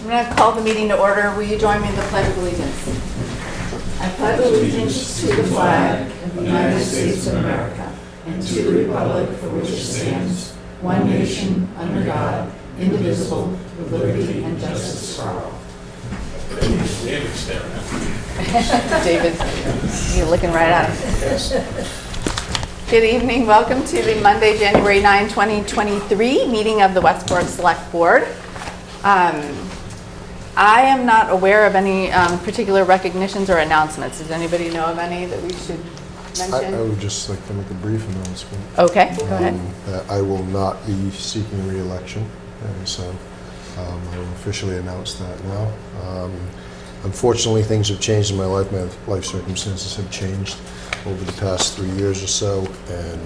I'm going to call the meeting to order. Will you join me in the Pledge of Allegiance? I pledge allegiance to the flag of the United States of America and to the republic for which it stands, one nation, under God, indivisible, with liberty and justice for all. David's staring at me. David, you're looking right at him. Good evening. Welcome to the Monday, January 9, 2023 meeting of the Westport Select Board. I am not aware of any particular recognitions or announcements. Does anybody know of any that we should mention? I would just like to make a brief announcement. Okay, go ahead. That I will not be seeking re-election, and so I will officially announce that now. Unfortunately, things have changed in my life. My life circumstances have changed over the past 3 years or so, and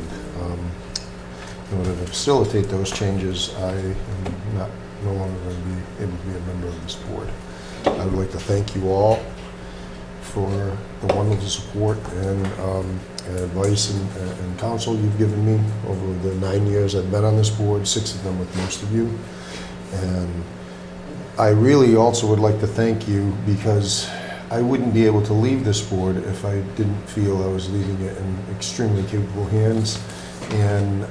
in order to facilitate those changes, I am no longer going to be able to be a member of this board. I would like to thank you all for the wonderful support and advice and counsel you've given me over the 9 years I've been on this board, 6 of them with most of you. And I really also would like to thank you because I wouldn't be able to leave this board if I didn't feel I was leaving it in extremely capable hands and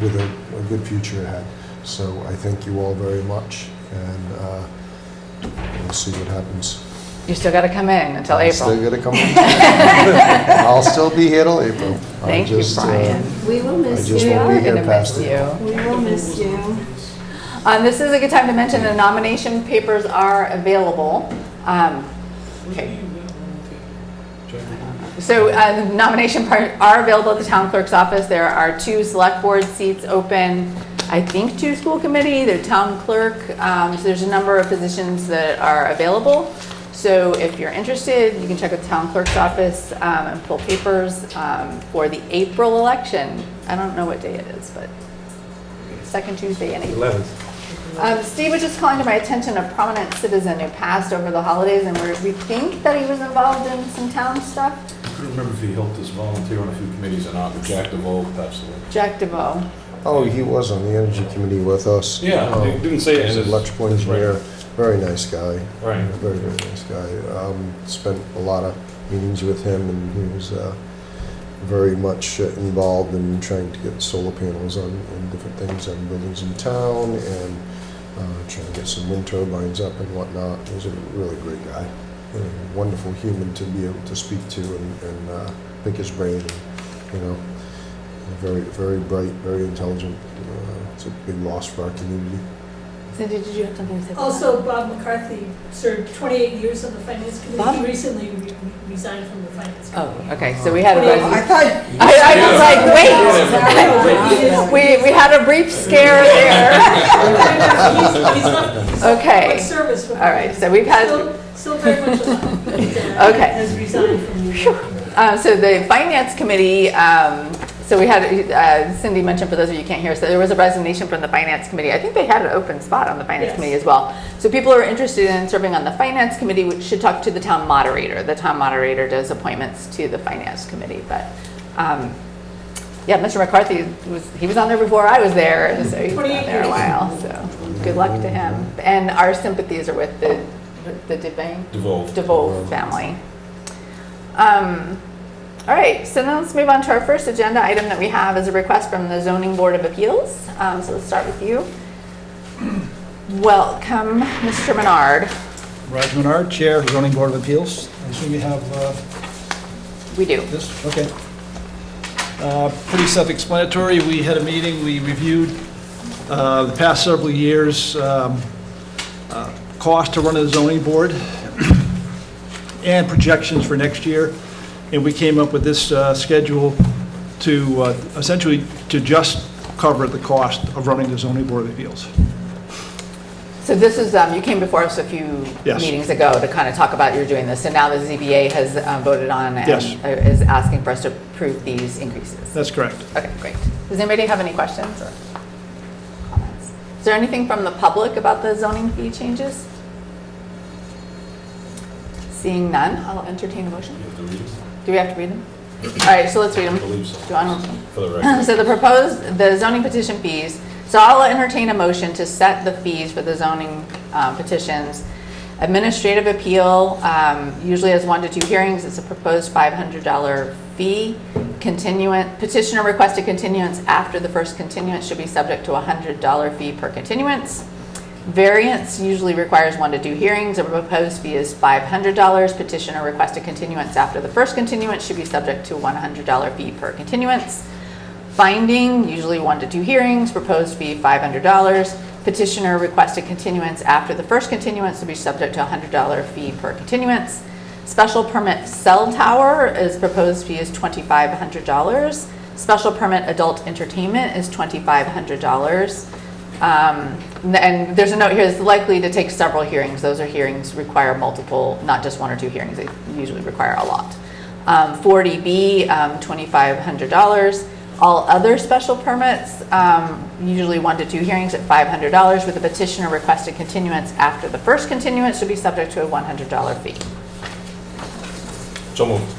with a good future ahead. So I thank you all very much, and we'll see what happens. You still got to come in until April. Still got to come in. I'll still be here till April. Thank you, Brian. We will miss I just you. won't be We're here going to past miss it. you. We will miss you. This is a good time to mention the nomination papers are available. Okay. So the nomination part are available at the town clerk's office. There are 2 select board seats open. I think 2 school committee, the town clerk. So there's a number of positions that are available. So if you're interested, you can check with the town clerk's office and pull papers for the April election. I don't know what day it is, but second Tuesday in April. 11th. Steve was just calling to my attention a prominent citizen who passed over the holidays, and we think that he was involved in some town stuff. I couldn't remember if he helped us volunteer on a few committees or not, but Jack DeVoe passed away. Jack DeVoe. Oh, he was on the energy committee with us. Yeah, they didn't say it. He's an electrical engineer, very nice guy. Right. Very, very nice guy. Spent a lot of meetings with him, and he was very much involved in trying to get solar panels on different things on buildings in town, and trying to get some wind turbines up and whatnot. He was a really great guy. A wonderful human to be able to speak to and pick his brain, and, very, very bright, very intelligent. It's a big loss for our community. Cindy, did you have something to say? about Also, Bob McCarthy served 28 years on the Finance Committee. Bob? He recently resigned from the Finance that? Committee. Oh, okay. So we had a. I thought. I was like, wait. We had a brief scare there. He's left Okay. public service. All right. So we've had. Still very much alive. but, Okay. Has resigned from the. So the Finance Committee, so we had, Cindy mentioned, for those of you who can't hear, so there was a resignation from the Finance Committee. I think they had an open spot on the Finance Yes. Committee as well. So people who are interested in serving on the Finance Committee should talk to the town moderator. The town moderator does appointments to the Finance Committee. But yeah, Mr. McCarthy, he was on there before I was there, so he's been 28 there a years. while. So good luck to him. And our sympathies are with the DeVoe family. All right, so now let's move on to our first agenda item that we have is a request from the Zoning Board of Appeals. So let's start with you. Welcome, Mr. Menard. Raj Menard, Chair, Zoning Board of Appeals. I assume you have We do. this? Okay. Pretty self-explanatory. We had a meeting, we reviewed the past several years' cost to run a zoning board and projections for next year. And we came up with this schedule to essentially to just cover the cost of running the Zoning Board of Appeals. So this is, you came before us a few Yes. meetings ago to kind of talk about you're doing this. So now the ZBA has voted on and Yes. is asking for us to approve these increases. That's correct. Okay, great. Does anybody have any questions or comments? Is there anything from the public about the zoning fee changes? Seeing none, I'll entertain a motion. You have to read it? Do we have to read them? All right, so let's read them. I believe so. Do you want to? For the record. So the zoning petition fees. So I'll entertain a motion to set the fees for the zoning petitions. Administrative appeal usually has 1 to 2 hearings. It's a proposed $500 fee. Petitioner requested continuance after the first continuance should be subject to a $100 fee per continuance. Variance usually requires 1 to 2 hearings. A proposed fee is $500. Petitioner requested continuance after the first continuance should be subject to a $100 fee per continuance. Finding, usually 1 to 2 hearings. Proposed fee $500. Petitioner requested continuance after the first continuance to be subject to a $100 fee per continuance. Special permit cell tower is proposed fee is $2,500. Special permit adult entertainment is $2,500. And there's a note here, it's likely to take several hearings. Those are hearings require multiple, not just 1 or 2 hearings. They usually require a lot. 40B, $2,500. All other special permits, usually 1 to 2 hearings at $500, with the petitioner requested continuance after the first continuance should be subject to a $100 fee. So moved.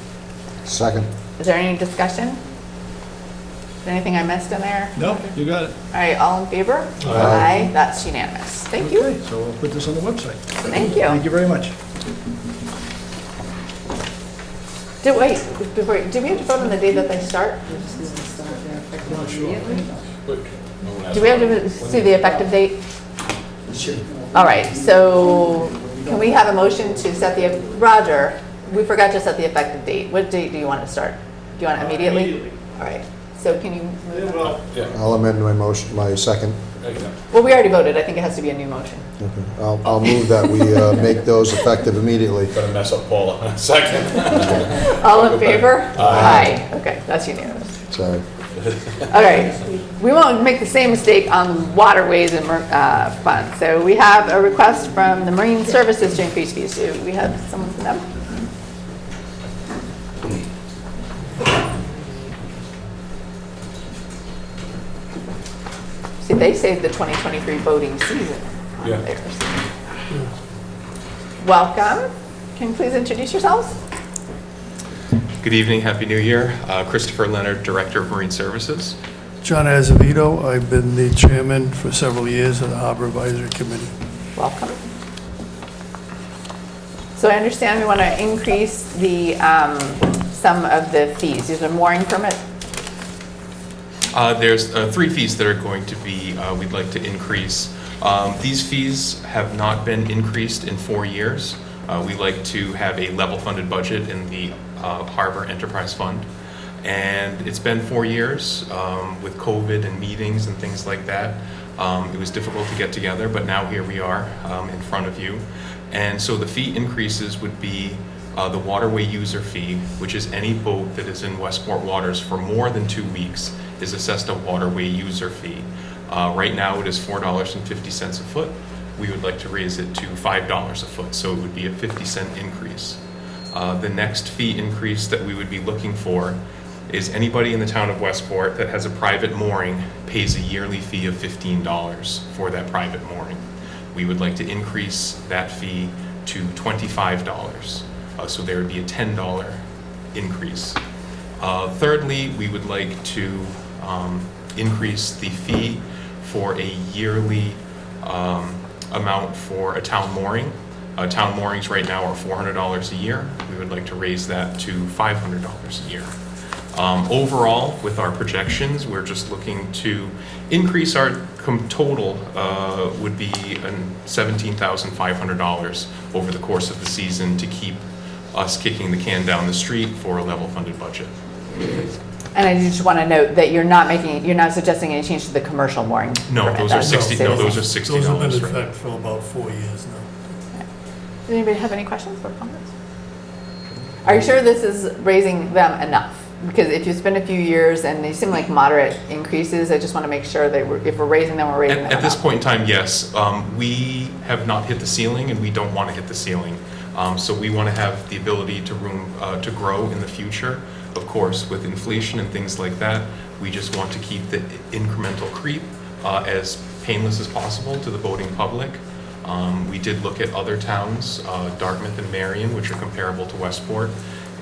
Second. Is there any discussion? Is there anything I missed in there? No, you got it. All right, all in favor? Aye. That's unanimous. Thank you. Okay, so we'll put this on the website. Thank you. Thank you very much. Did we have to vote on the day that they start? Do we have to see the effective date? All right, so can we have a motion to set the, Roger, we forgot to set the effective date. What date do you want to start? Do you want it immediately? Immediately. All right, so can you, Well, Yeah. I'll amend my motion, my second. There you go. well, we already voted. I think it has to be a new motion. Okay. I'll move that we make those effective immediately. Gonna mess up Paula in a second. All in favor? Aye. Okay, that's unanimous. Sorry. All right, we won't make the same mistake on waterways and funds. So we have a request from the Marine Services to increase fees. Do we have someone from them? See, they saved the 2023 boating season. Yeah. Welcome. Can you please introduce yourselves? Good evening, Happy New Year. Christopher Leonard, Director of Marine Services. John Azevedo, I've been the chairman for several years of the Harbor Advisory Committee. Welcome. So I understand we want to increase the, some of the fees. These are mooring permit. There's 3 fees that are going to be, we'd like to increase. These fees have not been increased in 4 years. We like to have a level funded budget in the Harbor Enterprise Fund. And it's been 4 years with COVID and meetings and things like that. It was difficult to get together, but now here we are in front of you. And so the fee increases would be the waterway user fee, which is any boat that is in Westport waters for more than 2 weeks is assessed a waterway user fee. Right now it is $4.50 a foot. We would like to raise it to $5 a foot, so it would be a 50-cent increase. The next fee increase that we would be looking for is anybody in the town of Westport that has a private mooring pays a yearly fee of $15 for that private mooring. We would like to increase that fee to $25, so there would be a $10 increase. Thirdly, we would like to increase the fee for a yearly amount for a town mooring. Town moorings right now are $400 a year. We would like to raise that to $500 a year. Overall, with our projections, we're just looking to increase our total would be $17,500 over the course of the season to keep us kicking the can down the street for a level funded budget. And I just want to note that you're not suggesting any change to the commercial mooring. No, permit. those are That's $60. stay the No, those same. are $60. Those have been in right? effect for about 4 years now. Does anybody have any questions or comments? Are you sure this is raising them enough? Because if you spend a few years and they seem like moderate increases, I just want to make sure that if we're raising them, we're raising them At this enough. point in time, yes. We have not hit the ceiling, and we don't want to hit the ceiling. So we want to have the ability to grow in the future. Of course, with inflation and things like that, we just want to keep the incremental creep as painless as possible to the boating public. We did look at other towns, Dartmouth and Marion, which are comparable to Westport,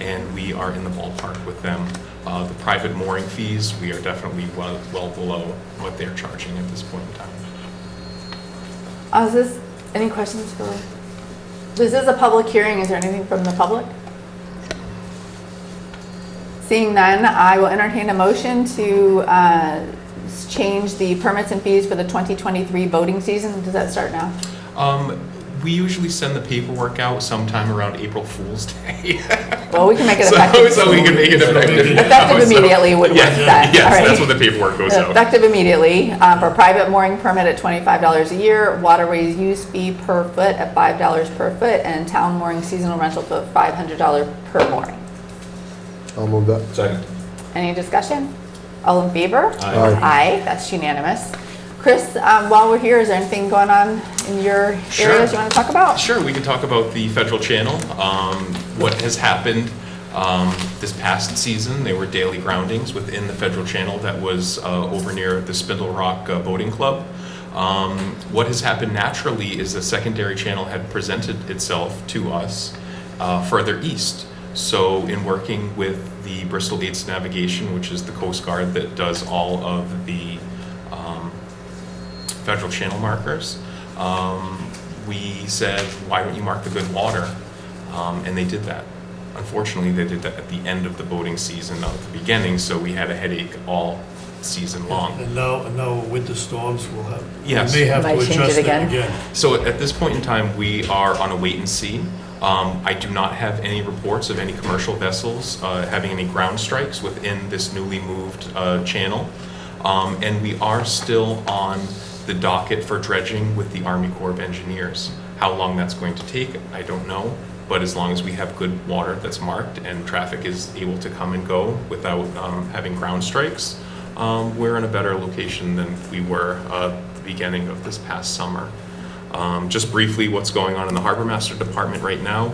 and we are in the ballpark with them. The private mooring fees, we are definitely well below what they're charging at this point in time. Any questions for, this is a public hearing, is there anything from the public? Seeing none, I will entertain a motion to change the permits and fees for the 2023 boating season. Does that start now? We usually send the paperwork out sometime around April Fool's Day. Well, we can make it effective. So we can make it effective. Effective immediately would work then. All Yes, right. that's when the paperwork goes out. Effective immediately, for private mooring permit at $25 a year, waterways use fee per foot at $5 per foot, and town mooring seasonal rental fee of $500 per mooring. I'll move that. Second. Any discussion? All in favor? Aye. Aye, that's unanimous. Chris, while we're here, is there anything going on in your Sure. areas you want to talk about? Sure, we can talk about the federal channel. What has happened this past season, there were daily groundings within the federal channel that was over near the Spindle Rock Boating Club. What has happened naturally is the secondary channel had presented itself to us further east. So in working with the Bristol Aids to Navigation, which is the Coast Guard that does all of the federal channel markers, we said, why don't you mark the good water? And they did that. Unfortunately, they did that at the end of the boating season, not at the beginning, so we had a headache all season long. And now winter storms will have, we Yes. may have Might to change adjust it it again. again. So at this point in time, we are on a wait and see. I do not have any reports of any commercial vessels having any ground strikes within this newly moved channel. And we are still on the docket for dredging with the Army Corps of Engineers. How long that's going to take, I don't know. But as long as we have good water that's marked and traffic is able to come and go without having ground strikes, we're in a better location than we were at the beginning of this past summer. Just briefly, what's going on in the Harbor Master Department right now,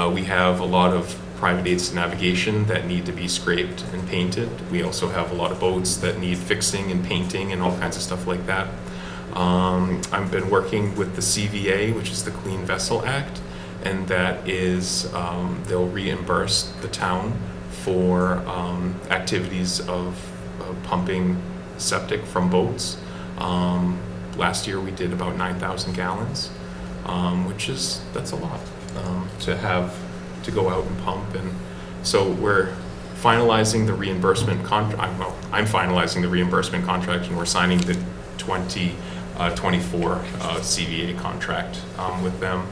we have a lot of private aids to navigation that need to be scraped and painted. We also have a lot of boats that need fixing and painting and all kinds of stuff like that. I've been working with the CVA, which is the Clean Vessel Act, and that is, they'll reimburse the town for activities of pumping septic from boats. Last year we did about 9,000 gallons, that's a lot to have to go out and pump. And so we're finalizing the reimbursement contract. Well, I'm finalizing the reimbursement contract, and we're signing the 2024 CVA contract with them.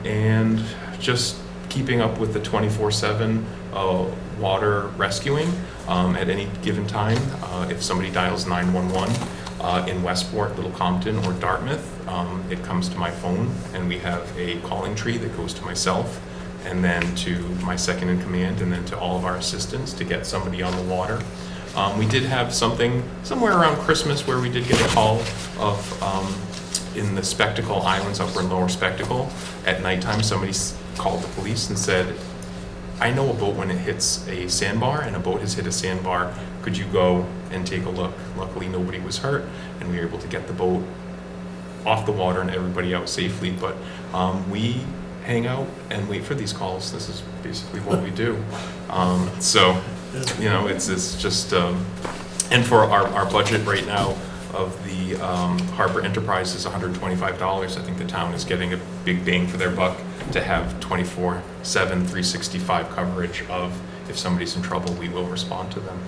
And just keeping up with the 24/7 water rescuing at any given time. If somebody dials 911 in Westport, Little Compton, or Dartmouth, it comes to my phone, and we have a calling tree that goes to myself, and then to my second in command, and then to all of our assistants to get somebody on the water. We did have something somewhere around Christmas where we did get a call of in the Spectacle Islands, Upper and Lower Spectacle, at nighttime, somebody called the police and said, I know a boat when it hits a sandbar, and a boat has hit a sandbar. Could you go and take a look? Luckily, nobody was hurt, and we were able to get the boat off the water and everybody out safely. But we hang out and wait for these calls. This is basically what we do. So, you know, it's just, and for our budget right now of the Harbor Enterprise is $125. I think the town is getting a big bang for their buck to have 24/7, 365 coverage of, if somebody's in trouble, we will respond to them.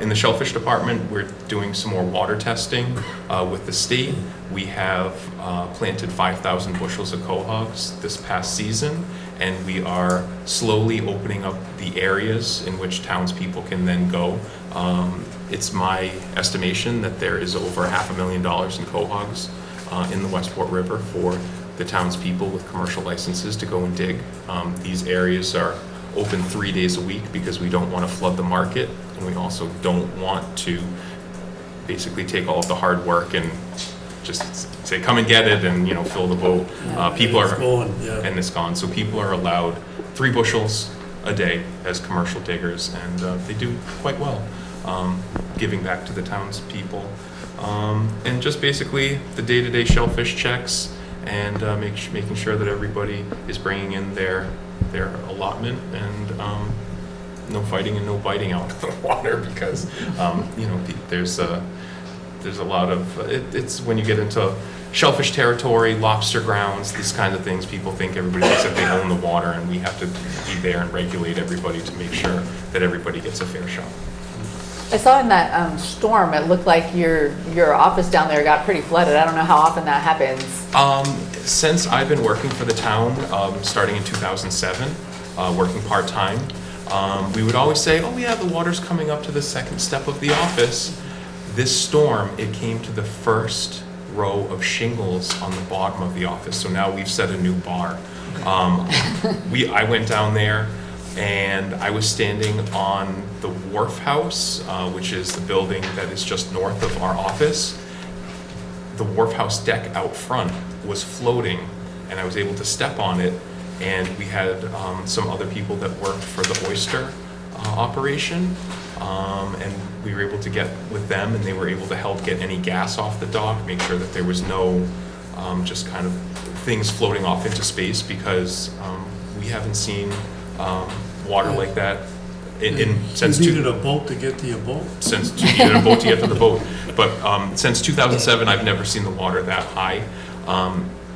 In the Shellfish Department, we're doing some more water testing with the state. We have planted 5,000 bushels of quahogs this past season, and we are slowly opening up the areas in which townspeople can then go. It's my estimation that there is over $500,000 in quahogs in the Westport River for the townspeople with commercial licenses to go and dig. These areas are open 3 days a week because we don't want to flood the market, and we also don't want to basically take all of the hard work and just say, come and get it, and, you know, fill the boat. People are, It's going, yeah. and it's gone. So people are allowed 3 bushels a day as commercial diggers, and they do quite well, giving back to the townspeople. And just basically the day-to-day shellfish checks, and making sure that everybody is bringing in their their allotment, and no fighting and no biting out of the water because, you know, there's a lot of, it's when you get into shellfish territory, lobster grounds, these kinds of things, people think everybody thinks that they own the water, and we have to be there and regulate everybody to make sure that everybody gets a fair shot. I saw in that storm, it looked like your office down there got pretty flooded. I don't know how often that happens. Since I've been working for the town, starting in 2007, working part-time, we would always say, oh yeah, the water's coming up to the second step of the office. This storm, it came to the first row of shingles on the bottom of the office, so now we've set a new bar. I went down there, and I was standing on the Wharf House, which is the building that is just north of our office. The Wharf House deck out front was floating, and I was able to step on it, and we had some other people that worked for the oyster operation, and we were able to get with them, and they were able to help get any gas off the dock, make sure that there was no just kind of things floating off into space, because we haven't seen water like that since You needed a boat to get to your boat? you needed a boat to get to the boat. But since 2007, I've never seen the water that high.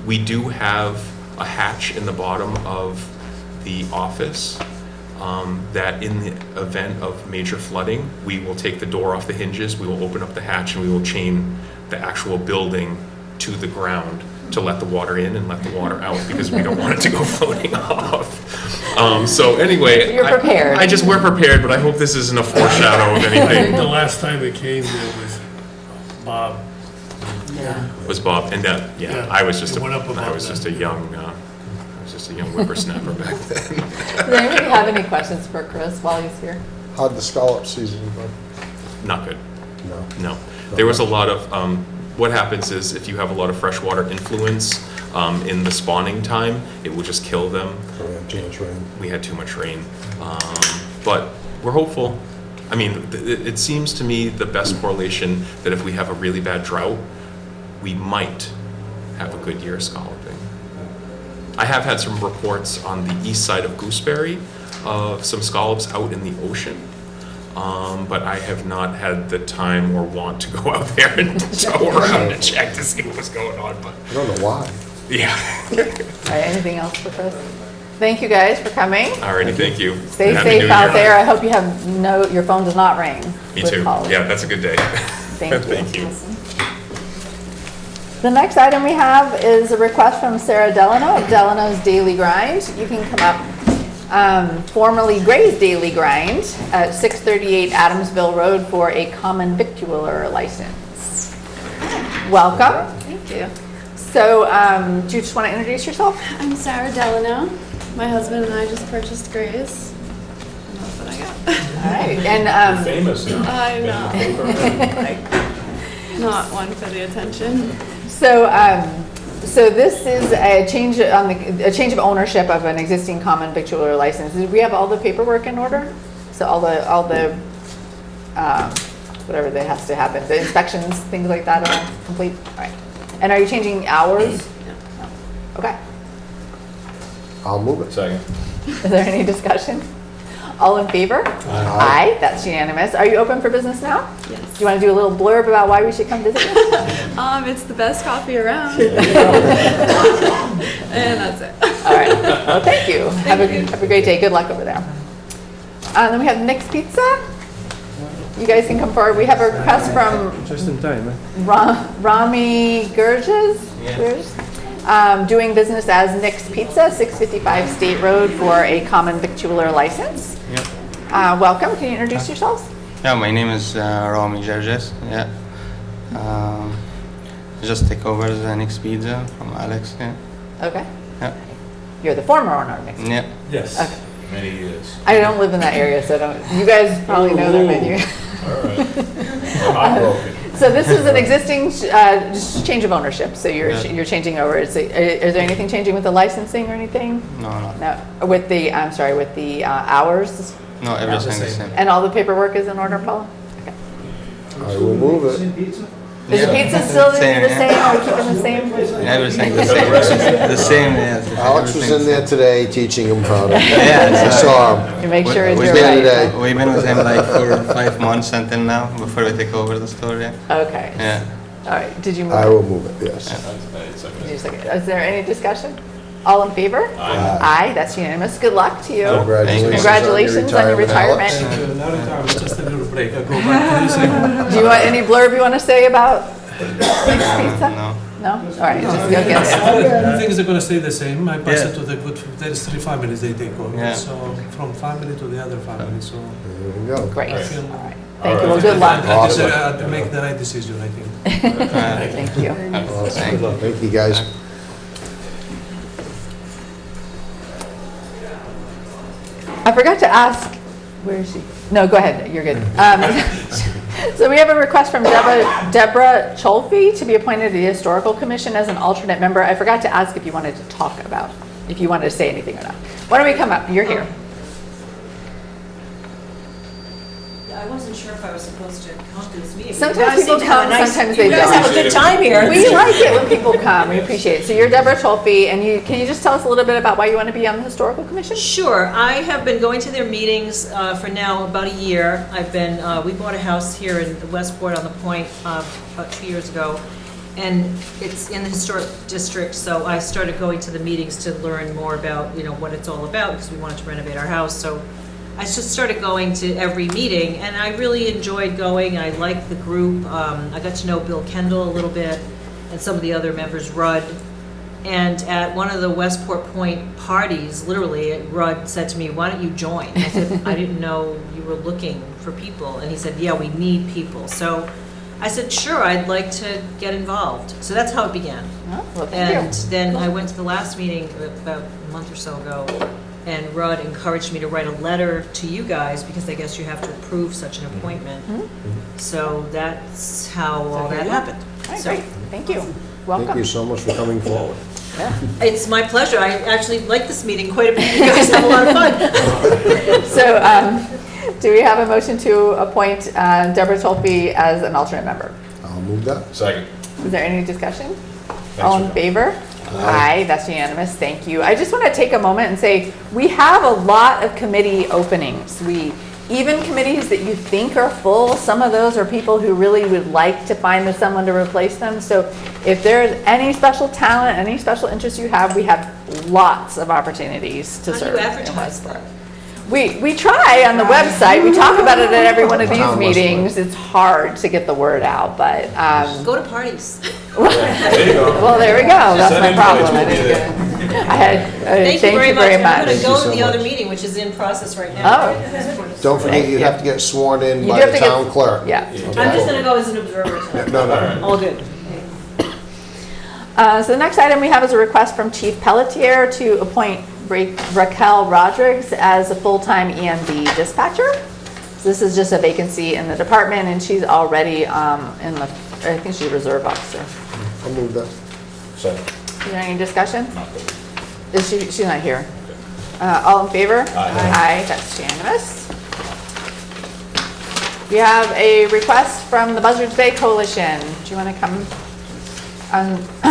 We do have a hatch in the bottom of the office that in the event of major flooding, we will take the door off the hinges, we will open up the hatch, and we will chain the actual building to the ground to let the water in and let the water out, because we don't want it to go floating off. So anyway, You're prepared. we're prepared, but I hope this isn't a foreshadow of I think anything. the last time it came, there was Bob. Was Bob, and Yeah, I was just it went up about a young whippersnapper back then. Does anybody have any questions for Chris while he's here? How'd the scallop season go? Not good. No. No, there was a lot of, what happens is if you have a lot of freshwater influence in the spawning time, it will just kill them. Oh, yeah, too much rain. We had too much rain. But we're hopeful. I mean, it seems to me the best correlation that if we have a really bad drought, we might have a good year of scalloping. I have had some reports on the east side of Gooseberry of some scallops out in the ocean. But I have not had the time or want to go out there and tow around and check to see what's going on, but I don't know why. yeah. All right, anything else for Chris? Thank you guys for coming. Alrighty, thank you. Stay Happy New safe out Year. there. I hope you have your phone does not ring. Me with too. calls. Yeah, that's a good day. Thank you. Thank you. The next item we have is a request from Sarah Delano of Delano's Daily Grind. You can come up, formerly Gray's Daily Grind at 638 Adamsville Road for a common victualler license. Welcome. Thank you. So, do you just want to introduce yourself? I'm Sarah Delano. My husband and I just purchased Grace. And that's what I got. All right, and Famous now. I know. Not one for the attention. so this is a change of ownership of an existing common victualler license. Do we have all the paperwork in order? So all the whatever that has to happen, the inspections, things like that are complete. All right. And are you changing hours? No. Okay. I'll move it. Second. Is there any discussion? All in favor? Aye. That's unanimous. Are you open for business now? Yes. Do you want to do a little blurb about why we should come visit you? It's the best coffee around. And that's it. All right. Well, thank you. Have a great day. Good luck over there. Then we have Nick's Pizza. You guys can come forward. We have a request from Just in time, Rami Gurges, doing business as Nick's Pizza, 655 State Road for a common victualler license. Yep. Welcome. Can you introduce yourselves? Yeah, my name is Rami Gerges. Yeah. Just take over the next pizza from Alex. Yeah. Okay. Yeah. You're the former owner of Nick's. Yeah. Yes. Okay. Many years. I don't live in that area, so you guys probably know their menu. All right. Heartbroken. So this is an existing just change of ownership. So you're Yeah. you're changing over. Is there anything changing with the licensing or anything? No, no. No. With the hours No, everything the same. and all the paperwork is in order, Paula? Okay. I will move it. Is the pizza still the Same, same? Are we keeping the same? Yeah. everything the same. The same, yes. Alex was in there today teaching him how to. Yeah, I saw him. You make sure it's We've your been, right. today. we've been with him like for 5 months until now, before we take over the store, yeah. Okay. Yeah. All right, did you move? I it? will move it, yes. Did you second? Is there any discussion? All in favor? Aye, that's unanimous. Good luck to you. Congratulations on your retirement. Alex. Now retirement, just a little break. I go back to the second. Do you want any blurb you want to say about Nick's Pizza? No. No? All right, just go get it. Things are gonna stay the same. I pass Yeah. it to the good, there's 3 families they take over. Yeah. So from family to the other family, so. There we go. Great. I feel- All right. Thank you. Well, good luck. I just had to make the right decision, I think. Thank you. Awesome. Thank you, guys. I forgot to ask, where is she? No, go ahead, you're good. So we have a request from Deborah Cholfi to be appointed to the Historical Commission as an alternate member. I forgot to ask if you wanted to talk about, if you wanted to say anything or not. Why don't we come up, you're here. I wasn't sure if I was supposed to come to this meeting. Sometimes people come, sometimes they You guys have a don't. good time here. We like it when people come, we appreciate it. So you're Deborah Cholfi, and can you just tell us a little bit about why you want to be on the Historical Commission? Sure. I have been going to their meetings for now about a year. We bought a house here in Westport on the Point about 2 years ago, and it's in the historic district, so I started going to the meetings to learn more about, what it's all about, because we wanted to renovate our house. So I just started going to every meeting, and I really enjoyed going. I liked the group. I got to know Bill Kendall a little bit, and some of the other members, Rudd. And at one of the Westport Point parties, literally, Rudd said to me, "Why don't you join?" I said, "I didn't know you were looking for people." And he said, "Yeah, we need people." So I said, "Sure, I'd like to get involved." So that's how it began. Oh, well, thank And you. then I went to the last meeting about a month or so ago, and Rudd encouraged me to write a letter to you guys, because I guess you have to approve such an appointment. So that's how all that happened. All right, So great, thank you. Thank you Welcome. so much for coming forward. it's my pleasure. I actually like this meeting quite a bit. You guys have a lot of fun. So, do we have a motion to appoint Deborah Tolpe as an alternate member? I'll move that. Second. Is there any discussion? Thanks All for in coming. favor? Aye, that's unanimous, thank you. I just want to take a moment and say, we have a lot of committee openings. Even committees that you think are full, some of those are people who really would like to find someone to replace them. So if there's any special talent, any special interest you have, we have lots of opportunities to How do serve. you in advertise Westport. that? We try on the website, we talk about it at every one of these Town Westport. meetings. It's hard to get the word out, but, Go to parties. There you go. well, there we go, that's Send my invites, problem. we'll I be didn't there. get it. Thank Thank you very much. I'm going to Thank you go so to the other much. meeting, which is in process right now. Oh, Don't forget, you have to get sworn in You by do have the to get- town clerk. yeah. I'm just going to go as an observer tonight. No. All good. So the next item we have is a request from Chief Pelletier to appoint Raquel Rodriguez as a full-time EMD dispatcher. So this is just a vacancy in the department, and she's already I think she's a reserve officer. I'll move that. Second. Is there any discussion? She's not here. All in favor? Aye, that's unanimous. We have a request from the Buzzards Bay Coalition. Do you want to come?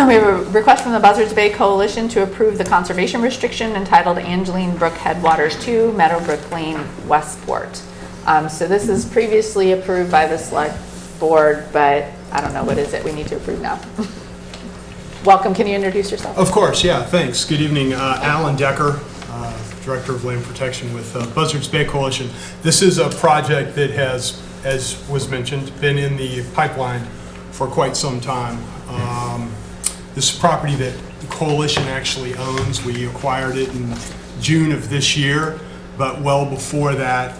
We have a request from the Buzzards Bay Coalition to approve the conservation restriction entitled Angeline Brook Headwaters 2, Meadowbrook Lane, Westport. So this is previously approved by the select board, but I don't know, what is it we need to approve now? Welcome, can you introduce yourself? Of course, yeah, thanks. Good evening. Alan Decker, Director of Land Protection with Buzzards Bay Coalition. This is a project that has, as was mentioned, been in the pipeline for quite some time. This is property that the coalition actually owns. We acquired it in June of this year, but well before that,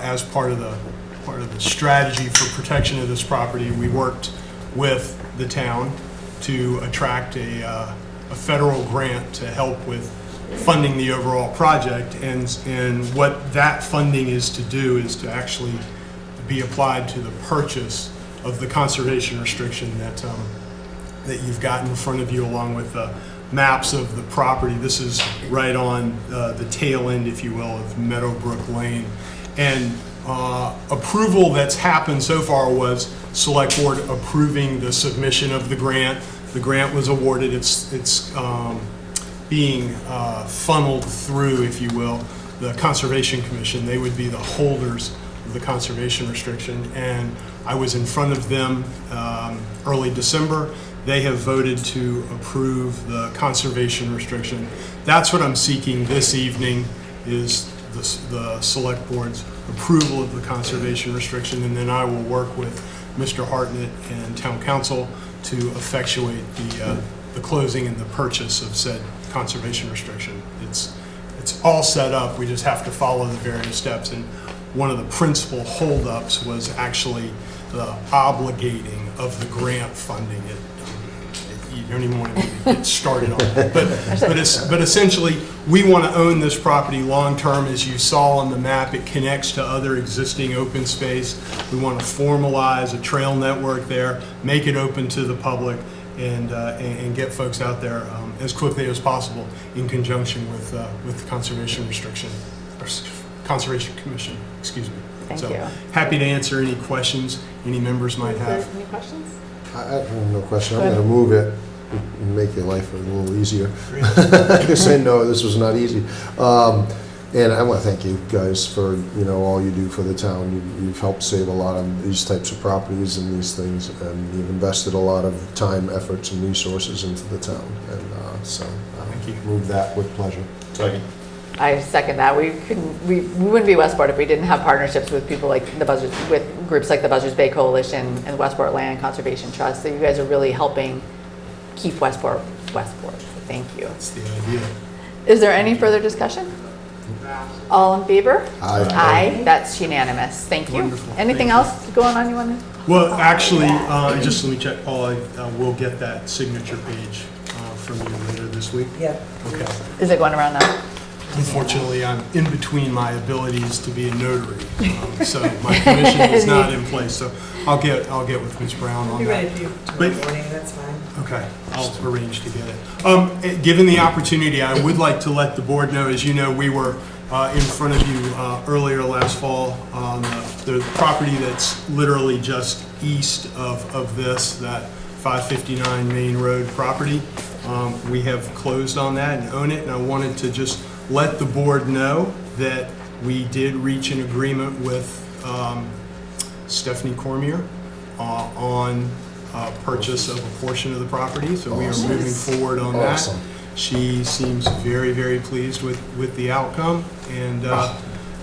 as part of the strategy for protection of this property, we worked with the town to attract a federal grant to help with funding the overall project. And what that funding is to do is to actually be applied to the purchase of the conservation restriction that you've got in front of you, along with maps of the property. This is right on the tail end, if you will, of Meadowbrook Lane. And approval that's happened so far was Select Board approving the submission of the grant. The grant was awarded. It's being funneled through, if you will, the Conservation Commission. They would be the holders of the conservation restriction, and I was in front of them early December. They have voted to approve the conservation restriction. That's what I'm seeking this evening, is the select board's approval of the conservation restriction, and then I will work with Mr. Hartnett and town council to effectuate the closing and the purchase of said conservation restriction. It's all set up. We just have to follow the various steps, and one of the principal holdups was actually the obligating of the grant funding. You don't even want to get started on it. But essentially, we want to own this property long-term. As you saw on the map, it connects to other existing open space. We want to formalize a trail network there, make it open to the public, and get folks out there as quickly as possible in conjunction with the Conservation Restriction, or Conservation Commission, excuse me. Thank you. Happy to answer any questions any members might have. Any questions? I have no question. I'm going to move it and make your life a little easier. Because I know this was not easy. And I want to thank you guys for, all you do for the town. You've helped save a lot of these types of properties and these things, and you've invested a lot of time, efforts, and resources into the town. And so Thank you. Move that with pleasure. Second. I second that. We wouldn't be Westport if we didn't have partnerships with people like the Buzzards, with groups like the Buzzards Bay Coalition and the Westport Land Conservation Trust. So you guys are really helping keep Westport. So thank you. That's the idea. Is there any further discussion? All in favor? Aye. Aye. That's unanimous. Thank you. Wonderful. Anything else going on you want to? Well, actually, just let me check, Paul, I will get that signature page from you later this week. Yeah. Okay. Is it going around now? Unfortunately, I'm in between my abilities to be a notary, so my commission is not in place. So I'll get with Ms. Brown on Be ready that. for you But- tomorrow morning, that's fine. Okay, I'll arrange to get it. Given the opportunity, I would like to let the board know, as you know, we were in front of you earlier last fall on the property that's literally just east of this, that 559 Main Road property. We have closed on that and own it, and I wanted to just let the board know that we did reach an agreement with Stephanie Cormier on purchase of a portion of the property, so we are moving forward on that. Awesome. She seems very, very pleased with the outcome, and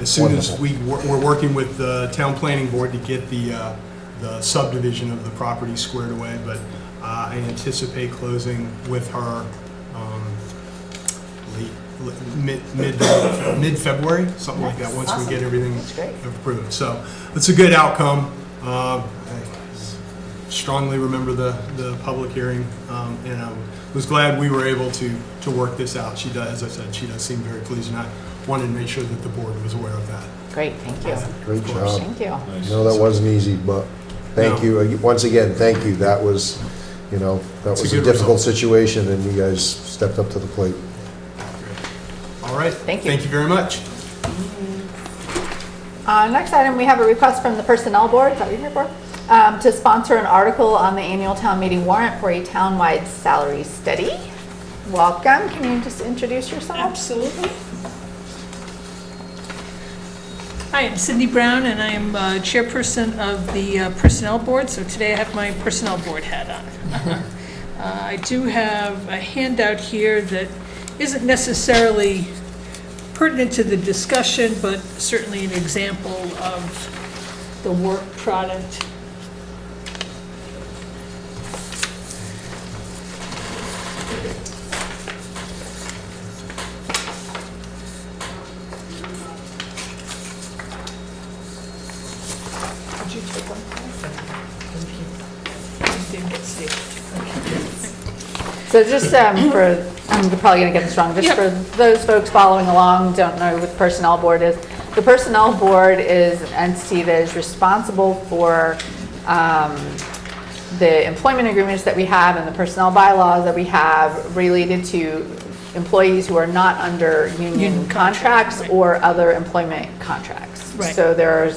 as soon as we're working with the town planning board to get the subdivision of the property squared away, but I anticipate closing with her mid-February, something like that, once we get everything approved. So it's a good outcome. I strongly remember the public hearing, and I was glad we were able to work this out. She does, as I said, she does seem very pleased, and I wanted to make sure that the board was aware of that. Great, thank you. Great job. Thank you. Nice. No, that wasn't easy, but thank No. you. Once again, thank you. That was, that It's was a a good difficult result. situation, and you guys stepped up to the plate. All right. Thank you. Thank you very much. Next item, we have a request from the Personnel Board, is that what you're here for? To sponsor an article on the annual town meeting warrant for a townwide salary study. Welcome, can you just introduce yourself? Absolutely. Hi, I'm Cindy Brown, and I am chairperson of the Personnel Board, so today I have my Personnel Board hat on. I do have a handout here that isn't necessarily pertinent to the discussion, but certainly an example of the work product. Did you take one? Didn't get saved. So just for, I'm probably going to get this wrong, just Yep. for those folks following along, don't know what the Personnel Board is. The Personnel Board is an entity that is responsible for the employment agreements that we have and the personnel bylaws that we have related to employees who are not under union contracts right. or other employment contracts. Right. So there are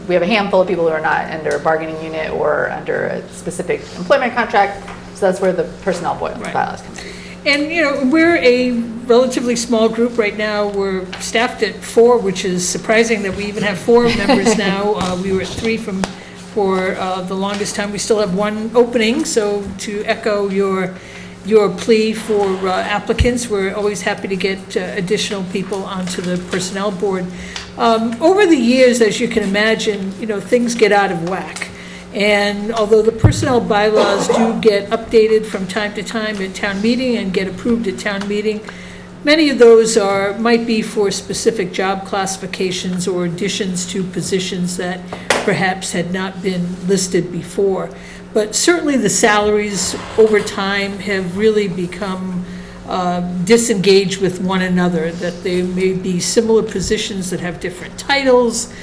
we have a handful of people who are not under a bargaining unit or under a specific employment contract. So that's where the personnel Right. bylaws come in. And, you know, we're a relatively small group right now. We're staffed at 4, which is surprising that we even have 4 members now. We were at 3 for the longest time. We still have 1 opening, so to echo your plea for applicants, we're always happy to get additional people onto the personnel board. Over the years, as you can imagine, you know, things get out of whack. And although the personnel bylaws do get updated from time to time at town meeting and get approved at town meeting, many of those might be for specific job classifications or additions to positions that perhaps had not been listed before. But certainly the salaries over time have really become disengaged with one another, that there may be similar positions that have different titles,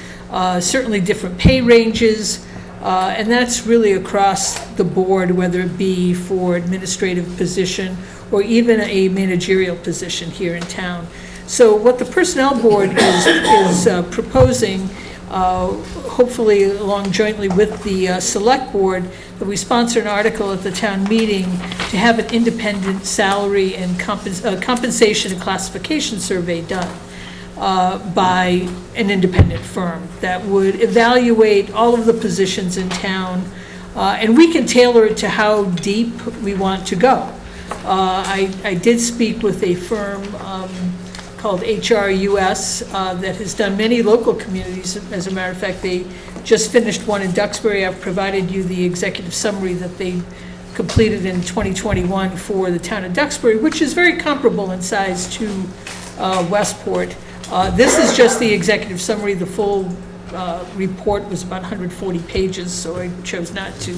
certainly different pay ranges, and that's really across the board, whether it be for administrative position or even a managerial position here in town. So what the Personnel Board is proposing, hopefully along jointly with the Select Board, that we sponsor an article at the town meeting to have an independent salary and compensation and classification survey done by an independent firm that would evaluate all of the positions in town, and we can tailor it to how deep we want to go. I did speak with a firm called HRUS that has done many local communities. As a matter of fact, they just finished one in Duxbury. I've provided you the executive summary that they completed in 2021 for the town of Duxbury, which is very comparable in size to Westport. This is just the executive summary. The full report was about 140 pages, so I chose not to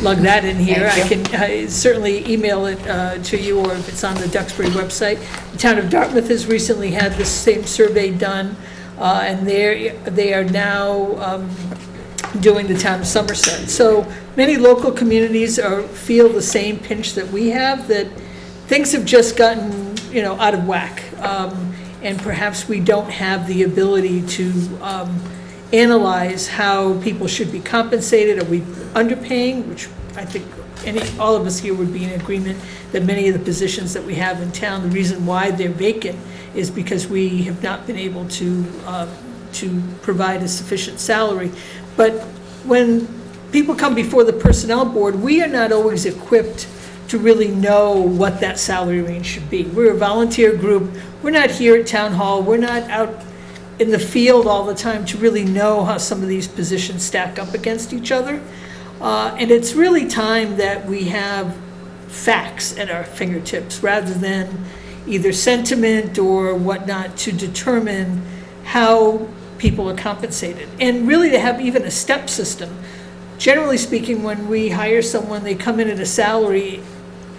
lug that in here. I can certainly email it to you, or if it's on the Duxbury website. The town of Dartmouth has recently had this same survey done, and they are now doing the town of Somerset. So many local communities feel the same pinch that we have, that things have just gotten, you know, out of whack. And perhaps we don't have the ability to analyze how people should be compensated. Are we underpaying? Which I think all of us here would be in agreement that many of the positions that we have in town, the reason why they're vacant is because we have not been able to provide a sufficient salary. But when people come before the personnel board, we are not always equipped to really know what that salary range should be. We're a volunteer group. We're not here at town hall. We're not out in the field all the time to really know how some of these positions stack up against each other. And it's really time that we have facts at our fingertips rather than either sentiment or whatnot to determine how people are compensated. And really to have even a step system. Generally speaking, when we hire someone, they come in at a salary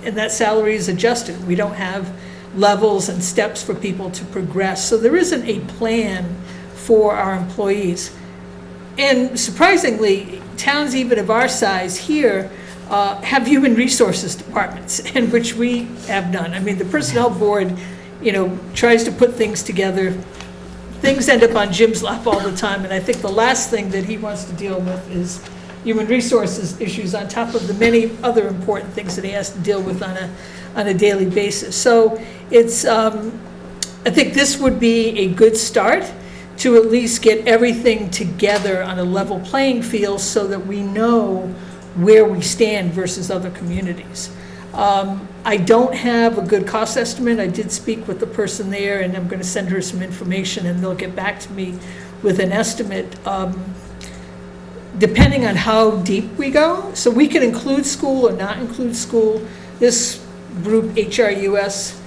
and that salary is adjusted. We don't have levels and steps for people to progress. So there isn't a plan for our employees. And surprisingly, towns even of our size here have human resources departments, in which we have none. I mean, the personnel board, you know, tries to put things together. Things end up on Jim's lap all the time, and I think the last thing that he wants to deal with is human resources issues on top of the many other important things that he has to deal with on a daily basis. So it's, I think this would be a good start to at least get everything together on a level playing field so that we know where we stand versus other communities. I don't have a good cost estimate. I did speak with the person there, and I'm going to send her some information, and they'll get back to me with an estimate. Depending on how deep we go, so we can include school or not include school. This group, HRUS,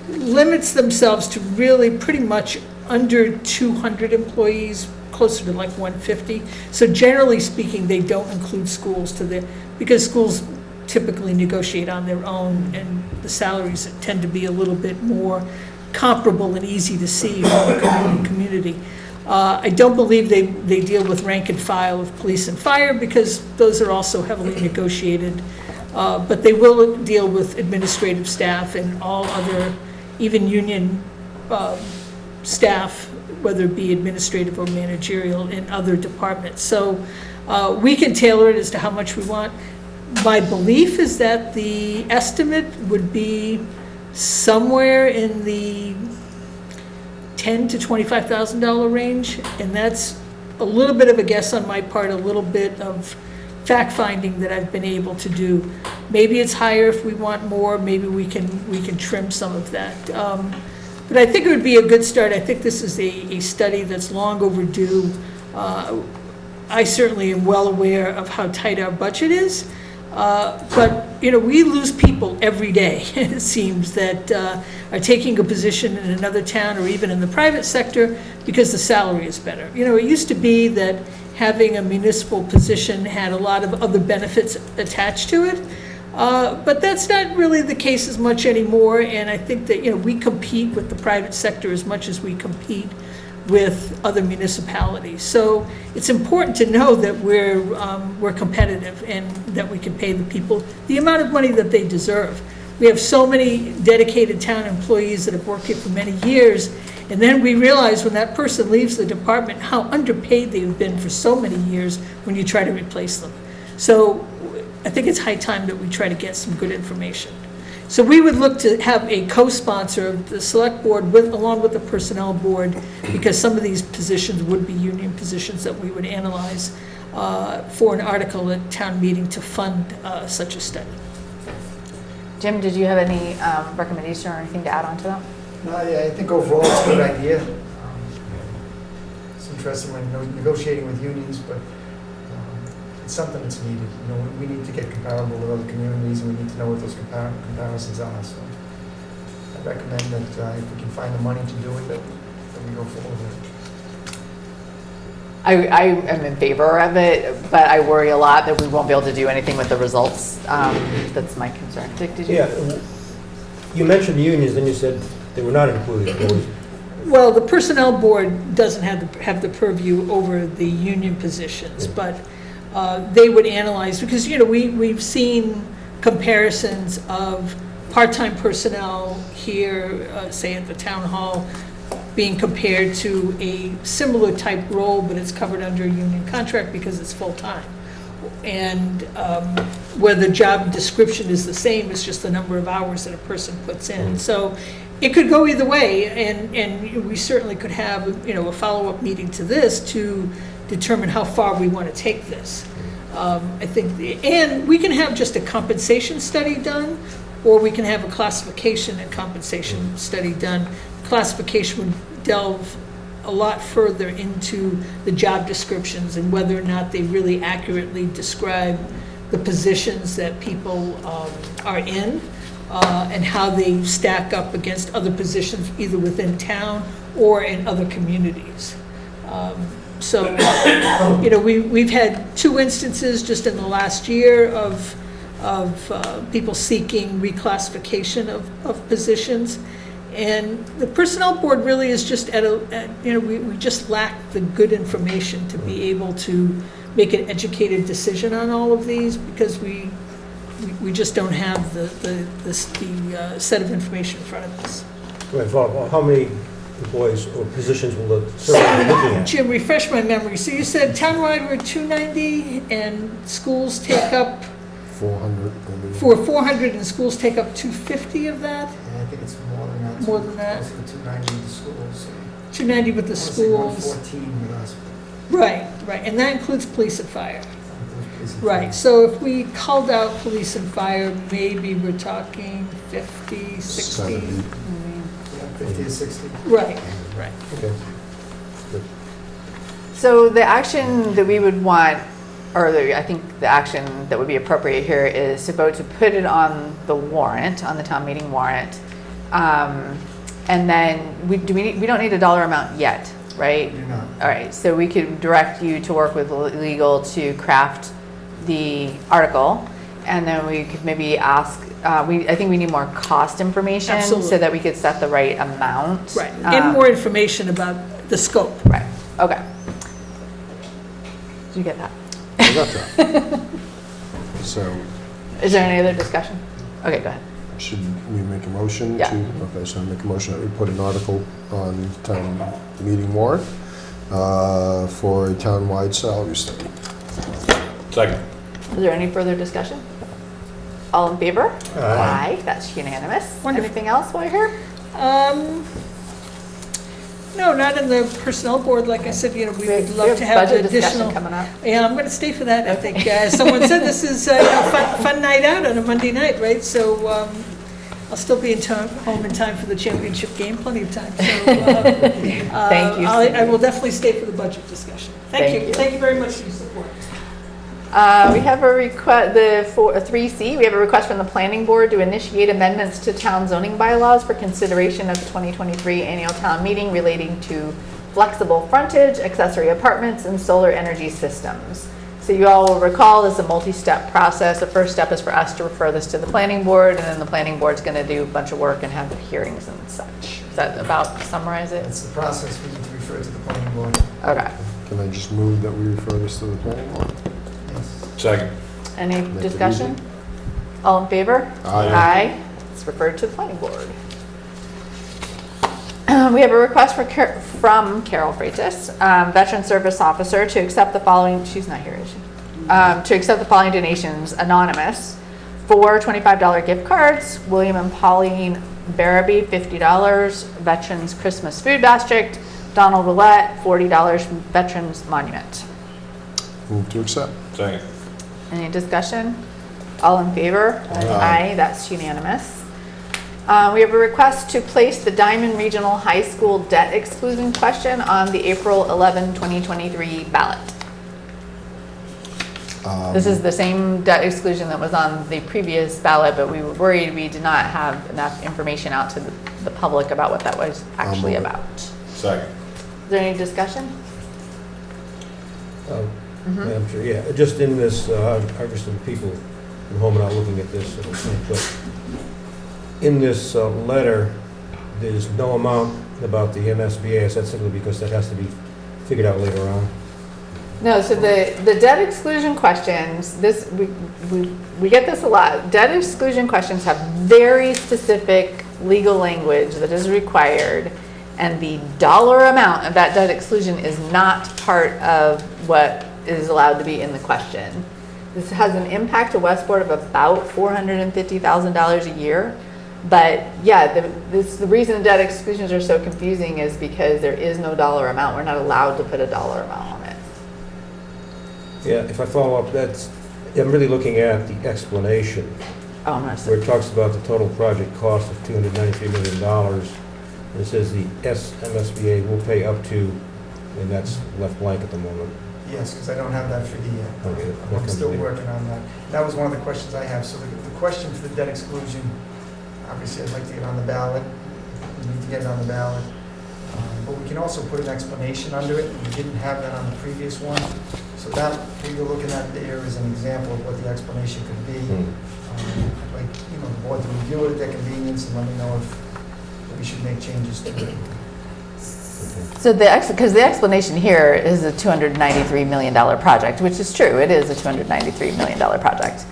limits themselves to really pretty much under 200 employees, closer to like 150. So generally speaking, they don't include schools because schools typically negotiate on their own, and the salaries tend to be a little bit more comparable and easy to see from the community. I don't believe they deal with rank and file of police and fire because those are also heavily negotiated. But they will deal with administrative staff and all other, even union staff, whether it be administrative or managerial in other departments. So we can tailor it as to how much we want. My belief is that the estimate would be somewhere in the $10,000 to $25,000 range, and that's a little bit of a guess on my part, a little bit of fact-finding that I've been able to do. Maybe it's higher if we want more, maybe we can trim some of that. But I think it would be a good start. I think this is a study that's long overdue. I certainly am well aware of how tight our budget is. But, we lose people every day, it seems, that are taking a position in another town or even in the private sector because the salary is better. It used to be that having a municipal position had a lot of other benefits attached to it. But that's not really the case as much anymore, and I think that, we compete with the private sector as much as we compete with other municipalities. So it's important to know that we're competitive and that we can pay the people the amount of money that they deserve. We have so many dedicated town employees that have worked here for many years, and then we realize when that person leaves the department how underpaid they've been for so many years when you try to replace them. So I think it's high time that we try to get some good information. So we would look to have a co-sponsor of the select board along with the personnel board, because some of these positions would be union positions that we would analyze for an article at town meeting to fund such a study. Jim, did you have any recommendation or anything to add on to that? No, I think overall it's a good idea. It's interesting when negotiating with unions, but it's something that's needed. We need to get comparable with other communities, and we need to know what those comparisons are. So I recommend that if we can find the money to do it, that we go forward with it. I am in favor of it, but I worry a lot that we won't be able to do anything with the results. That's my concern. Dick, did you? Yeah, you mentioned the unions, then you said they were not included. Well, the personnel board doesn't have the purview over the union positions, but they would analyze, because, we've seen comparisons of part-time personnel here, say at the town hall, being compared to a similar type role, but it's covered under a union contract because it's full-time. And where the job description is the same, it's just the number of hours that a person puts in. So it could go either way, and we certainly could have, a follow-up meeting to this to determine how far we want to take this. I think, and we can have just a compensation study done, or we can have a classification and compensation study done. Classification would delve a lot further into the job descriptions and whether or not they really accurately describe the positions that people are in, and how they stack up against other positions either within town or in other communities. So, we've had 2 instances just in the last year of people seeking reclassification of positions. And the personnel board really is just we just lack the good information to be able to make an educated decision on all of these, because we just don't have the set of information in front of us. How many employees or positions will the survey be looking at? Jim, refresh my memory. So you said townwide we're 290 and schools take up 400. For 400 and schools take up 250 of that? Yeah, I think it's more than that. More than that? It's 290 with the schools. 290 with the schools. 114 with us. Right, and that includes police and fire. Right, so if we called out police and fire, maybe we're talking 50, 60. 70. 50 to 60. Right. Okay. Good. So the action that we would want, I think the action that would be appropriate here is to vote to put it on the warrant, on the town meeting warrant. And then we don't need a dollar amount yet, right? We do not. All right, so we could direct you to work with legal to craft the article, and then we could maybe ask, I think we need more cost information. Absolutely. So that we could set the right amount. Right, and more information about the scope. Right, okay. Did you get that? I got that. So, Is there any other discussion? Okay, go ahead. should we make a motion to? Yeah. Okay, so I make a motion that we put an article on town meeting warrant for a town-wide salary study. Second. Is there any further discussion? All in favor? Aye. That's unanimous. Wonderful. Anything else while you're here? No, not in the personnel board. Like I said, we would love have to have budget discussion additional. coming up. Yeah, I'm going to stay for that. I think, as someone said, this is fun night out on a Monday night, right? So I'll still be home in time for the championship game, plenty of time. So Thank you. I will definitely stay for the budget discussion. Thank Thank you. Thank you very much for your support. We have a request, 3C, we have a request from the planning board to initiate amendments to town zoning bylaws for consideration of the 2023 annual town meeting relating to flexible frontage, accessory apartments, and solar energy systems. So you all will recall this is a multi-step process. The first step is for us to refer this to the planning board, and then the planning board's going to do a bunch of work and have hearings and such. Is that about summarize it? It's the process we need to refer to the planning board. Okay. Can I just move that we refer this to the planning board? Yes. Second. Any Make it discussion? All in favor? Aye. It's referred to the planning board. We have a request from Carol Freitas, Veteran Service Officer, to accept the following, she's not here, is she? To accept the following donations, anonymous, 4 $25 gift cards, William and Pauline Barabee, $50, Veterans Christmas Food Basket, Donald Willett, $40 from Veterans Monument. Move to accept. Second. Any discussion? All in favor? Aye. That's unanimous. We have a request to place the Diamond Regional High School debt exclusion question on the April 11, 2023 ballot. This is the same debt exclusion that was on the previous ballot, but we were worried we did not have enough information out to the public about what that was actually move it. about. Second. Is there any discussion? I'm sure, yeah, just in this, obviously people at home are not looking at this, but in this letter, there's no amount about the MSBA. Is that simply because that has to be figured out later on? No, so the debt exclusion questions, we get this a lot. Debt exclusion questions have very specific legal language that is required, and the dollar amount of that debt exclusion is not part of what is allowed to be in the question. This has an impact to Westport of about $450,000 a year. But yeah, the reason debt exclusions are so confusing is because there is no dollar amount. We're not allowed to put a dollar amount on it. Yeah, if I follow up, I'm really looking at the explanation, Oh, I'm not where it talks about the total project cost of $293 million. And it says the MSBA will pay up to, and that's left blank at the moment. Yes, because I don't have that figure yet. Okay, that I'm comes still later. working on that. That was one of the questions I have. So the question for the debt exclusion, obviously I'd like to get on the ballot. We need to get it on the ballot. But we can also put an explanation under it. We didn't have that on the previous one. So that, what you're looking at there is an example of what the explanation could be. I'd like, the board to review it at their convenience and let me know if we should make changes to it. So because the explanation here is a $293 million project, which is true, it is a $293 million project.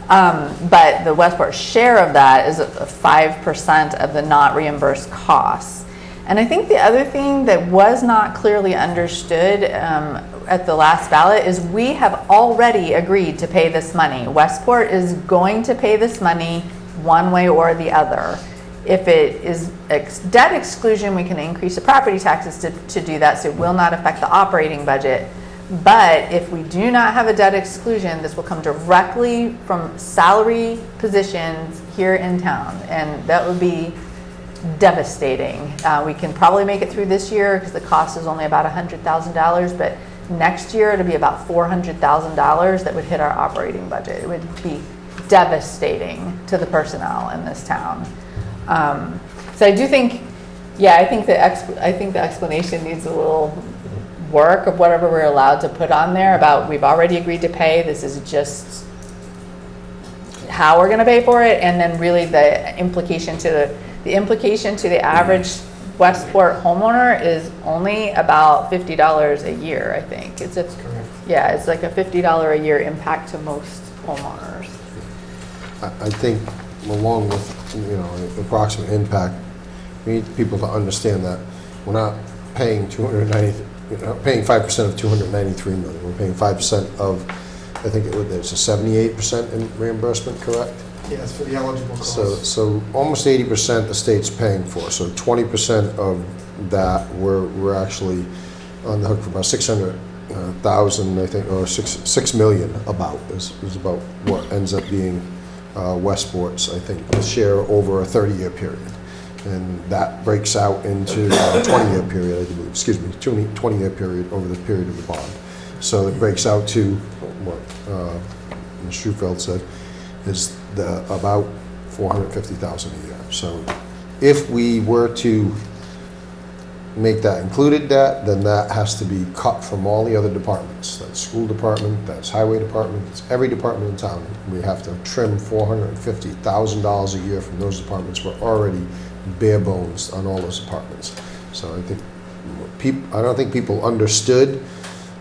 But the Westport share of that is 5% of the not reimbursed costs. And I think the other thing that was not clearly understood at the last ballot is we have already agreed to pay this money. Westport is going to pay this money one way or the other. If it is debt exclusion, we can increase the property taxes to do that, so it will not affect the operating budget. But if we do not have a debt exclusion, this will come directly from salary positions here in town, and that would be devastating. We can probably make it through this year because the cost is only about $100,000, but next year it'll be about $400,000 that would hit our operating budget. It would be devastating to the personnel in this town. So I do think, I think the explanation needs a little work of whatever we're allowed to put on there about we've already agreed to pay. This is just how we're going to pay for it, and then really the implication to the average Westport homeowner is only about $50 a year. I think it's like a $50 a year impact to most homeowners. I think along with, the approximate impact, we need people to understand that we're not paying paying 5% of $293 million. We're paying 5% of, I think there's a 78% in reimbursement, correct? Yes, for the eligible So, costs. so almost 80% the state's paying for, so 20% of that, we're actually on the hook for about 600,000, I think, or 6 million about, is about what ends up being Westport's, I think, the share over a 30-year period. And that breaks out into a 20-year period, I believe, excuse me, 20-year period over the period of the bond. So it breaks out to what Ms. Schufeld said, is about $450,000 a year. So if we were to make that included debt, then that has to be cut from all the other departments. That's school department, that's highway department, it's every department in town. We have to trim $450,000 a year from those departments. We're already bare bones on all those departments. So I think I don't think people understood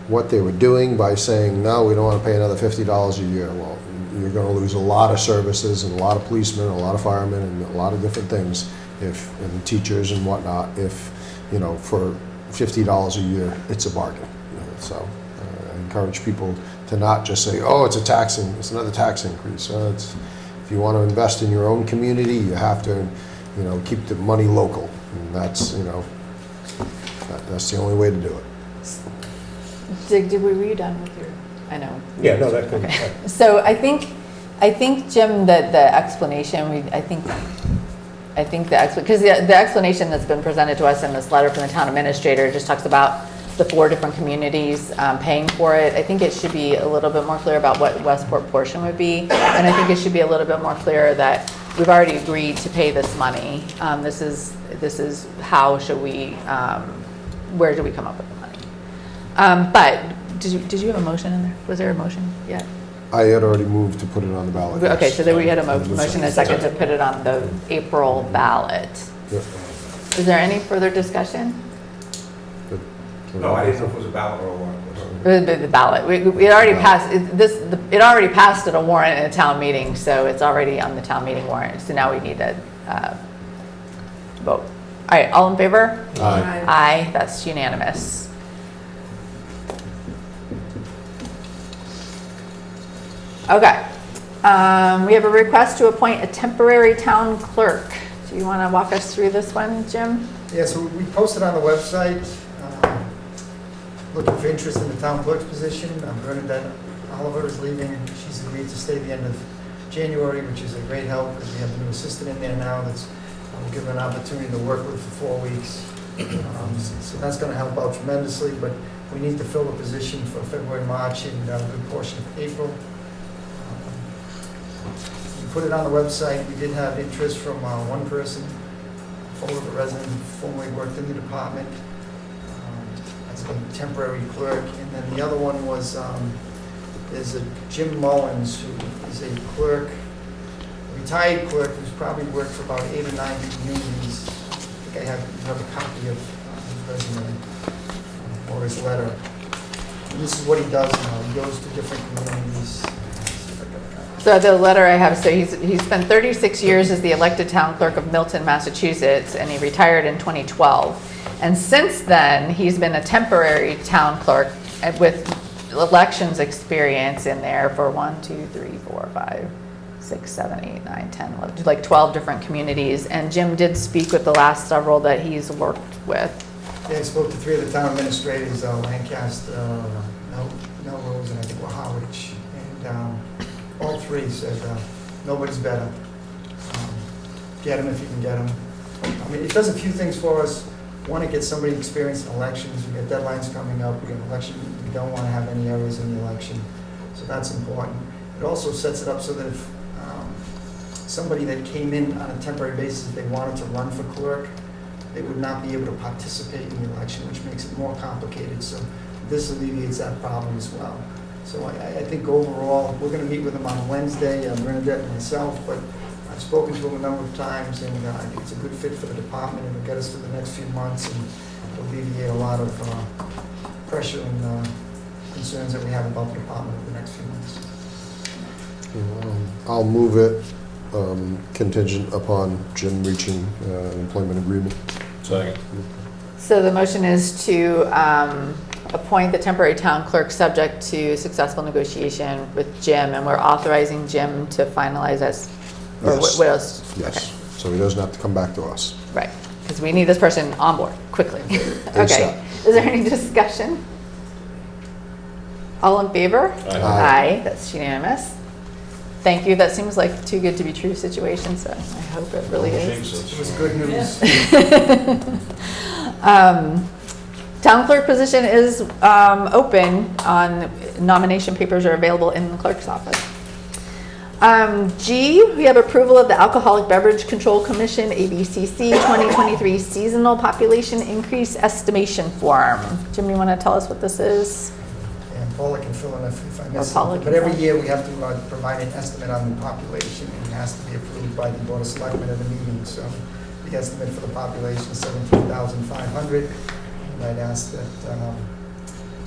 what they were doing by saying, no, we don't want to pay another $50 a year. Well, you're going to lose a lot of services and a lot of policemen, and a lot of firemen, and a lot of different things, and teachers and whatnot, if, you know, for $50 a year, it's a bargain. So I encourage people to not just say, oh, it's another tax increase. If you want to invest in your own community, you have to, you know, keep the money local. And that's, you know, that's the only way to do it. Were you done with your, I know. Yeah, no, that could. Okay. So I think, Jim, the explanation, because the explanation that's been presented to us in this letter from the town administrator just talks about the 4 different communities paying for it. I think it should be a little bit more clear about what Westport portion would be. And I think it should be a little bit more clear that we've already agreed to pay this money. This is how should we, where do we come up with the money? But did you have a motion in there? Was there a motion yet? I had already moved to put it on the ballot. Okay, yes. so then we had a motion and a second to put it on the April ballot. Yep. Is there any further discussion? No, I didn't know if it was a ballot or a warrant. The ballot. It already passed. It already passed at a warrant in a town meeting, so it's already on the town meeting warrant. So now we need to vote. All right, all in favor? Aye. Aye, that's unanimous. Okay. We have a request to appoint a temporary town clerk. Do you want to walk us through this one, Jim? Yeah, so we posted on the website, looking for interest in the town clerk's position. Bernadette Oliver is leaving. She's agreed to stay the end of January, which is a great help because we have a new assistant in there now that's will give her an opportunity to work with for 4 weeks. So that's going to help out tremendously, but we need to fill the position for February, March, and a good portion of April. We put it on the website. We did have interest from one person, a resident who formerly worked in the department. That's a temporary clerk. And then the other one was, there's a Jim Mullins, who is a clerk, a retired clerk who's probably worked for about 8 or 9 communities. I think I have a copy of his resume or his letter. And this is what he does now. He goes to different communities. So the letter I have, so he's spent 36 years as the elected town clerk of Milton, Massachusetts, and he retired in 2012. And since then, he's been a temporary town clerk with elections experience in there for 1, 2, 3, 4, 5, 6, 7, 8, 9, 10, 11, like 12 different communities. And Jim did speak with the last several that he's worked with. Yeah, I spoke to 3 of the town administrators, Lancaster, Melrose, and I think Wahowich. And all 3 said, nobody's better. Get them if you can get them. I mean, it does a few things for us. Want to get somebody experienced in elections. We got deadlines coming up. We got an election. We don't want to have any errors in the election. So that's important. It also sets it up so that if somebody that came in on a temporary basis, if they wanted to run for clerk, they would not be able to participate in the election, which makes it more complicated. So this alleviates that problem as well. So I think overall, we're going to meet with them on Wednesday, Bernadette and myself, but I've spoken to him a number of times, and I think it's a good fit for the department, and it'll get us through the next few months and alleviate a lot of pressure and concerns that we have about the department over the next few months. I'll move it contingent upon Jim reaching an employment agreement. Second. So the motion is to appoint the temporary town clerk subject to successful negotiation with Jim, and we're authorizing Jim to finalize as Or Yes. what else? Okay. Yes, so he doesn't have to come back to us. Right, because we need this person on board quickly. Okay, ASAP. is there any discussion? All in favor? Aye. That's unanimous. Thank you, that seems like too good to be true situation, so I hope it really is. It was good news. Town clerk position is open, nomination papers are available in the clerk's office. G, we have approval of the Alcoholic Beverage Control Commission, ABCC 2023 Seasonal Population Increase Estimation Form. Jim, you want to tell us what this is? And Paula can fill in if I miss Paula something. can But every fill in. year, we have to provide an estimate on the population, and it has to be approved by the Board of Selectmen at the meeting. So the estimate for the population is 17,500. And I'd ask that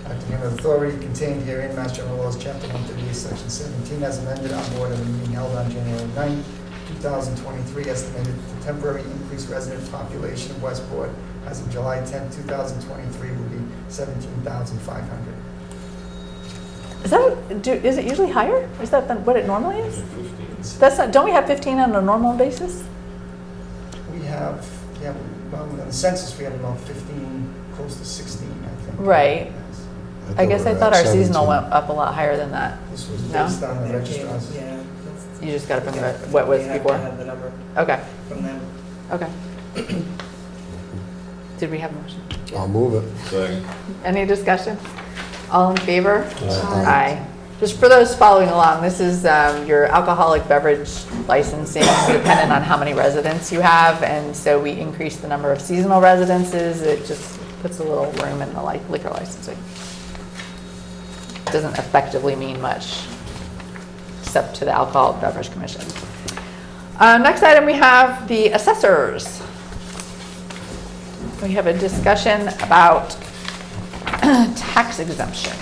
acting under the authority contained herein, Mass General Laws, Chapter 138, Section 17, as amended on board of a meeting held on January 9, 2023, estimated the temporary increased resident population of Westport as of July 10, 2023 will be 17,500. Is it usually higher? Is that what it normally is? That's not, don't we have 15 on a normal basis? We have, well, on the census, we have about 15, close to 16, I think. Right. I guess I thought our seasonal 17. went up a lot higher than that. This was No? based on the registrars. Yeah. You just got it from what was before? have the number Okay, from them. okay. Did we have a motion? I'll move it. Second. Any discussion? All in favor? Aye. Just for those following along, this is your alcoholic beverage licensing, dependent on how many residents you have, and so we increase the number of seasonal residences. It just puts a little room in the liquor licensing. Doesn't effectively mean much, except to the Alcoholic Beverage Commission. Next item, we have the assessors. We have a discussion about tax exemptions.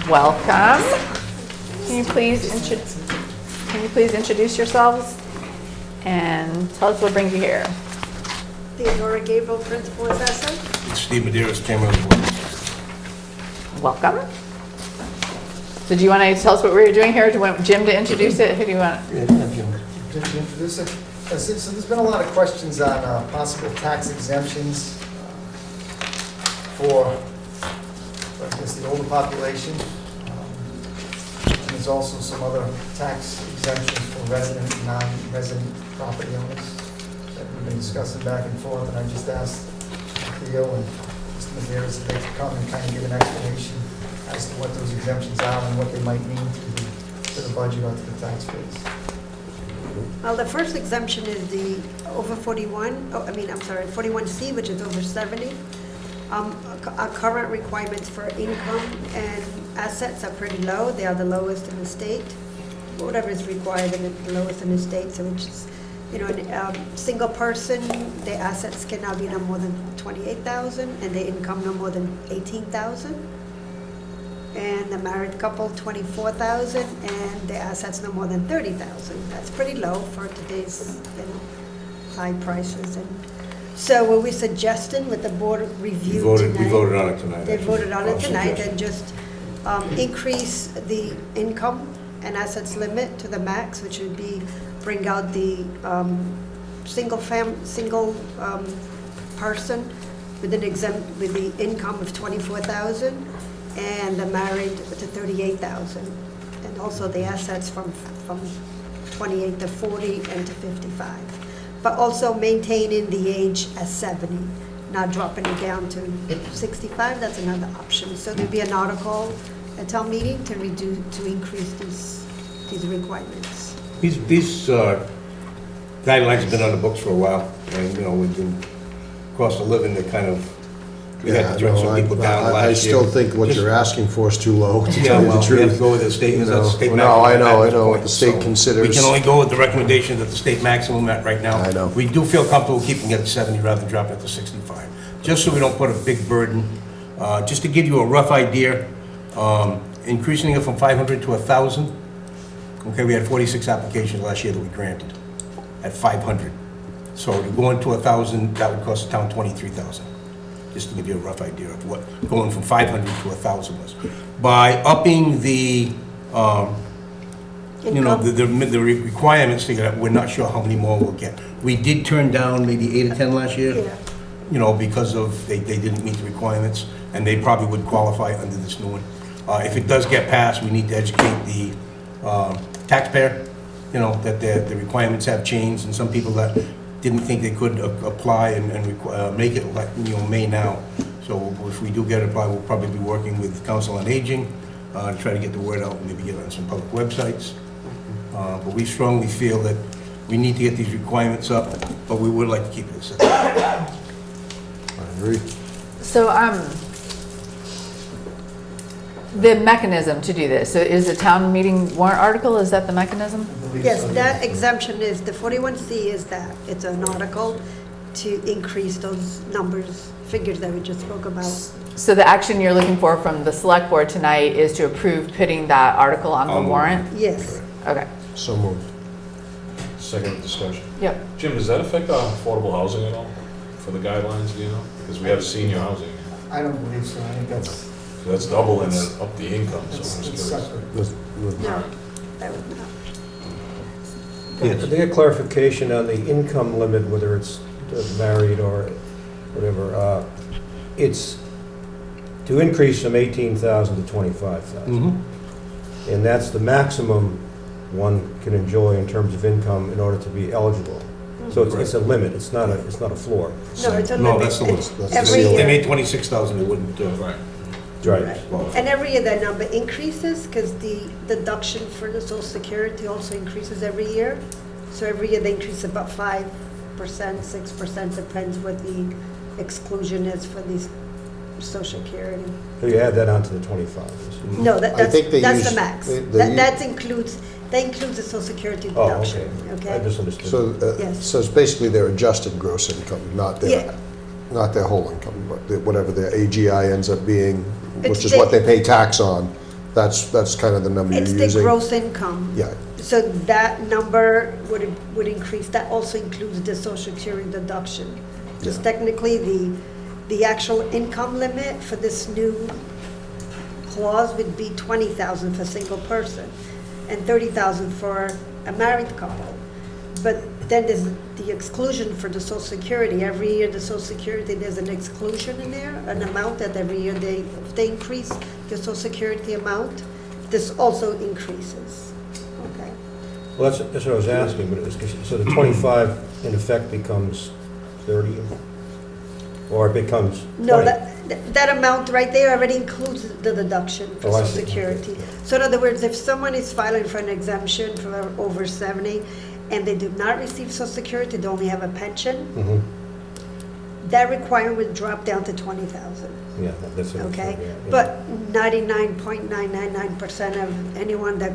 Welcome. Can you please introduce yourselves and tell us what brings you here? Theodora Gabriel, Principal Assessor. Steve Medeiros, Chairman of the Board. Welcome. So do you want to tell us what we're doing here? Do you want Jim to introduce it? Who do you want? Jim, to introduce it. So there's been a lot of questions on possible tax exemptions for, I guess, the older population. And there's also some other tax exemptions for resident and non-resident property owners that we've been discussing back and forth. And I just asked Theo and Mr. Medeiros if they could come and kind of give an explanation as to what those exemptions are and what they might mean to the budget or to the taxpayers. Well, the first exemption is the over 41C, which is over 70. Our current requirements for income and assets are pretty low. They are the lowest in the state. Whatever is required, and the lowest in the state. So which is, a single person, their assets cannot be no more than $28,000, and their income no more than $18,000. And the married couple, $24,000, and their assets no more than $30,000. That's pretty low for today's, high prices. And so what we suggesting with the board review tonight? We voted on it tonight. They voted on it tonight, Suggestion. and just increase the income and assets limit to the max, which would be, bring out the single person with the income of $24,000, and the married to $38,000, and also the assets from 28 to 40 and to 55. But also maintaining the age as 70, not dropping it down to 65. That's another option. So there'd be an article at town meeting to increase these requirements. These guidelines have been on the books for a while, and, we've been, cost of living, we had to turn some people down last year. I still think what you're asking for is too low, to Yeah, tell you well, the we have truth. to go with the state, that's the state No, I maximum at this know what point, the state so considers. We can only go with the recommendation that the state maximum at right now. I know. We do feel comfortable keeping it at 70 rather than dropping it to 65, just so we don't put a big burden. Just to give you a rough idea, increasing it from 500 to 1,000, okay, we had 46 applications last year that we granted at 500. So to go into 1,000, that would cost the town $23,000. Just to give you a rough idea of what going from 500 to 1,000 was. By upping the you know, the requirements, thing that we're not sure how many more we'll get. We did turn down maybe 8 or 10 last year, Yeah. you know, because of, they didn't meet the requirements, and they probably would qualify under this new one. If it does get passed, we need to educate the taxpayer, you know, that the requirements have changed, and some people that didn't think they could apply and make it, like, you know, may now. So if we do get it applied, we'll probably be working with Council on Aging to try to get the word out, maybe get it on some public websites. But we strongly feel that we need to get these requirements up, but we would like to keep it as such. I agree. So, the mechanism to do this, so is a town meeting warrant article, is that the mechanism? Yes, that exemption is, the 41C is that. It's an article to increase those numbers, figures that we just spoke about. So the action you're looking for from the select board tonight is to approve putting that article on the warrant? Yes. Okay. So moved. Second discussion. Yep. Jim, does that affect our affordable housing at all for the guidelines, do you know? Because we have senior housing. I don't believe so, I think that's, So that's doubling up the income, so I'm it's just curious. separate. No, that would not. Yeah, uh, to get clarification on the income limit, whether it's married or whatever, it's to increase from 18,000 to 25,000. And that's the maximum one can enjoy in terms of income in order to be eligible. So it's a limit, it's not a floor. No, it's a No, limit. that's the limit. It's That's the every ceiling. year. They made 26,000, they wouldn't do it. Right. Right. And every year that number increases because the deduction for the Social Security also increases every year. So every year they increase about 5%, 6%, depends what the exclusion is for the Social Security. So you add that on to the 25. No, I think they that's use- the max. they That includes the Social Security Oh, deduction, okay. I okay? misunderstood. So, Yes. so it's basically their adjusted gross income, not Yeah. their whole income, but whatever their AGI ends up being, It's which is the- what they pay tax on. That's kind of the number you're It's using. the gross income. Yeah, So that number would increase, that also includes the Social Security deduction. Because Yeah. technically, the actual income limit for this new clause would be 20,000 for a single person and 30,000 for a married couple. But then there's the exclusion for the Social Security. Every year, the Social Security, there's an exclusion in there, an amount that every year if they increase the Social Security amount, this also increases. Okay. Well, that's what I was asking, but so the 25 in effect becomes 30? Or it becomes 20? No, that amount right there already includes the deduction for Oh, I Social see. Security. Okay. So in other words, if someone is filing for an exemption for over 70 and they do not receive Social Security, they only have a pension, Mhm. that requirement would drop down to 20,000. Yeah, that's what I'm Okay, saying, yeah. but 99.999% of anyone that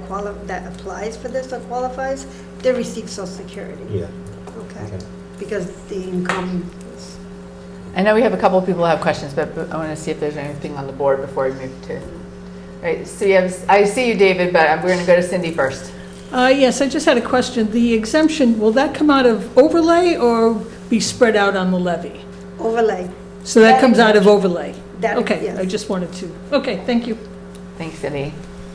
applies for this or qualifies, they receive Social Security. Yeah. Okay, Okay. because the income is, I know we have a couple of people who have questions, but I want to see if there's anything on the board before we move to. Right, so I see you, David, but we're going to go to Cindy first. Yes, I just had a question. The exemption, will that come out of overlay or be spread out on the levy? overlay. So that comes out of overlay? That- Okay, yes. I just wanted to, okay, thank you. Thanks, Cindy.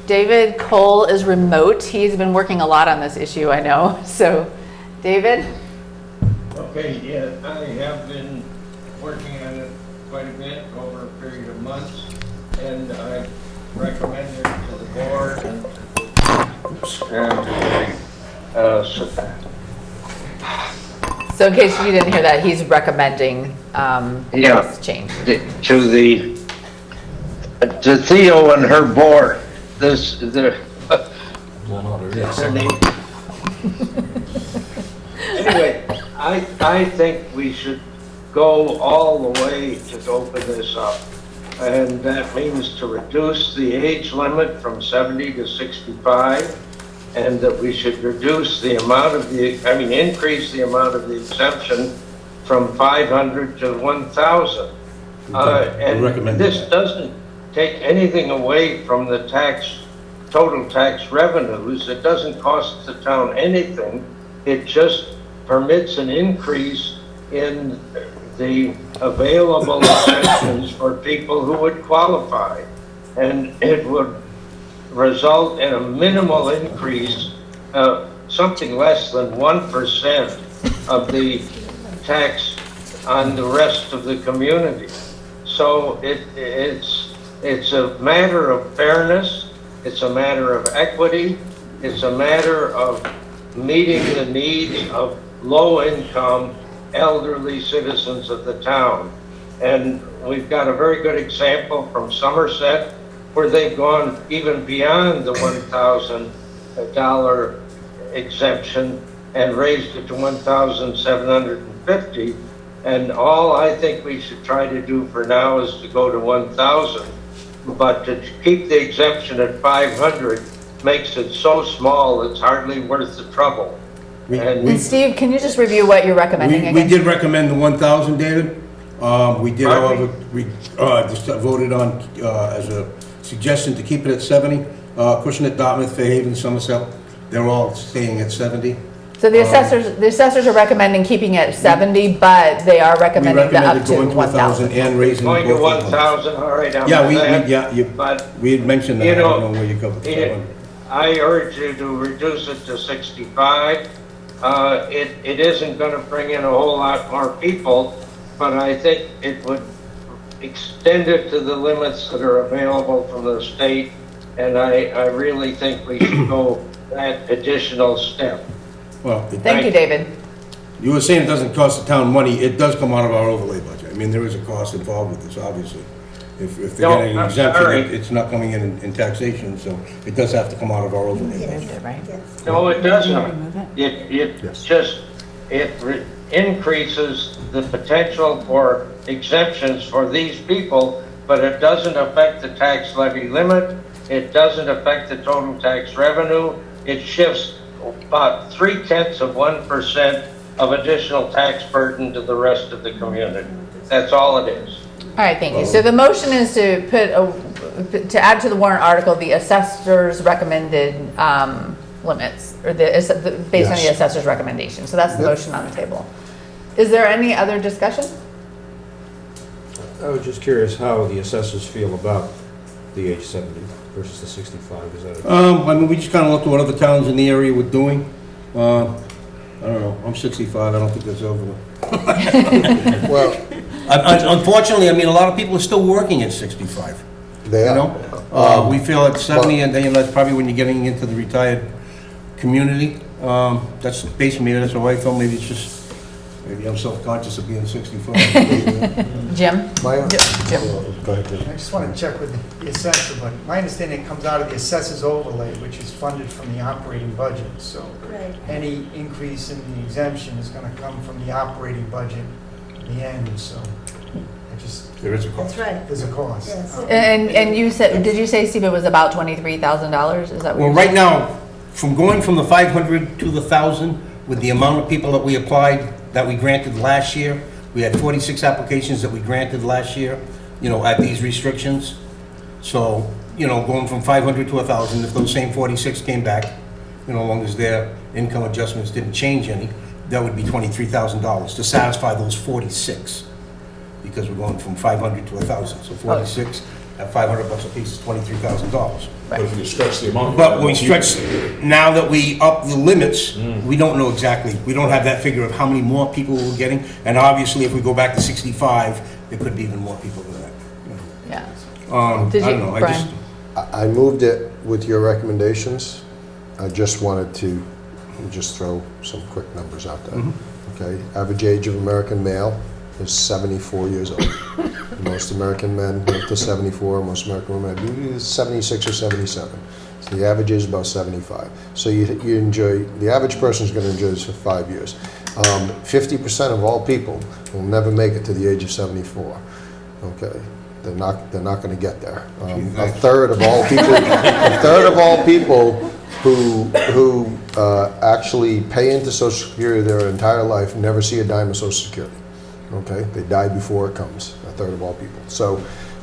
David Cole is remote. He's been working a lot on this issue, I know. So, David? Okay, yeah, I have been working on it quite a bit over a period of months, and I recommend it to the board and So in case you didn't hear that, he's recommending this change. to Theo and her board, their name. Anyway, I think we should go all the way to open this up. And that means to reduce the age limit from 70 to 65, and that we should reduce the amount of increase the amount of the exemption from 500 to 1,000. And this doesn't take anything away from the total tax revenues. It doesn't cost the town anything. It just permits an increase in the available exemptions for people who would qualify. And it would result in a minimal increase something less than 1% of the tax on the rest of the community. So it's a matter of fairness, it's a matter of equity, it's a matter of meeting the needs of low-income, elderly citizens of the town. And we've got a very good example from Somerset, where they've gone even beyond the $1,000 exemption and raised it to $1,750. And all I think we should try to do for now is to go to 1,000. But to keep the exemption at 500 makes it so small, it's hardly worth the trouble. And Steve, can you just review what you're recommending again? We did recommend the 1,000, David. We did, however, just voted on as a suggestion to keep it at 70. Cushing, Dartmouth, Fairhaven, Somerset, they're all staying at 70. So the assessors are recommending keeping it at 70, but they are recommending the up to 1,000. And raising going both to of them. 1,000, all right, I'm Yeah, with that. we had mentioned that. I don't know where you go with that one. I urge you to reduce it to 65. It isn't going to bring in a whole lot more people, but I think it would extend it to the limits that are available from the state, and I really think we should go that additional step. Well, Thank you, David. You were saying it doesn't cost the town money. It does come out of our overlay budget. I mean, there is a cost involved with this, obviously. If they're No, getting an I'm exemption, sorry. it's not coming in taxation, so it does have to come out of our overlay budget. No, it doesn't. It increases the potential for exemptions for these people, but it doesn't affect the tax levy limit. It doesn't affect the total tax revenue. It shifts about 0.3% of additional tax burden to the rest of the community. That's all it is. All right, thank you. So the motion is to to add to the warrant article the assessor's recommended limits, or based on the Yes. assessor's recommendation. So that's the motion on the table. Is there any other discussion? I was just curious how the assessors feel about the age 70 versus the 65. Is that I mean, we just kind of looked at what other towns in the area were doing. I don't know, I'm 65, I don't think that's over. Well, Unfortunately, I mean, a lot of people are still working at 65. they You are. know, we feel at 70, and then that's probably when you're getting into the retired community. That's basically, that's what I feel. Maybe it's just, maybe I'm self-conscious of being 65. Jim? My, Jim. go ahead, Jim. I just want to check with the assessor, but my understanding it comes out of the assessor's overlay, which is funded from the operating budget. So any increase in the exemption is going to come from the operating budget in the end, so I just... There is a cost. That's right. There's a cost. Yes. And you said, did you say, Steve, it was about $23,000? Is that what Well, you're right saying? now, from going from the 500 to the 1,000, with the amount of people that we applied, that we granted last year, we had 46 applications that we granted last year, you know, at these restrictions. So, you know, going from 500 to 1,000, if those same 46 came back, you know, as long as their income adjustments didn't change any, that would be $23,000 to satisfy those 46. Because we're going from 500 to 1,000, so 46 at $500 a piece is $23,000. But if you stretch the amount. But when we stretch, now that we up the limits, we don't know exactly, we don't have that figure of how many more people we're getting. And obviously, if we go back to 65, there could be even more people than that. Yeah. I Did you, don't know, I Brian? just, I moved it with your recommendations. I just wanted to just throw some quick numbers out there. Okay, average age of American male is 74 years old. Most American men live to 74, most American women are 76 or 77. So the average is about 75. So you enjoy, the average person is going to enjoy this for 5 years. 50% of all people will never make it to the age of 74. Okay, they're not going to get there. A third of all people, who actually pay into Social Security their entire life never see a dime of Social Security. Okay, they die before it comes, a third of all people. So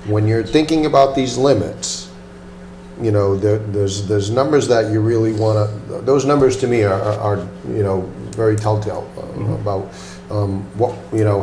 when you're thinking about these limits, you know, there's numbers that you really want to, those numbers to me are, you know, very telltale about what,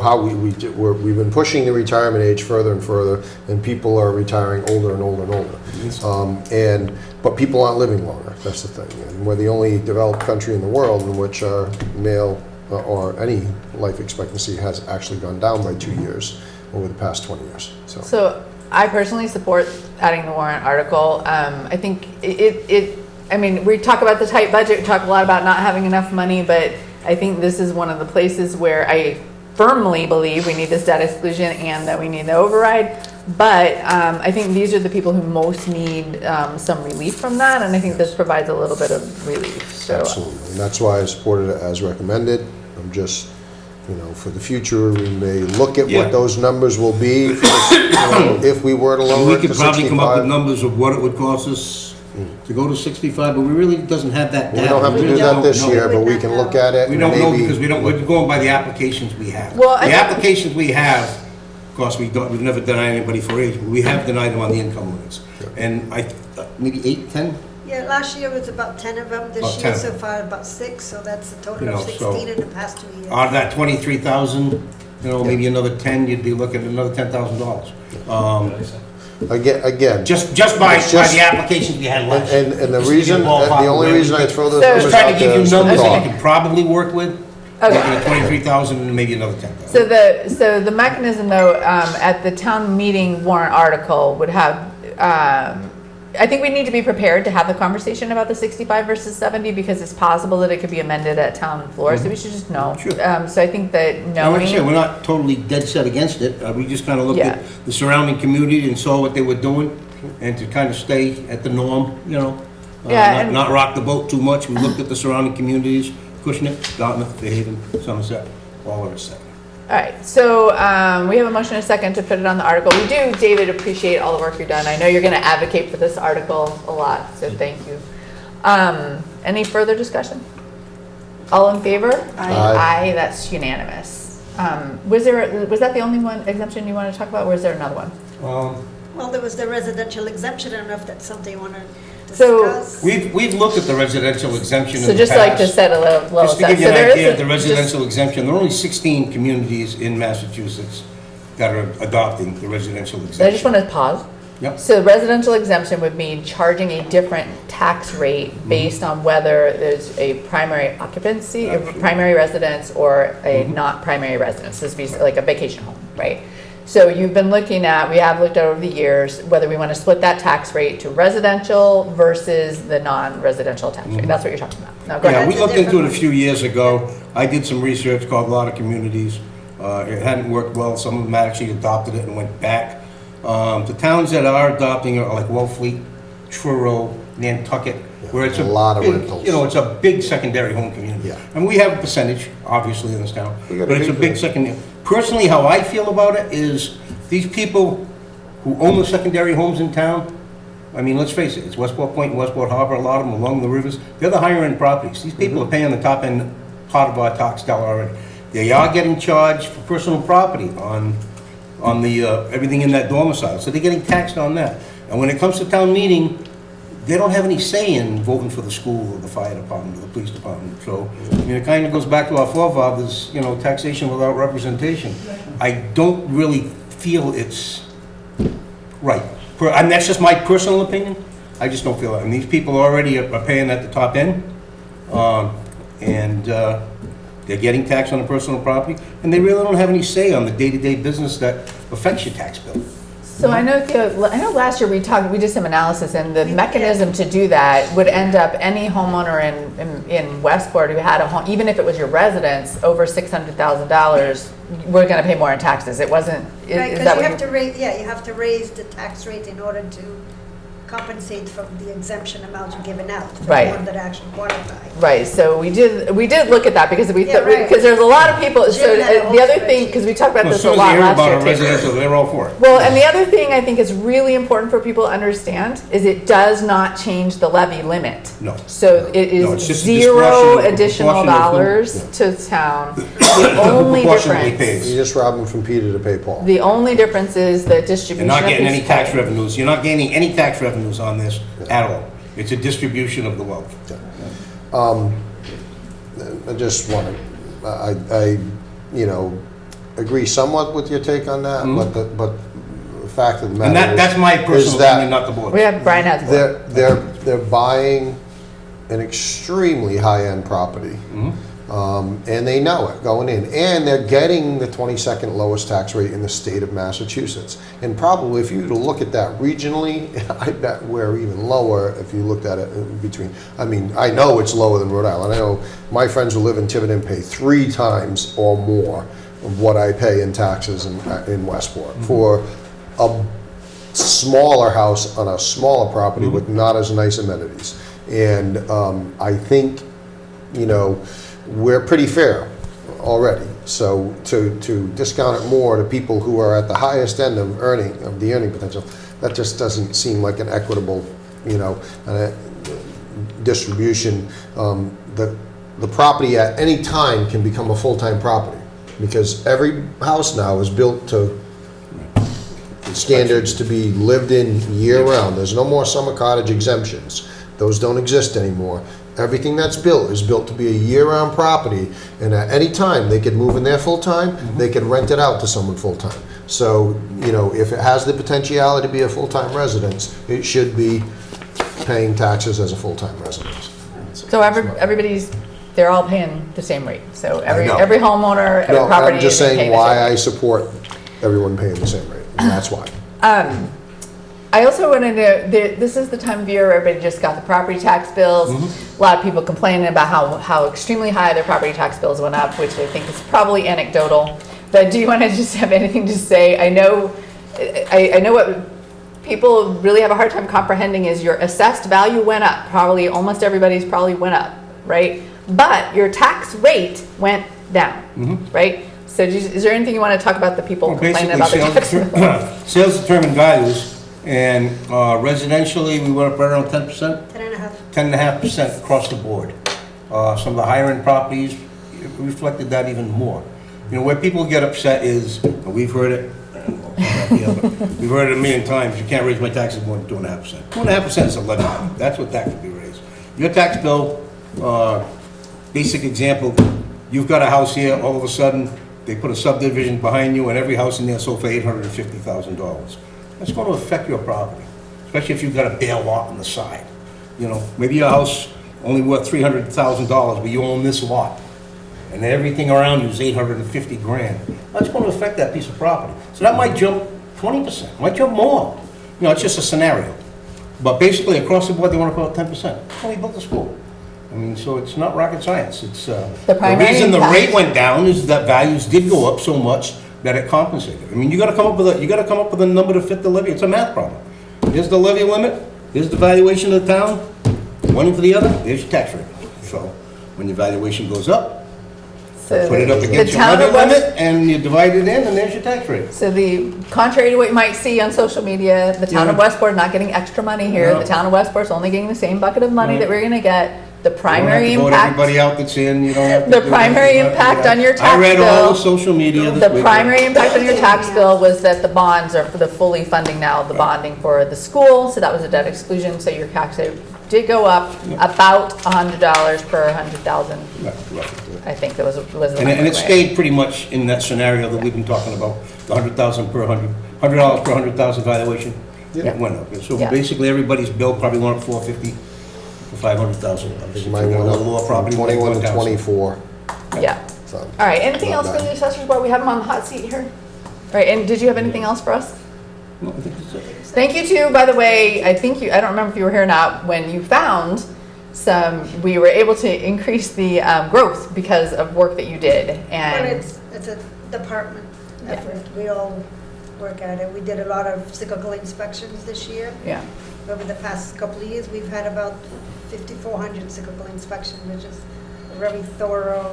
how we've been pushing the retirement age further and further, and people are retiring older and older and older. But people aren't living longer, that's the thing. And we're the only developed country in the world in which our male or any life expectancy has actually gone down by 2 years over the past 20 years. So I personally support adding the warrant article. I think we talk about the tight budget, we talk a lot about not having enough money, but I think this is one of the places where I firmly believe we need this debt exclusion and that we need the override. But I think these are the people who most need some relief from that, and I think this provides a little bit of relief. So. Absolutely, and that's why I supported it as recommended. I'm just, for the future, we may look at what those numbers will be if we were to lower it to 65. We could probably come up with numbers of what it would cost us to go to 65, but we really doesn't have that down. We don't have to do that this year, but we can look at it. We don't know because we're going by the applications we have. Well, the applications we have, of course, we've never denied anybody for age, but we have denied them on the income limits. And maybe 8, 10? Yeah, last year was about 10 of them. This year so far about 6, so that's a total of 16 in the past 2 years. Out of that 23,000, maybe another 10, you'd be looking at another $10,000. Again, just by the applications we had last year. And the only reason I throw those numbers just trying out to give you there numbers is that you can probably work with. Okay. Looking at 23,000 and maybe another 10,000. So the mechanism though, at the town meeting warrant article would have, I think we need to be prepared to have the conversation about the 65 versus 70 because it's possible that it could be amended at town floor, so we should just know. Sure. So I think that knowing. We're not totally dead set against it. We just kind of looked at the surrounding community and saw what they were doing and to kind of stay at the norm, not rock the boat too much. We looked at the surrounding communities, Cushnet, Dartmouth, Fairhaven, Somerset, all are set. All right, so we have a motion and a second to put it on the article. We do, David, appreciate all the work you've done. I know you're going to advocate for this article a lot, so thank you. Any further discussion? All in favor? Aye, that's unanimous. Was that the only one exemption you want to talk about, or was there another one? Well, there was the residential exemption. I don't know if that's something you want to So discuss. We've looked at the residential exemption in the So just past. like to set a level. Just to give you an idea of the residential exemption, there are only 16 communities in Massachusetts that are adopting the residential exemption. I just want to pause. Yep. So residential exemption would mean charging a different tax rate based on whether there's a primary occupancy, a primary residence, or a not primary residence. This would be like a vacation home, right? So you've been looking at, we have looked at over the years, whether we want to split that tax rate to residential versus the non-residential tax rate. That's what you're talking about. No, go ahead. We looked into it a few years ago. I did some research, called a lot of communities. It hadn't worked well. Some of them actually adopted it and went back. The towns that are adopting are like Wellfleet, Truro, Nantucket, where it's a lot of big, rentals. it's a big secondary home community. Yeah. And we have a percentage, obviously, in this town, We got a but it's a big big secondary. Personally, how I feel about it is these people who own the secondary homes in town, I mean, let's face it, it's Westport Point and Westport Harbor, a lot of them along the rivers, they're the higher end properties. These people are paying the top end part of our tax dollar already. They are getting charged for personal property on the, everything in that domicile, so they're getting taxed on that. And when it comes to town meeting, they don't have any say in voting for the school or the fire department or the police department. So, it kind of goes back to our forefathers, taxation without representation. I don't really feel it's right. And that's just my personal opinion. I just don't feel it. And these people already are paying at the top end. And they're getting taxed on the personal property. And they really don't have any say on the day-to-day business that affects your tax bill. So I know last year we did some analysis, and the mechanism to do that would end up any homeowner in Westport who had a home, even if it was your residence, over $600,000, we're going to pay more in taxes. It wasn't. Right, Is because that you what have to raise, you have to raise the tax rate in order to compensate from the exemption amount you're giving out for the Right. one that actually qualify. Right, so we did look at that because Yeah, right. because there's a lot of people. So Jim had a whole the other thing, spreadsheet. because we talked about Well, this as a soon as lot they hear last about year a too. residential, they're all for it. Well, and the other thing I think is really important for people to understand is it does not change the levy limit. No. So it No, is it's just a zero disproportionate- additional proportional dollars to town. The only Proportionally difference, You just robbing from Peter to pay Paul. the only difference is the You're distribution not of getting these any tax funds. revenues. You're not gaining any tax revenues on this at all. It's a distribution of the wealth. I just want to, I, you know, agree somewhat with your take on that, but the fact of the And matter that's my is personal that opinion, not the board. We have, Brian has one. they're buying an extremely high-end property. And they know it going in. And they're getting the 22nd lowest tax rate in the state of Massachusetts. And probably if you were to look at that regionally, I bet we're even lower if you looked at it in between. I mean, I know it's lower than Rhode Island. I know my friends who live in Tiverton pay 3 times or more of what I pay in taxes in Westport for a smaller house on a smaller property with not as nice amenities. And I think, you know, we're pretty fair already. So to discount it more to people who are at the highest end of the earning potential, that just doesn't seem like an equitable, you know, distribution. The property at any time can become a full-time property because every house now is built to standards to be lived in year-round. There's no more summer cottage exemptions. Those don't exist anymore. Everything that's built is built to be a year-round property, and at any time, they could move in there full-time, they could rent it out to someone full-time. So, you know, if it has the potentiality to be a full-time residence, it should be paying taxes as a full-time residence. So they're all paying the same rate. So every know. homeowner, every No, property I'm just is paying saying the same why rate. I support everyone paying the same rate, and that's why. I also wanted to, this is the time of year where everybody just got the property tax bills. A lot of people complaining about how extremely high their property tax bills went up, which I think is probably anecdotal. But do you want to just have anything to say? I know what people really have a hard time comprehending is your assessed value went up. Probably almost everybody's probably went up, right? But your tax rate went down, right? So is there anything you want to talk about the people complaining about their tax bills? Sales determine values, and residentially, we went up right around 10%? 10.5% across the board. Some of the higher end properties reflected that even more. You know, where people get upset is, and we've heard it, we've heard it a million times, you can't raise my taxes more than 2.5%. 2.5% is a levy. That's what that could be raised. Your tax bill, basic example, you've got a house here, all of a sudden, they put a subdivision behind you, and every house in there sold for $850,000. That's going to affect your property, especially if you've got a bare lot on the side. You know, maybe your house only worth $300,000, but you own this lot, and everything around you is $850,000. That's going to affect that piece of property. So that might jump 20%, might jump more. You know, it's just a scenario. But basically, across the board, they want to put up 10%. Only built the school. I mean, so it's not rocket science. It's the reason the rate went down is that values did go up so much that it compensated. I mean, you got to come up with a number to fit the levy. It's a math problem. Here's the levy limit. Here's the valuation of the town. One into the other. There's your tax rate. So when your valuation goes up, put it up against your levy limit, and you divide it in, and there's your tax rate. So contrary to what you might see on social media, the town of Westport not getting extra money here. No. The town of Westport's only getting the same bucket of money Right. that we're going to get. The primary you don't have to impact. vote everybody out that's in. You don't have to The do primary this, you don't have to impact do that. on your tax I read all bill- the social media this The week. primary impact on your tax bill was that the bonds are for the fully funding now, the bonding for the school, so that was a debt exclusion, so your tax rate did go up about $100 per 100,000. I think that was the And it number. stayed pretty much in that scenario that we've been talking about, the $100,000 per $100 per 100,000 valuation. It went up. So Yeah. basically, everybody's bill probably went up $450 to $500,000. If you got a little lower property, 21 to 1,000. 24. Yeah. So, All right, anything not else for bad. the assessors while we have them on the hot seat here? All right, and did you have anything else for us? No, I think that's it. Thank you too, by the way, I don't remember if you were here or not, when you found we were able to increase the growth because of work that you did, But and it's a department effort. We all work at it. We did a lot of cyclical inspections this year. yeah. Over the past couple of years, we've had about 5,400 cyclical inspections, which is a very thorough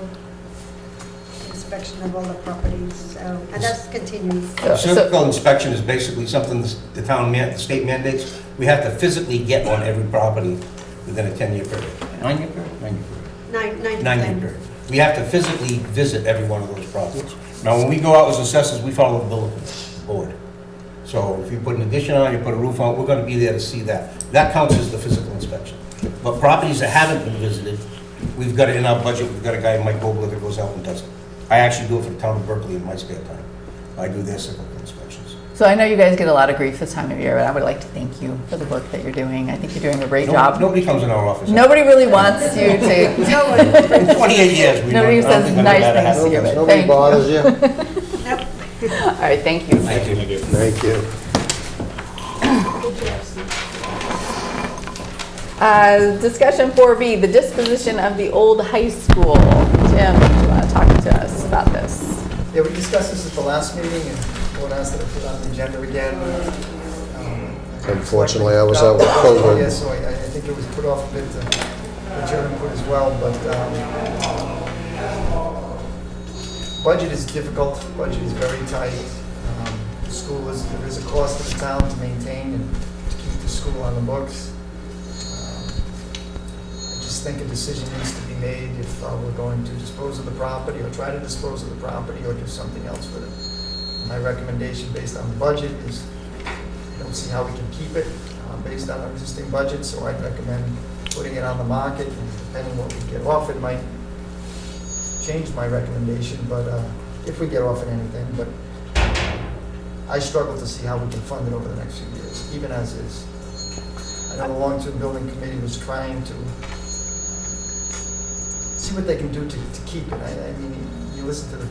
inspection of all the properties, and that's continuing. Physical inspection is basically something the state mandates. We have to physically get on every property within a 10-year period. 9-year period? 9-year period. 9-year period. We have to physically visit every one of those properties. Now, when we go out as assessors, we follow the bulletin board. So if you put an addition on, you put a roof on, we're going to be there to see that. That counts as the physical inspection. But properties that haven't been visited, we've got it in our budget, we've got a guy, Mike Gobler, that goes out and does it. I actually do it for the town of Berkeley in my spare time. I do their cyclical inspections. So I know you guys get a lot of grief this time of year, but I would like to thank you for the work that you're doing. I think you're doing a great job. Nobody comes in our office. Nobody really wants you to. In 28 years, we Nobody don't- I don't says think I've nice ever had things to you, but Nobody thank you. bothers you? All right, thank you. Thank you. Thank you. Discussion 4B, the disposition of the old high school. Jim, do you want to talk to us about this? Yeah, we discussed this at the last meeting, and board asked that I put on the agenda again. Unfortunately, I was out with COVID. Yeah, so I think it was put off a bit to your input as well, but budget is difficult, budget is very tight. The school there is a cost to the town to maintain and to keep the school on the books. I just think a decision needs to be made if we're going to dispose of the property or try to dispose of the property or do something else with it. My recommendation based on the budget is I don't see how we can keep it based on our existing budget, so I'd recommend putting it on the market, and depending what we get off, it might change my recommendation, but if we get off at anything, but I struggle to see how we can fund it over the next few years, even as is. I know the long-term building committee was trying to see what they can do to keep it. I mean, you listen to the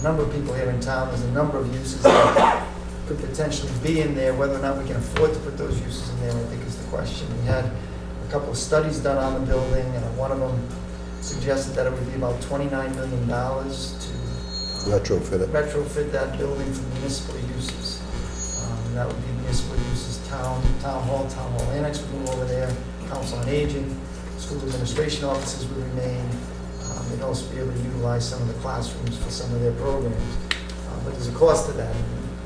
number of people here in town, there's a number of uses that could potentially be in there. Whether or not we can afford to put those uses in there, I think is the question. We had a couple of studies done on the building, and one of them suggested that it would be about $29 million to retrofit that building for municipal uses. That would be municipal uses, town hall annex would move over there, council on aging, school administration offices would remain. They'd also be able to utilize some of the classrooms for some of their programs. But there's a cost to that.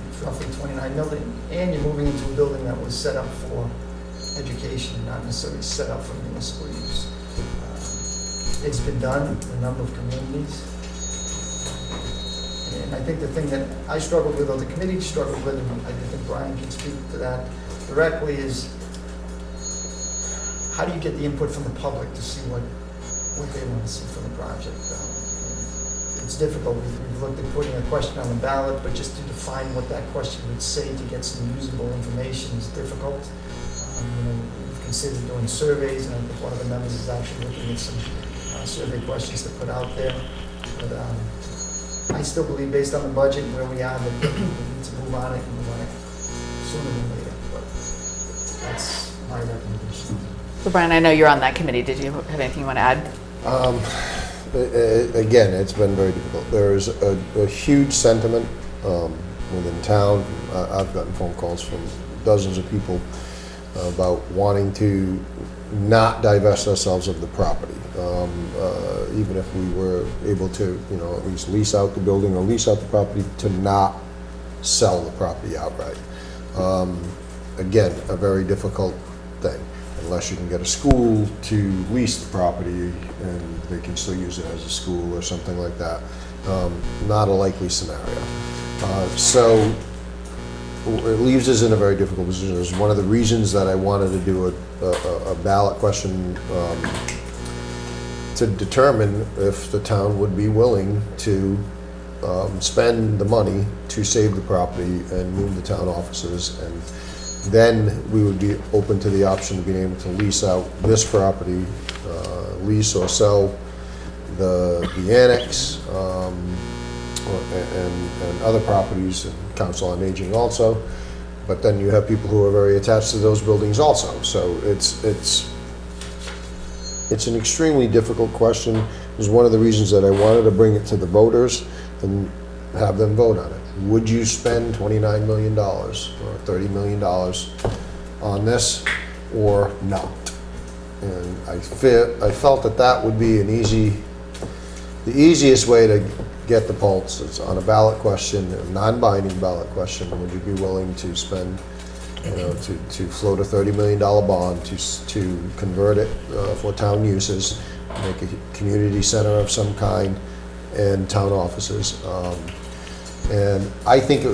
It's roughly $29 million, and you're moving into a building that was set up for education, not necessarily set up for municipal use. It's been done in a number of communities. And I think the thing that I struggled with, or the committee struggled with, and I think Brian can speak to that directly, is how do you get the input from the public to see what they want to see from the project? It's difficult. We've looked at putting a question on the ballot, but just to define what that question would say to get some usable information is difficult. We've considered doing surveys, and I think one of the members is actually looking at some survey questions to put out there. But I still believe, based on the budget and where we are, that we need to move on it and move on it sooner than later. But that's my recommendation. So Brian, I know you're on that committee. Did you have anything you want to add? Again, it's been very difficult. There is a huge sentiment within town. I've gotten phone calls from dozens of people about wanting to not divest ourselves of the property. Even if we were able to, at least lease out the building or lease out the property, to not sell the property outright. Again, a very difficult thing. Unless you can get a school to lease the property and they can still use it as a school or something like that. Not a likely scenario. So it leaves us in a very difficult position. It's one of the reasons that I wanted to do a ballot question to determine if the town would be willing to spend the money to save the property and move the town offices, and then we would be open to the option of being able to lease out this property, lease or sell the annex, and other properties, and council on aging also. But then you have people who are very attached to those buildings also. So it's an extremely difficult question. It was one of the reasons that I wanted to bring it to the voters and have them vote on it. Would you spend $29 million or $30 million on this or not? And I felt that would be the easiest way to get the pulse. It's on a ballot question, a non-binding ballot question. Would you be willing to spend, to float a $30 million bond to convert it for town uses, make a community center of some kind, and town offices? And I think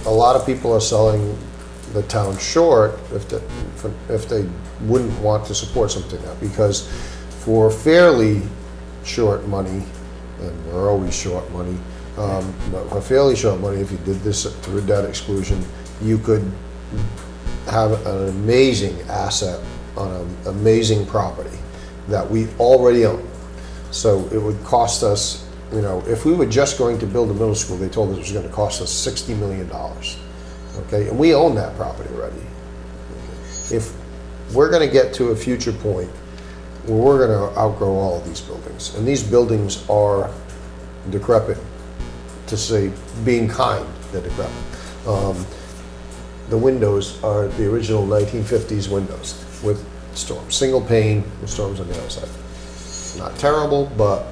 a lot of people are selling the town short if they wouldn't want to support something like that, because for fairly short money, and we're always short money, but for fairly short money, if you did this through debt exclusion, you could have an amazing asset on an amazing property that we already own. So it would cost us, you know, if we were just going to build a middle school, they told us it was going to cost us $60 million. Okay, and we own that property already. If we're going to get to a future point where we're going to outgrow all of these buildings, and these buildings are decrepit, to say, being kind, they're decrepit. The windows are the original 1950s windows with storms, single pane with storms on the outside. Not terrible, but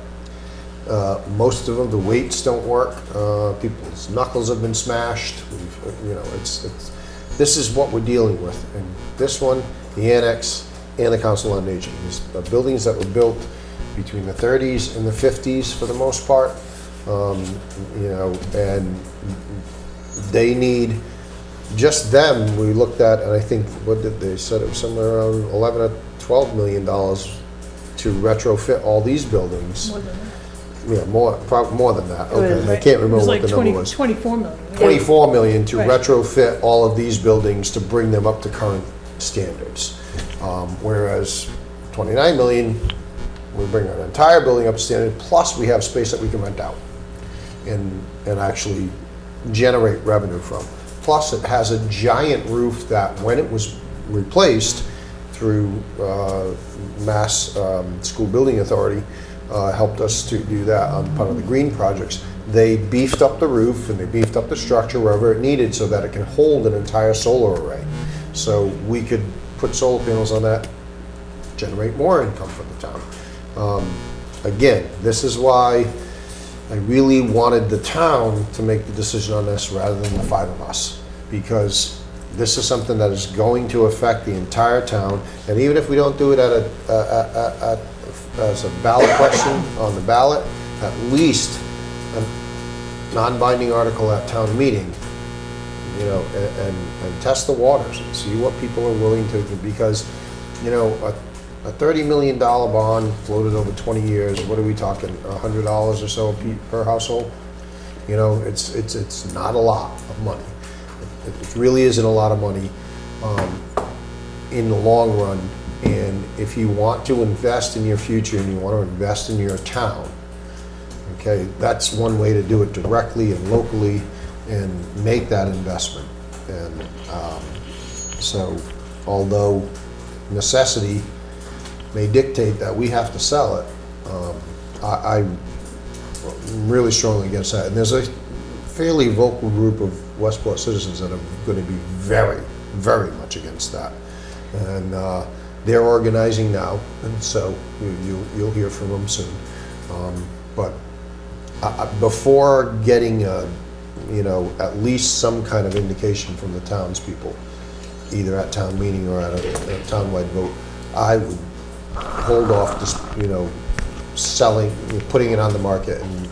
most of them, the weights don't work. People's knuckles have been smashed. You know, this is what we're dealing with. And this one, the annex, and the Council on Aging. These are buildings that were built between the 30s and the 50s for the most part. You know, and they need, just them, we looked at, and I think, what did they said, it was somewhere around 11 or 12 million dollars to retrofit all these buildings. More than that. Yeah, more than that. Okay, I can't remember what the number was. 24 million. 24 million to Right. retrofit all of these buildings to bring them up to current standards. Whereas 29 million, we bring an entire building up to standard, plus we have space that we can rent out and actually generate revenue from. Plus, it has a giant roof that, when it was replaced through Mass School Building Authority, helped us to do that on part of the green projects. They beefed up the roof and they beefed up the structure wherever it needed so that it can hold an entire solar array. So we could put solar panels on that, generate more income for the town. Again, this is why I really wanted the town to make the decision on this rather than the five of us, because this is something that is going to affect the entire town. And even if we don't do it as a ballot question on the ballot, at least a non-binding article at town meeting, you know, and test the waters and see what people are willing to do. Because, you know, a $30 million bond floated over 20 years, what are we talking, $100 or so per household? You know, it's not a lot of money. It really isn't a lot of money in the long run. And if you want to invest in your future and you want to invest in your town, okay, that's one way to do it directly and locally and make that investment. And so, although necessity may dictate that we have to sell it, I'm really strongly against that. And there's a fairly vocal group of Westport citizens that are going to be very, very much against that. And they're organizing now, and so you'll hear from them soon. But before getting, you know, at least some kind of indication from the townspeople, either at town meeting or at a townwide vote, I would hold off, just, you know, selling, putting it on the market and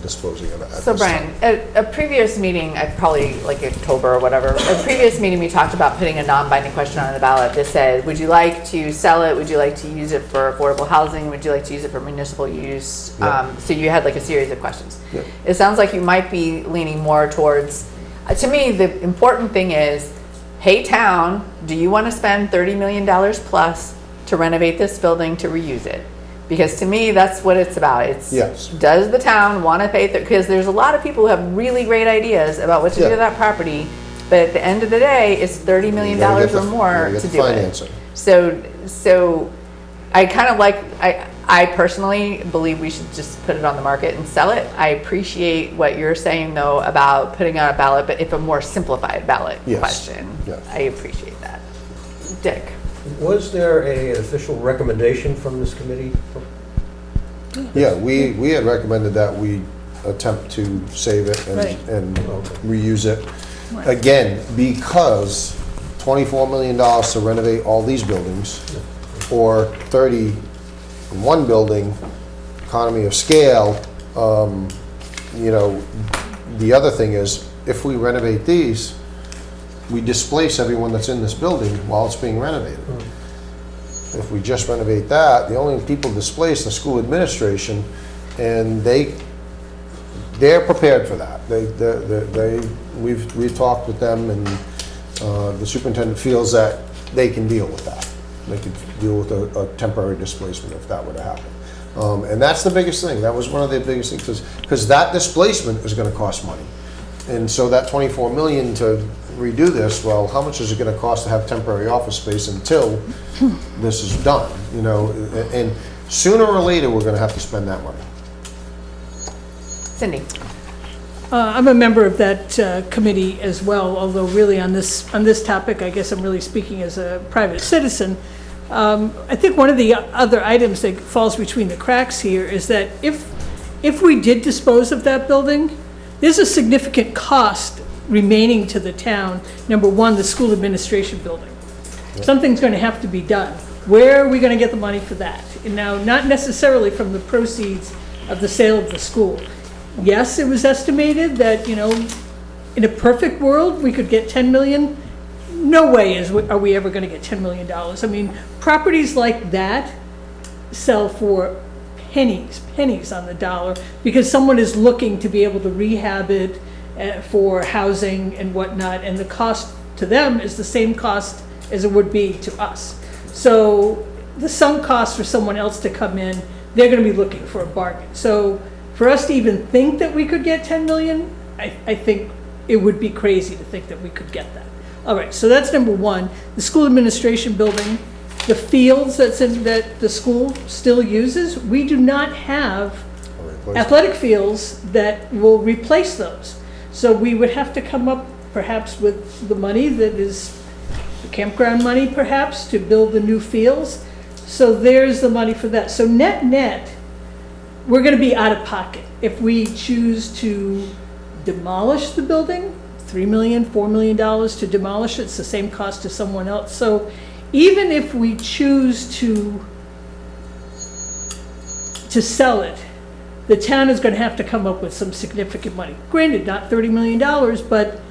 disposing of it. So Brian, at a previous meeting, probably like October or whatever, a previous meeting, we talked about putting a non-binding question on the ballot that said, would you like to sell it? Would you like to use it for affordable housing? Would you like to use it for municipal use? Yeah. So you had like a series of questions. Yeah. It sounds like you might be leaning more towards, to me, the important thing is, hey town, do you want to spend $30 million plus to renovate this building to reuse it? Because to me, that's what it's about. It's, yes. Does the town want to pay, because there's a lot of people who have really great ideas about what to do to that property, but at the end of the day, it's $30 million or more to do it. So I kind of like, I personally believe we should just put it on the market and sell it. I appreciate what you're saying though about putting on a ballot, but if a more simplified ballot question, I appreciate that. Dick. Was there an official recommendation from this committee? Yeah, we had recommended that we attempt to save it and reuse it. Right. Again, because $24 million to renovate all these buildings, or 30 in one building, economy of scale. You know, the other thing is, if we renovate these, we displace everyone that's in this building while it's being renovated. if we just renovate that, the only people displaced are school administration, and they're prepared for that. We've talked with them, and the superintendent feels that they can deal with that. They could deal with a temporary displacement if that were to happen. And that's the biggest thing. That was one of the biggest things, because that displacement is gonna cost money. And so that 24 million to redo this, well, how much is it gonna cost to have temporary office space until this is done, you know? And sooner or later, we're gonna have to spend that money. Cindy? I'm a member of that committee as well, although really on this topic, I guess I'm really speaking as a private citizen. I think one of the other items that falls between the cracks here is that if we did dispose of that building, there's a significant cost remaining to the town. Number one, the school administration building. Something's going to have to be done. Where are we going to get the money for that? And now, not necessarily from the proceeds of the sale of the school. Yes, it was estimated that, you know, in a perfect world, we could get 10 million. No way are we ever going to get $10 million. I mean, properties like that sell for pennies on the dollar, because someone is looking to be able to rehab it for housing and whatnot, and the cost to them is the same cost as it would be to us. So the sunk cost for someone else to come in, they're going to be looking for a bargain. So for us to even think that we could get 10 million, I think it would be crazy to think that we could get that. All right, so that's number one. The school administration building, the fields that the school still uses, we do not have athletic fields that will replace those. So we would have to come up perhaps with the money that is the campground money perhaps to build the new fields. So there's the money for that. So net, we're going to be out of pocket if we choose to demolish the building. $3 million, $4 million to demolish it. It's the same cost to someone else. So even if we choose to sell it, the town is going to have to come up with some significant money. Granted, not $30 million, but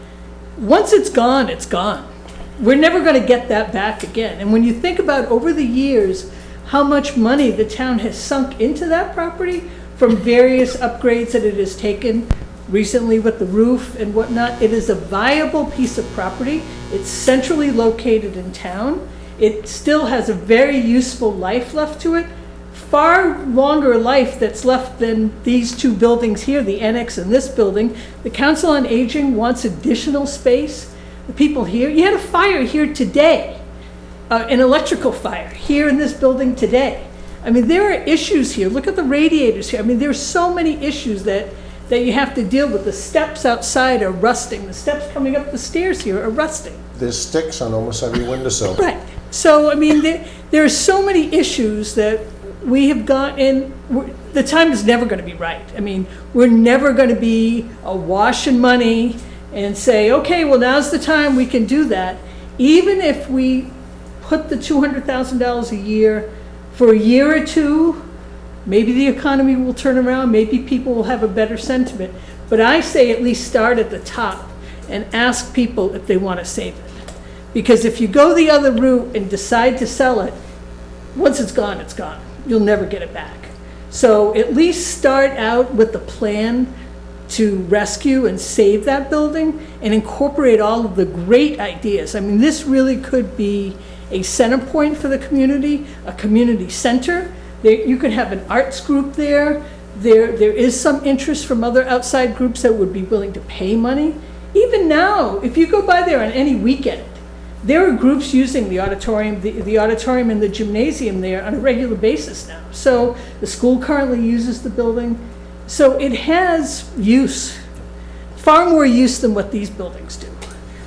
once it's gone, it's gone. We're never going to get that back again. And when you think about over the years, how much money the town has sunk into that property from various upgrades that it has taken, recently with the roof and whatnot, it is a viable piece of property. It's centrally located in town. It still has a very useful life left to it. Far longer life that's left than these two buildings here, the annex and this building. The Council on Aging wants additional space. The people here, you had a fire here today, an electrical fire here in this building today. I mean, there are issues here. Look at the radiators here. I mean, there's so many issues that you have to deal with. The steps outside are rusting. The steps coming up the stairs here are rusting. There's sticks on almost every windowsill. Right. So, I mean, there are so many issues that we have got in. The time is never going to be right. I mean, we're never going to be awash in money and say, okay, well, now's the time we can do that. Even if we put the $200,000 a year for a year or two, maybe the economy will turn around, maybe people will have a better sentiment. But I say at least start at the top and ask people if they want to save it. Because if you go the other route and decide to sell it, once it's gone, it's gone. You'll never get it back. So at least start out with the plan to rescue and save that building and incorporate all of the great ideas. I mean, this really could be a center point for the community, a community center. You could have an arts group there. There is some interest from other outside groups that would be willing to pay money. Even now, if you go by there on any weekend, there are groups using the auditorium, the auditorium and the gymnasium there on a regular basis now. So the school currently uses the building. So it has use, far more use than what these buildings do.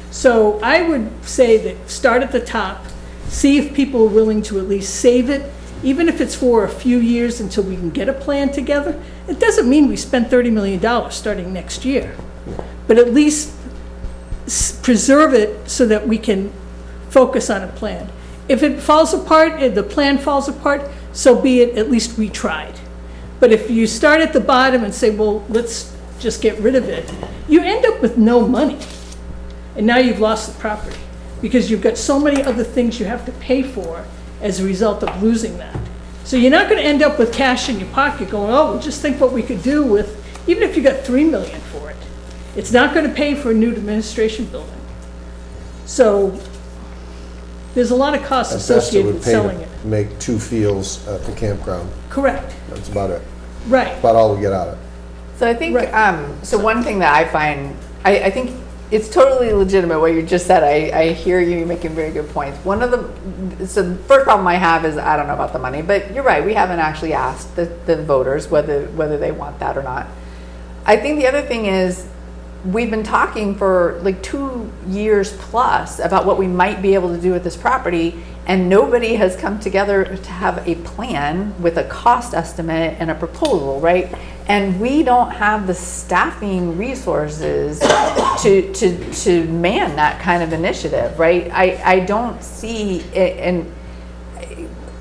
So I would say that start at the top, see if people are willing to at least save it, even if it's for a few years until we can get a plan together. It doesn't mean we spend $30 million starting next year, but at least preserve it so that we can focus on a plan. If it falls apart, if the plan falls apart, so be it, at least we tried. But if you start at the bottom and say, well, let's just get rid of it, you end up with no money. And now you've lost the property because you've got so many other things you have to pay for as a result of losing that. So you're not gonna end up with cash in your pocket going, oh, well, just think what we could do with, even if you got 3 million for it. It's not gonna pay for a new administration building. So there's a lot of costs At best, associated with pay to selling it. make 2 fields at the campground. Correct, That's about it. right. About all we get out of it. So I think, so one thing that I find, I think it's totally legitimate what you just said. I hear you making very good points. One of so the first problem I have is I don't know about the money, but you're right, we haven't actually asked the voters whether they want that or not. I think the other thing is, we've been talking for like 2 years plus about what we might be able to do with this property, and nobody has come together to have a plan with a cost estimate and a proposal, right? And we don't have the staffing resources to man that kind of initiative, right? I don't see it, and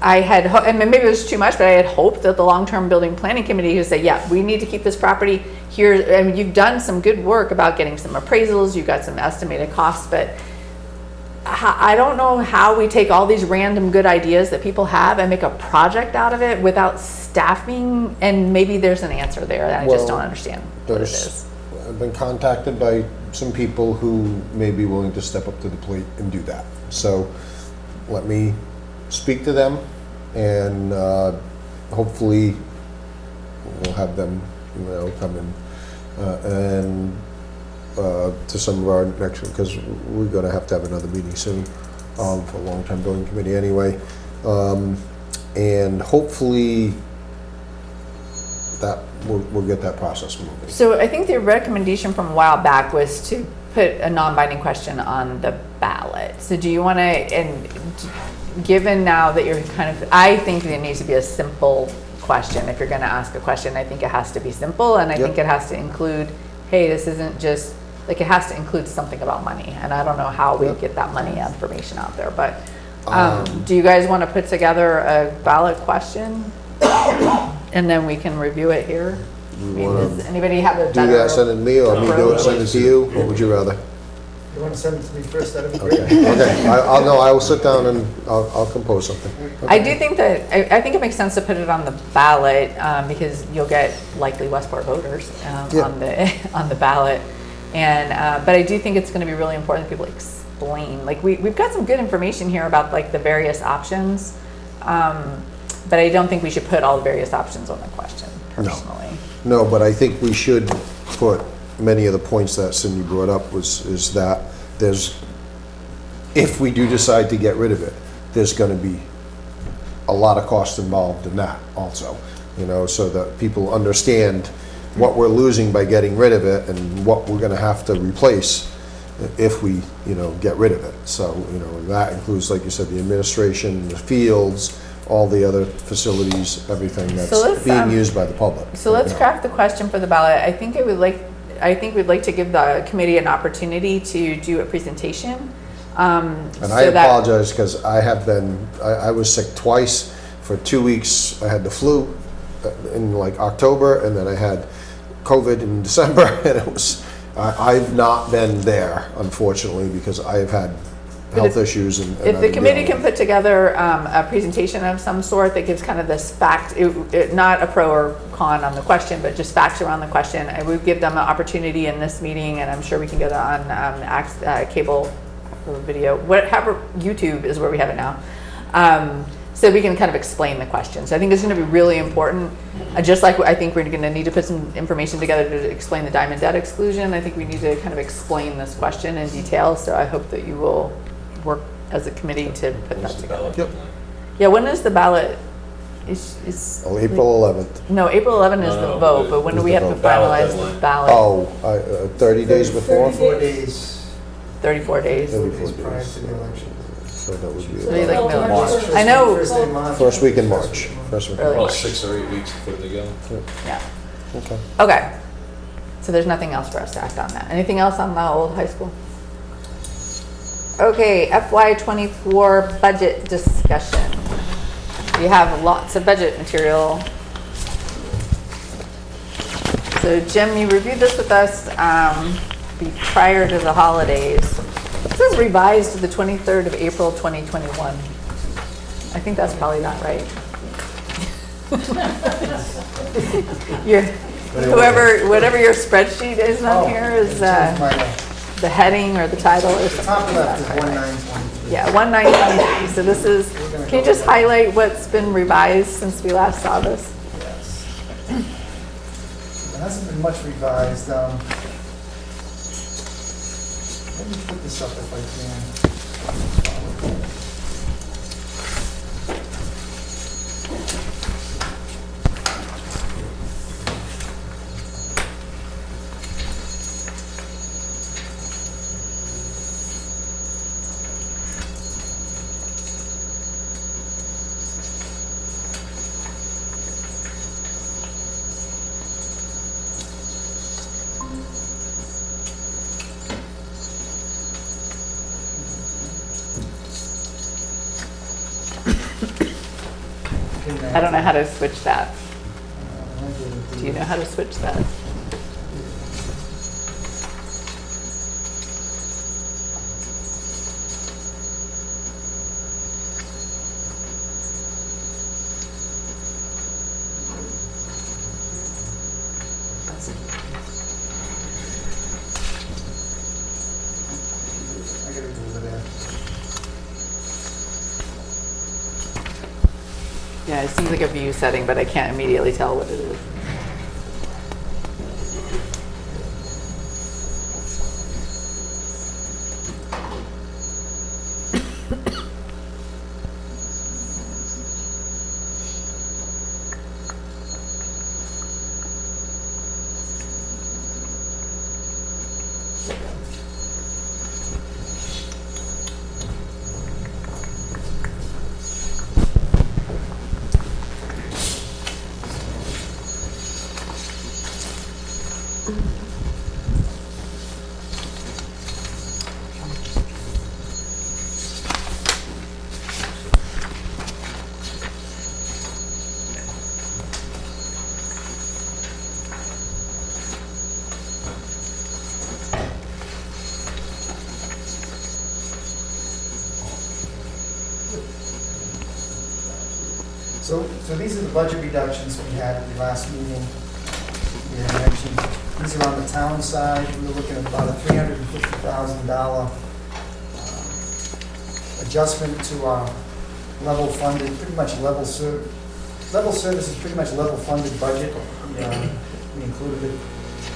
I had, and maybe it was too much, but I had hoped that the long-term building planning committee would say, yeah, we need to keep this property here. I mean, you've done some good work about getting some appraisals, you've got some estimated costs, but I don't know how we take all these random good ideas that people have and make a project out of it without staffing, and maybe there's an answer there that I just don't understand what it is. I've been contacted by some people who may be willing to step up to the plate and do that. So let me speak to them, and hopefully we'll have them, come in and to some of our next, because we're going to have another meeting soon for long-term building committee anyway, and hopefully that we'll get that process moving. So I think the recommendation from a while back was to put a non-binding question on the ballot. So do you want to, and given now that you're I think there needs to be a simple question. If you're going to ask a question, I think it has to be simple, and I think it has to include, hey, this isn't just, like, it has to include something about money, and I don't know how we get that money information out there, but do you guys want to put together a ballot question, and then we can review it here? Does anybody have a Do better that, send it to me, or me do it, send it to you? What would you rather? You want to send it to me first, that'd be great. Okay, I will sit down and I'll compose something. I do think that, I think it makes sense to put it on the ballot, because you'll get likely Westport voters on the ballot. And, but I do think it's gonna be really important that people explain, like, we've got some good information here about like the various options, but I don't think we should put all the various options on the question, personally. No, but I think we should put many of the points that Cindy brought up is that if we do decide to get rid of it, there's going to be a lot of cost involved in that also, so that people understand what we're losing by getting rid of it and what we're going to have to replace if we, get rid of it. So, that includes, like you said, the administration, the fields, all the other facilities, everything that's being used by the public. So let's craft the question for the ballot. I think we'd like to give the committee an opportunity to do a presentation. And I apologize, because I was sick twice for 2 weeks. I had the flu in like October, and then I had COVID in December, and I've not been there, unfortunately, because I've had health issues. And if the committee can put together a presentation of some sort that gives kind of this fact, not a pro or con on the question, but just facts around the question, I would give them an opportunity in this meeting, and I'm sure we can get it on cable or video, whatever, YouTube is where we have it now. So we can kind of explain the question. So I think it's going to be really important. Just like I think we're going to need to put some information together to explain the diamond debt exclusion, I think we need to kind of explain this question in detail. So I hope that you will work as a committee to put that together. Yep. Yeah, when is the ballot? April 11th. No, April 11th is the vote, but when do we have to finalize the ballot? 30 days before? 34 days. 34 days. 34 days prior to the election. So that would be So you like middle of March. March. I know. First week in March. First week in Early March. March. 6 or 8 weeks to put it together. Yeah. Okay. Okay. So there's nothing else for us to act on that. Anything else on the old high school? Okay, FY24 budget discussion. We have lots of budget material. So Jim, you reviewed this with us prior to the holidays. This is revised to the 23rd of April, 2021. I think that's probably not right. Whatever your spreadsheet is on here is the heading or the title or something. Top left is That's right. 1923. Yeah, 1923. So this is, can you just highlight what's been revised since we last saw this? Yes. It hasn't been much revised. Let me put this up if I can. I don't know how to switch that. Do you know how to switch that? I gotta go over there. Yeah, it seems like a view setting, but I can't immediately tell what it is. So these are the budget reductions we had at the last meeting. We had mentioned, these are on the town side. We were looking at about a $350,000 adjustment to our level funded, pretty much level services, pretty much level funded budget. We included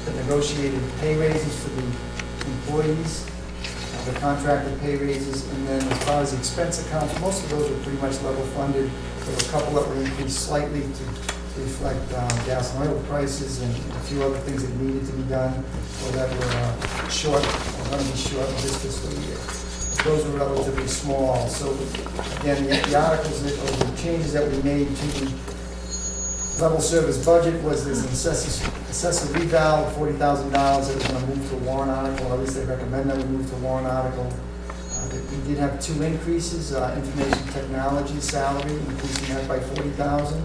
the negotiated pay raises for the employees, the contracted pay raises, and then as far as the expense accounts, most of those were pretty much level funded. There were a couple that were increased slightly to reflect gas and oil prices and a few other things that needed to be done, or that were short, or going to be short of this fiscal year. Those were relatively small. So again, the articles that, or the changes that we made to the level service budget was this assessor reval, $40,000 that was going to move to a warrant article, or at least they recommend that we move to a warrant article. We did have two increases, information technology salary, increasing that by $40,000. We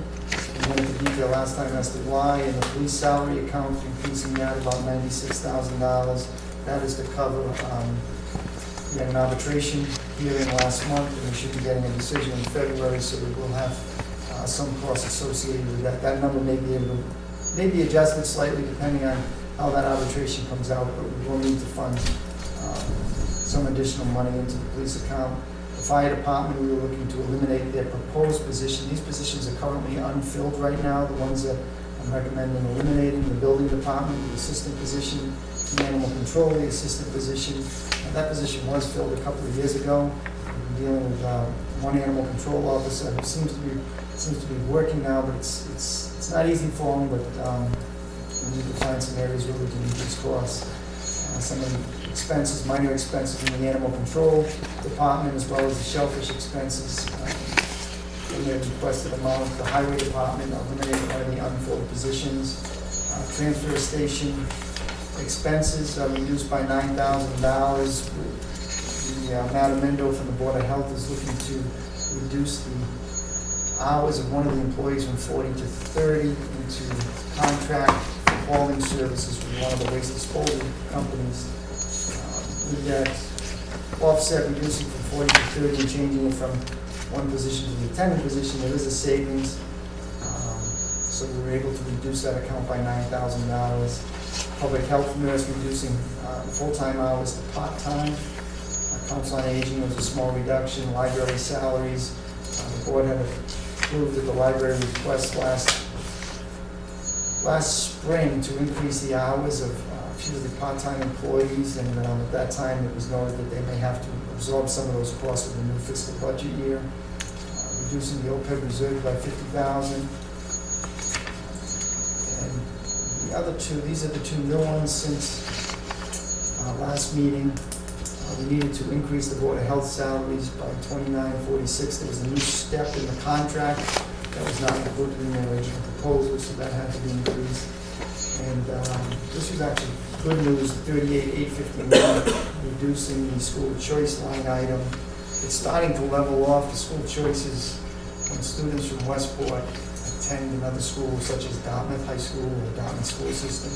went into detail last time as to why, and the police salary account increasing that about $96,000. That is to cover, we had an arbitration hearing last month, and we should be getting a decision in February, so we will have some costs associated with that. That number may be able to, may be adjusted slightly depending on how that arbitration comes out, but we will need to fund some additional money into the police account. The fire department, we were looking to eliminate their proposed position. These positions are currently unfilled right now, the ones that I'm recommending eliminating. The building department, the assistant position, the animal control, the assistant position. That position was filled a couple of years ago. We've been dealing with one animal control officer who seems to be working now, but it's not easy for him, but we need to find some areas where we can reduce costs. Some of the expenses, minor expenses in the animal control department, as well as the shellfish expenses. In their requested amount, the highway department eliminated one of the unfilled positions. Transfer station expenses reduced by $9,000. Madam Mendo from the Board of Health is looking to reduce the hours of one of the employees from 40 to 30 into contract hauling services with one of the waste disposal companies. We got offset reducing from 40 to 30 and changing it from one position to the attendant position, there is a savings. So we were able to reduce that account by $9,000. Public health nurse reducing full-time hours to part-time. Council on Aging was a small reduction. Library salaries, the board had approved at the library request last spring to increase the hours of a few of the part-time employees, and at that time it was noted that they may have to absorb some of those costs with the new fiscal budget year. Reducing the OPEB reserve by $50,000. The other two, these are the two new ones since last meeting. We needed to increase the Board of Health salaries by $29.46. There was a new step in the contract that was not included in the original proposal, so that had to be increased. And this was actually good news, $38,859, reducing the school choice line item. It's starting to level off. The school choices when students from Westport attend another school such as Dartmouth High School or Dartmouth School System.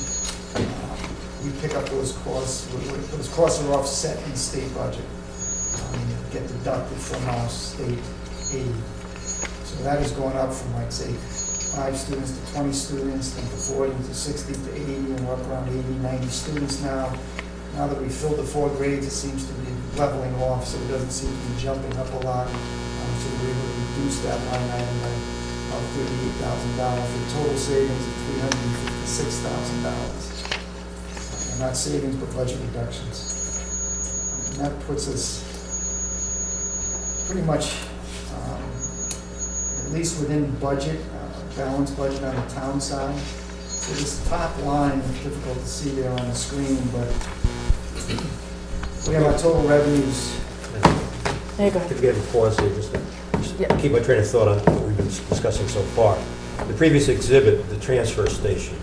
We pick up those costs. Those costs are offset in the state budget. Get deducted from our state aid. So that has gone up from, like, say, 5 students to 20 students, then to 40 to 60 to 80, and we're up around 80, 90 students now. Now that we've filled the 4 grades, it seems to be leveling off, so it doesn't seem to be jumping up a lot. So we're able to reduce that line item by about $38,000 for a total savings of $356,000. And not savings, but budget reductions. And that puts us pretty much at least within budget, balanced budget on the town side. So this top line is difficult to see there on the screen, but we have our total revenues. There you go. If you have a pause here, just to keep my train of thought on what we've been discussing so far. The previous exhibit, the transfer station.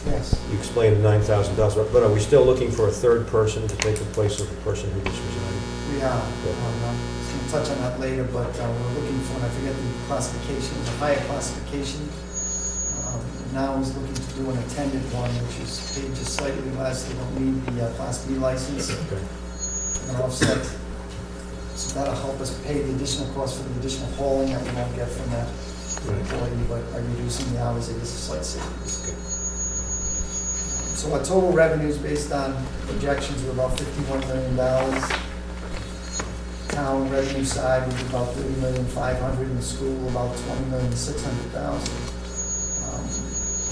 Yes. You explained the $9,000, but are we still looking for a third person to take the place of the person who just resigned? We are. We'll touch on that later, but we're looking for, and I forget the classification, it's a higher classification. Now he's looking to do an attendant one, which is paid just slightly less. They don't need the Class B license. Okay. And offset. So that'll help us pay the additional cost for the additional hauling that we won't get from that employee, but by reducing the hours, it is a slight savings. Okay. So our total revenues based on projections were about $51 million. Town revenue side would be about $30,500,000, in the school about $20,600,000.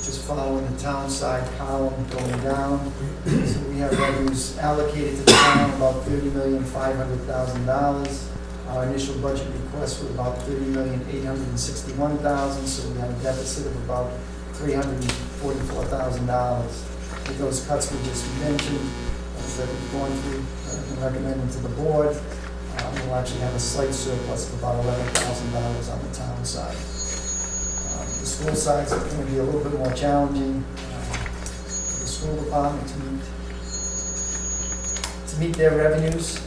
Just following the town side column going down. So we have revenues allocated to the town about $30,500,000. Our initial budget requests were about $30,861,000, so we had a deficit of about $344,000. With those cuts we just mentioned, that we've gone through and recommended to the board, we'll actually have a slight surplus of about $11,000 on the town side. The school side's going to be a little bit more challenging. For the school department to meet their revenues,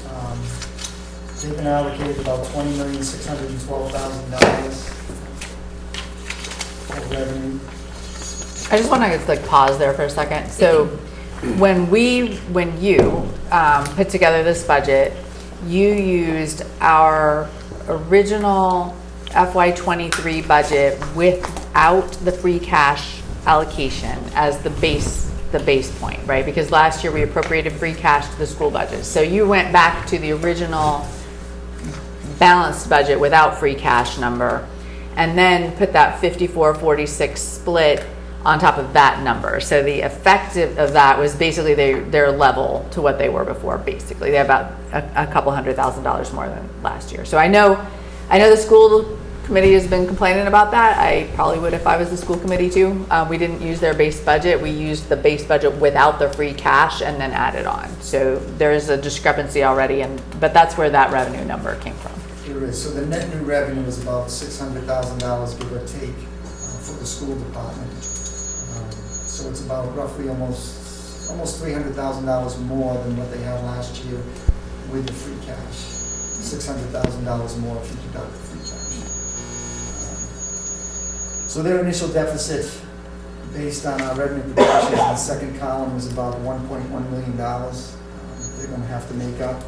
they've been allocated about $20,612,000 for revenue. I just want to pause there for a second. So when you put together this budget, you used our original FY23 budget without the free cash allocation as the base point, right? Because last year we appropriated free cash to the school budget. So you went back to the original balanced budget without free cash number and then put that 54-46 split on top of that number. So the effect of that was basically they're level to what they were before, basically. They have about a couple $100,000 more than last year. So I know the school committee has been complaining about that. I probably would if I was the school committee too. We didn't use their base budget. We used the base budget without the free cash and then added on. So there's a discrepancy already, but that's where that revenue number came from. There is. So the net new revenue is about $600,000, give or take, for the school department. So it's about roughly almost $300,000 more than what they had last year with the free cash. $600,000 more if you deduct the free cash. So their initial deficit, based on our revenue projections in the second column, is about $1.1 million. They're going to have to make up.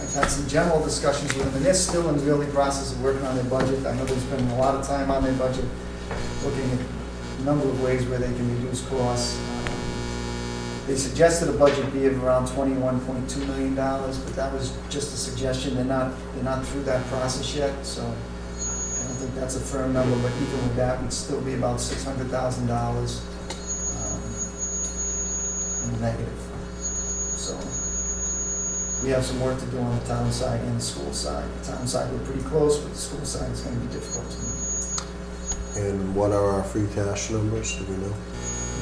I I've had some general discussions with them, and they're still in the early process of working on their budget. I know they're spending a lot of time on their budget, looking at a number of ways where they can reduce costs. They suggested a budget be of around $21.2 million, but that was just a suggestion. They're not through that process yet, so I don't think that's a firm number, but even with that, we'd still be about $600,000 in the negative. So we have some work to do on the town side and the school side. The town side, we're pretty close, but the school side is going to be difficult to meet. And what are our free cash numbers, do we know?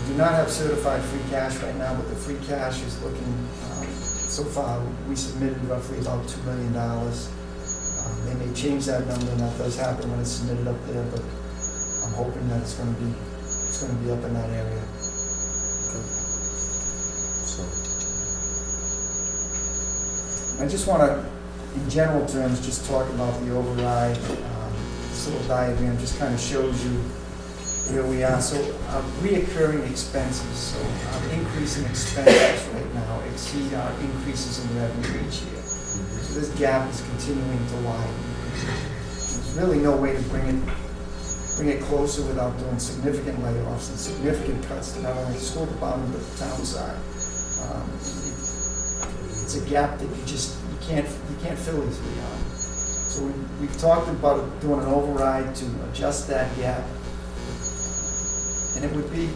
We do not have certified free cash right now, but the free cash is looking, so far, we submitted roughly about $2 million. They may change that number, and that does happen when it's submitted up there, but I'm hoping that it's going to be up in that area. So, I just want to, in general terms, just talk about the override. This little diagram just kind of shows you where we are. So our reoccurring expenses, so our increasing expenses right now exceed our increases in revenue each year. So this gap is continuing to widen. There's really no way to bring it closer without doing significant layoffs and significant cuts to not only the school department but the town side. It's a gap that you can't fill easily on. So we've talked about doing an override to adjust that gap. And it would be,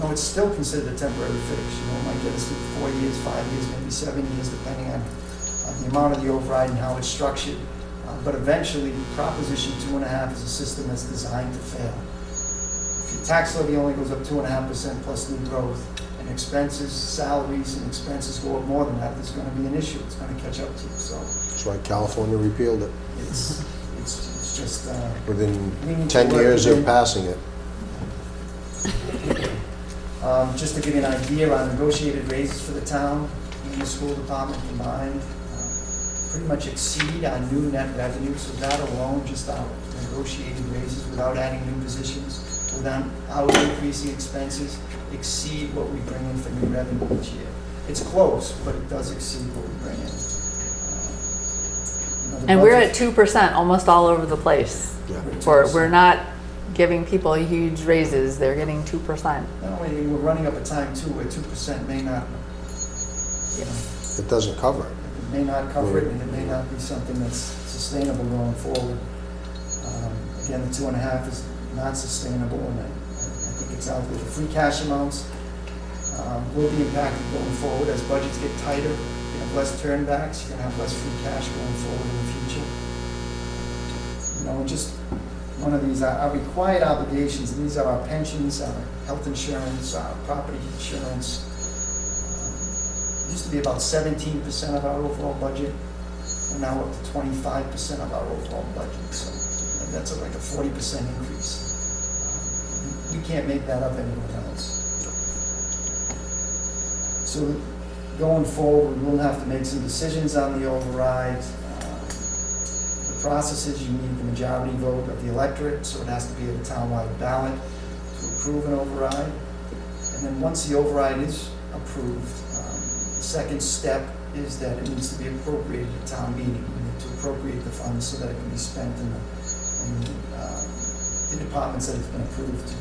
it's still considered a temporary fix. It might get us through 4 years, 5 years, maybe 7 years, depending on the amount of the override and how it's structured. But eventually, Proposition 2.5 is a system that's designed to fail. If your tax levy only goes up 2.5% plus new growth, and expenses, salaries and expenses go up more than that, there's going to be an issue. It's going to catch up to you. So that's why California repealed it. It's just within 10 years of passing it. Just to give you an idea, our negotiated raises for the town and the school department combined pretty much exceed our new net revenue. So that alone, just our negotiated raises without adding new positions, without increasing expenses, exceed what we bring in for new revenue each year. It's close, but it does exceed what we bring in. And we're at 2% almost all over the place. Yeah. We're not giving people huge raises, they're getting 2%. Not only we're running up a time too, where 2% may not, It doesn't cover it. It may not cover it, and it may not be something that's sustainable going forward. Again, the 2.5 is not sustainable, and I think it's out there. The free cash amounts will be impacted going forward as budgets get tighter. You have less turnbacks, you're going to have less free cash going forward in the future. Just one of these, our required obligations, and these are our pensions, our health insurance, our property insurance. It used to be about 17% of our overall budget. We're now up to 25% of our overall budget. So that's like a 40% increase. We can't make that up anywhere else. So going forward, we'll have to make some decisions on the override. The process is you need the majority vote of the electorate, so it has to be at a townwide ballot to approve an override. And then once the override is approved, the second step is that it needs to be appropriated at town meeting. We need to appropriate the funds so that it can be spent in the departments that it's been approved to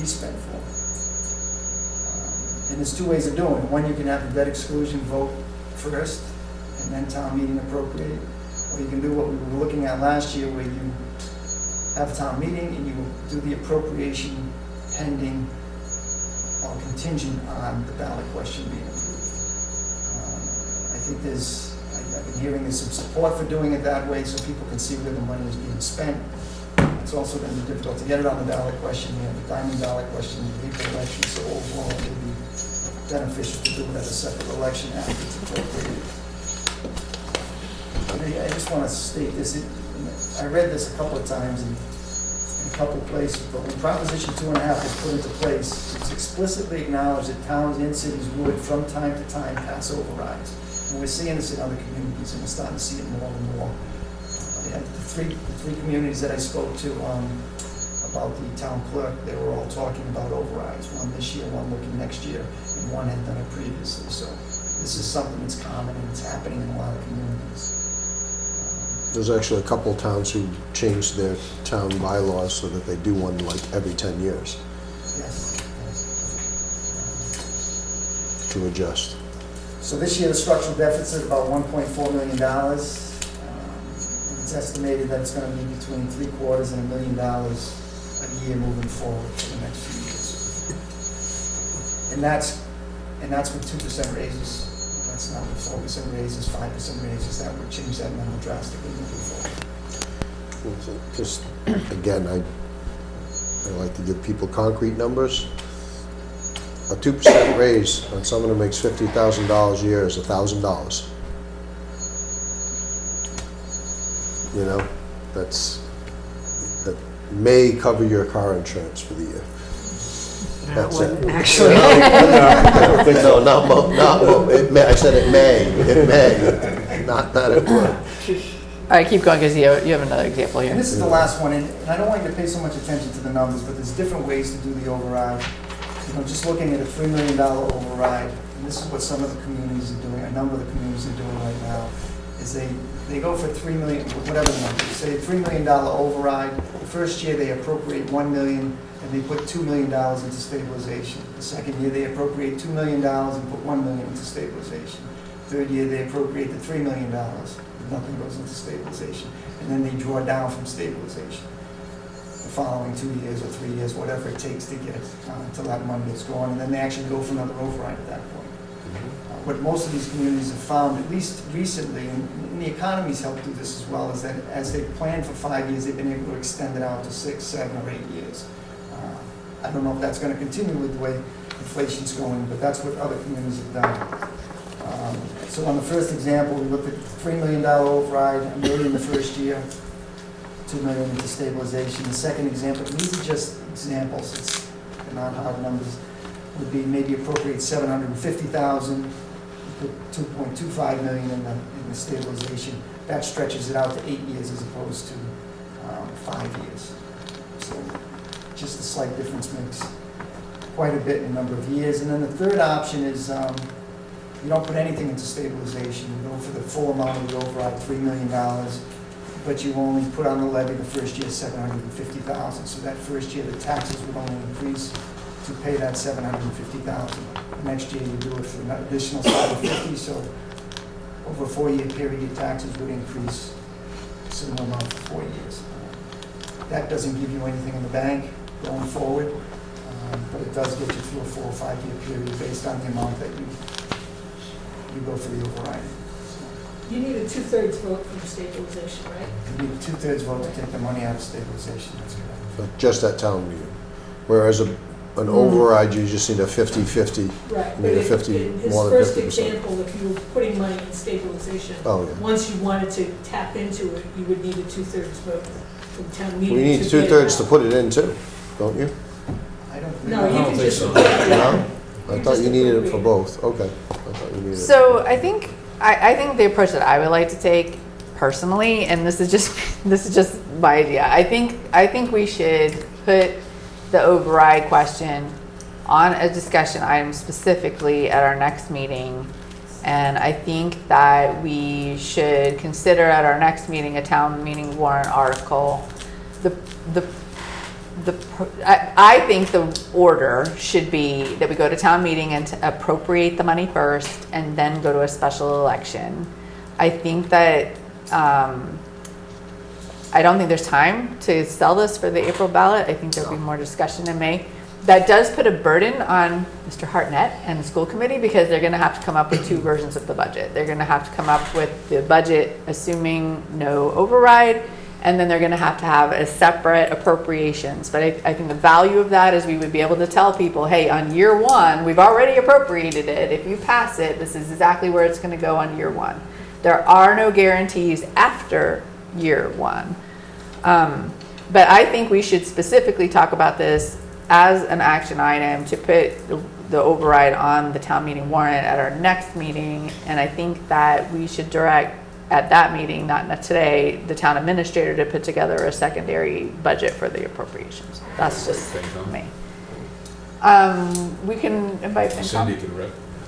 be spent for. And there's two ways of doing it. One, you can have the debt exclusion vote first, and then town meeting appropriate. Or you can do what we were looking at last year, where you have a town meeting and you do the appropriation pending or contingent on the ballot question being approved. I think I've been hearing there's some support for doing it that way so people can see where the money is being spent. It's also going to be difficult to get it on the ballot question. We have the diamond ballot question in the April election, so overall it would be beneficial to do it at a separate election after it's appropriated. I just want to state this. I read this a couple of times in a couple of places, but when Proposition 2.5 was put into place, it's explicitly acknowledged that towns and cities would, from time to time, pass overrides. And we're seeing this in other communities, and we're starting to see it more and more. The three communities that I spoke to about the town clerk, they were all talking about overrides. One this year, one looking next year, and one had done it previously. So this is something that's common and it's happening in a lot of communities. There's actually a couple towns who changed their town bylaws so that they do one like every 10 years Yes. to adjust. So this year, the structural deficit is about $1.4 million. And it's estimated that it's going to be between $750,000 and $1 million a year moving forward for the next few years. And that's with 2% raises. That's not with 4% raises, 5% raises. That would change that number drastically moving forward. Just, again, I like to give people concrete numbers. A 2% raise on someone who makes $50,000 a year is $1,000. You know, that may cover your car insurance for the year. That's it. Actually. No, not it may, I said it may, not that it would. All right, keep going, because you have another example here. And this is the last one, and I don't want you to pay so much attention to the numbers, but there's different ways to do the override. You know, just looking at a $3 million override, and this is what some of the communities are doing, a number of the communities are doing right now, is they go for $3 million, whatever the number is, say a $3 million override. The first year they appropriate $1 million, and they put $2 million into stabilization. The second year they appropriate $2 million and put $1 million into stabilization. Third year they appropriate the $3 million, nothing goes into stabilization, and then they draw down from stabilization. The following 2 years or 3 years, whatever it takes to get until that money is gone, and then they actually go for another override at that point. What most of these communities have found, at least recently, and the economy's helped do this as well, is that as they plan for 5 years, they've been able to extend it out to 6, 7, or 8 years. I don't know if that's going to continue with the way inflation's going, but that's what other communities have done. So on the first example, we looked at $3 million override, $1 million the first year, $2 million into stabilization. The second example, and these are just examples, they're not hard numbers, would be maybe appropriate $750,000, put $2.25 million in the stabilization. That stretches it out to 8 years as opposed to 5 years. So just a slight difference makes quite a bit in a number of years. And then the third option is you don't put anything into stabilization. You go for the full amount of the override, $3 million, but you only put on the levy the first year $750,000. So that first year the taxes would only increase to pay that $750,000. Next year you do it for an additional $750,000. So over a 4-year period, your taxes would increase a similar amount for 4 years. That doesn't give you anything in the bank going forward, but it does get you through a 4 or 5 year period based on the amount that you go for the override. You need a 2/3 vote for the stabilization, right? You need a 2/3 vote to take the money out of stabilization, that's correct. But just at town meeting. Whereas an override, you just need a 50-50. Right, You but need a in 50, his more than first 50%. example, if you were putting money in stabilization, Oh, yeah. once you wanted to tap into it, you would need a 2/3 vote from town meeting. We need to get it 2/3 to out. put it in too, don't you? I don't No, believe- you can just. No? I You thought just you needed it for appropriate. both. Okay. I thought you needed it. So I think the approach that I would like to take personally, and this is just my idea. I think we should put the override question on a discussion item specifically at our next meeting, and I think that we should consider at our next meeting a town meeting warrant article. I think the order should be that we go to town meeting and to appropriate the money first and then go to a special election. I think that, I don't think there's time to sell this for the April ballot. I think there'll be more discussion in May. That does put a burden on Mr. Hartnett and the school committee because they're gonna have to come up with 2 versions of the budget. They're gonna have to come up with the budget assuming no override, and then they're going to have a separate appropriations. But I think the value of that is we would be able to tell people, hey, on year 1, we've already appropriated it. If you pass it, this is exactly where it's going to go on year 1. There are no guarantees after year 1. But I think we should specifically talk about this as an action item to put the override on the town meeting warrant at our next meeting. And I think that we should direct at that meeting, not today, the town administrator to put together a secondary budget for the appropriations. That's just me. We can invite FinCom. Cindy can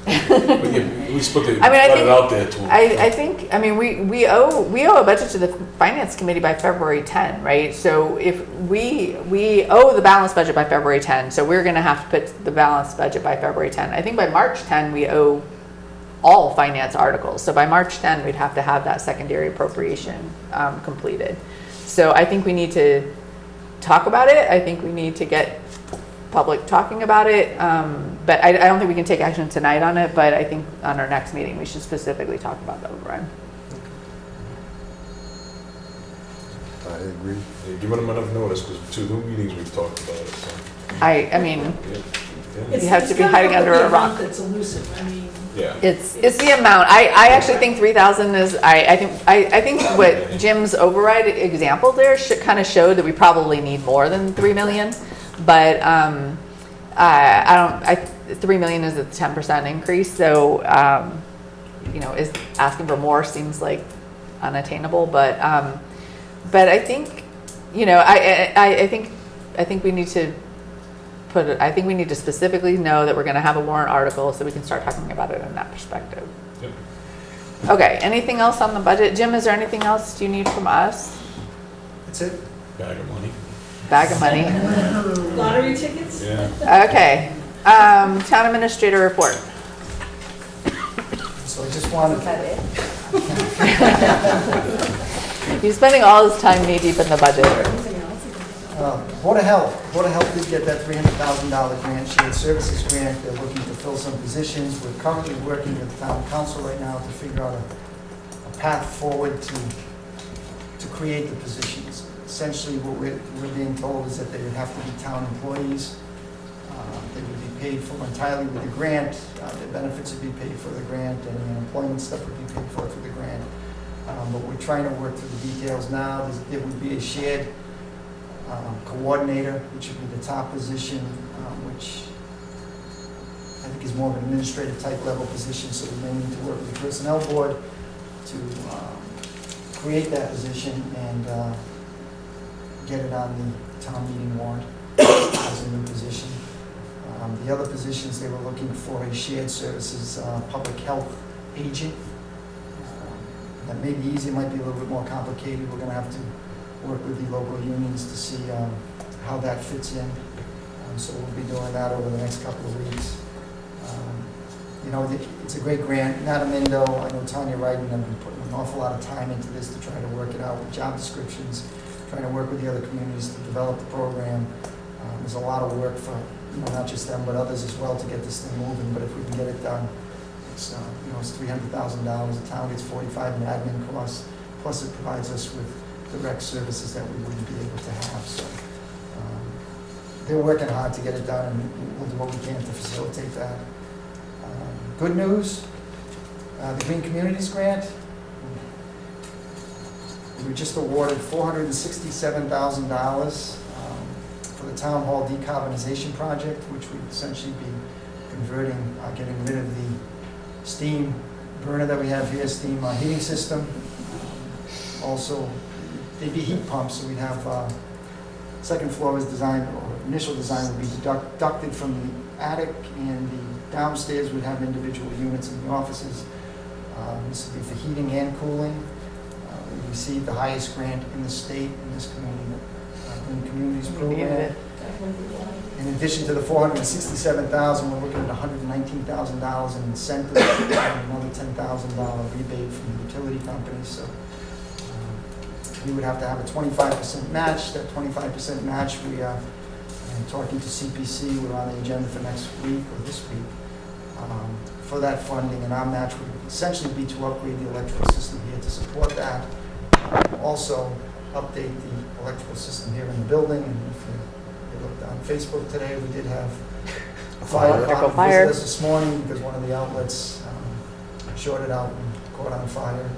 We split it, I mean, I got think- it out there to them. I think, I mean, we owe a budget to the finance committee by February 10, right? So if we owe the balanced budget by February 10, so we're gonna have to put the balanced budget by February 10. I think by March 10, we owe all finance articles. So by March 10, we'd have to have that secondary appropriation completed. So I think we need to talk about it. I think we need to get public talking about it. But I don't think we can take action tonight on it, but I think on our next meeting, we should specifically talk about the overrun. I agree. You're giving them enough notice, because 2 meetings we've talked about it, so. I mean, Yeah. you have to be hiding under a rock. That's elusive, I mean. Yeah. It's the amount. I actually think 3,000 is, I think what Jim's override example there kind of showed that we probably need more than 3 million. But 3 million is a 10% increase. So, is asking for more seems like unattainable. But I think, I think we need to I think we need to specifically know that we're going to have a warrant article so we can start talking about it in that perspective. Yep. Okay, anything else on the budget? Jim, is there anything else you need from us? That's it. Bag of money. Bag of money. Lottery tickets? Yeah. Okay, town administrator report. So I just wanted. He's spending all his time knee deep in the budget. Board of Health did get that $300,000 grant, shared services grant. They're looking to fill some positions. We're currently working with the town council right now to figure out a path forward to create the positions. Essentially, what we're being told is that they would have to be town employees. They would be paid for entirely with the grant. Their benefits would be paid for the grant, and the employment stuff would be paid for through the grant. But we're trying to work through the details now. There would be a shared coordinator, which would be the top position, which I think is more of an administrative type level position, so we may need to work with the personnel board to create that position and get it on the town meeting warrant as a new position. The other positions, they were looking for a shared services public health agent. That may be easy, might be a little bit more complicated. We're going to have to work with the local unions to see how that fits in. So we'll be doing that over the next couple of weeks. It's a great grant. Madam Indo, I know Tanya Wright and have been putting an awful lot of time into this to try to work it out with job descriptions, trying to work with the other communities to develop the program. There's a lot of work for not just them but others as well to get this thing moving. But if we can get it done, it's $300,000. The town gets $45,000 in admin costs, plus it provides us with the rec services that we wouldn't be able to have. So they're working hard to get it done, and we'll do what we can to facilitate that. Good news, the Green Communities Grant, we were just awarded $467,000 for the town hall decarbonization project, which would essentially be converting, getting rid of the steam burner that we have here, steam heating system. Also, they'd be heat pumps, so we'd have second floor is designed, or initial design would be ducted from the attic, and the downstairs would have individual units in the offices. This would be for heating and cooling. We received the highest grant in the state in this community, in the communities program. In addition to the $467,000, we're looking at $119,000 in incentives and another $10,000 rebate from the utility companies. So we would have to have a 25% match. That 25% match, we are talking to CPC. We're on the agenda for next week or this week for that funding, and our match would essentially be to upgrade the electrical system here to support that. Also, update the electrical system here in the building. And if you looked on Facebook today, we did have a fire department visit us this morning because one of the outlets shorted out and caught on fire.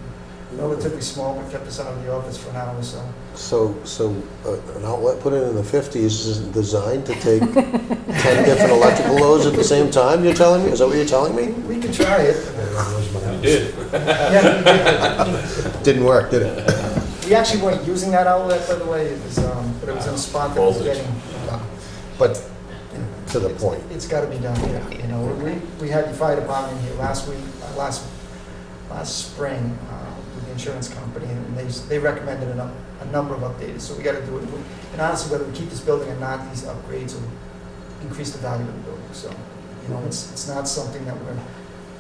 Relatively small, but kept us out of the office for an hour or so. So an outlet put in the 50s is designed to take 10 different electrical loads at the same time, you're telling me? Is that what you're telling me? We could try it. You did. Yeah, we did. Didn't work, did it? We actually weren't using that outlet, by the way. It was, but it was in a spot that was getting. But to the point. It's got to be done. Yeah. We had the fire department here last week, last spring, with the insurance company, and they recommended a number of updates, so we gotta do it. And honestly, whether we keep this building or not, these upgrades will increase the value of the building, so, you know, it's not something that we're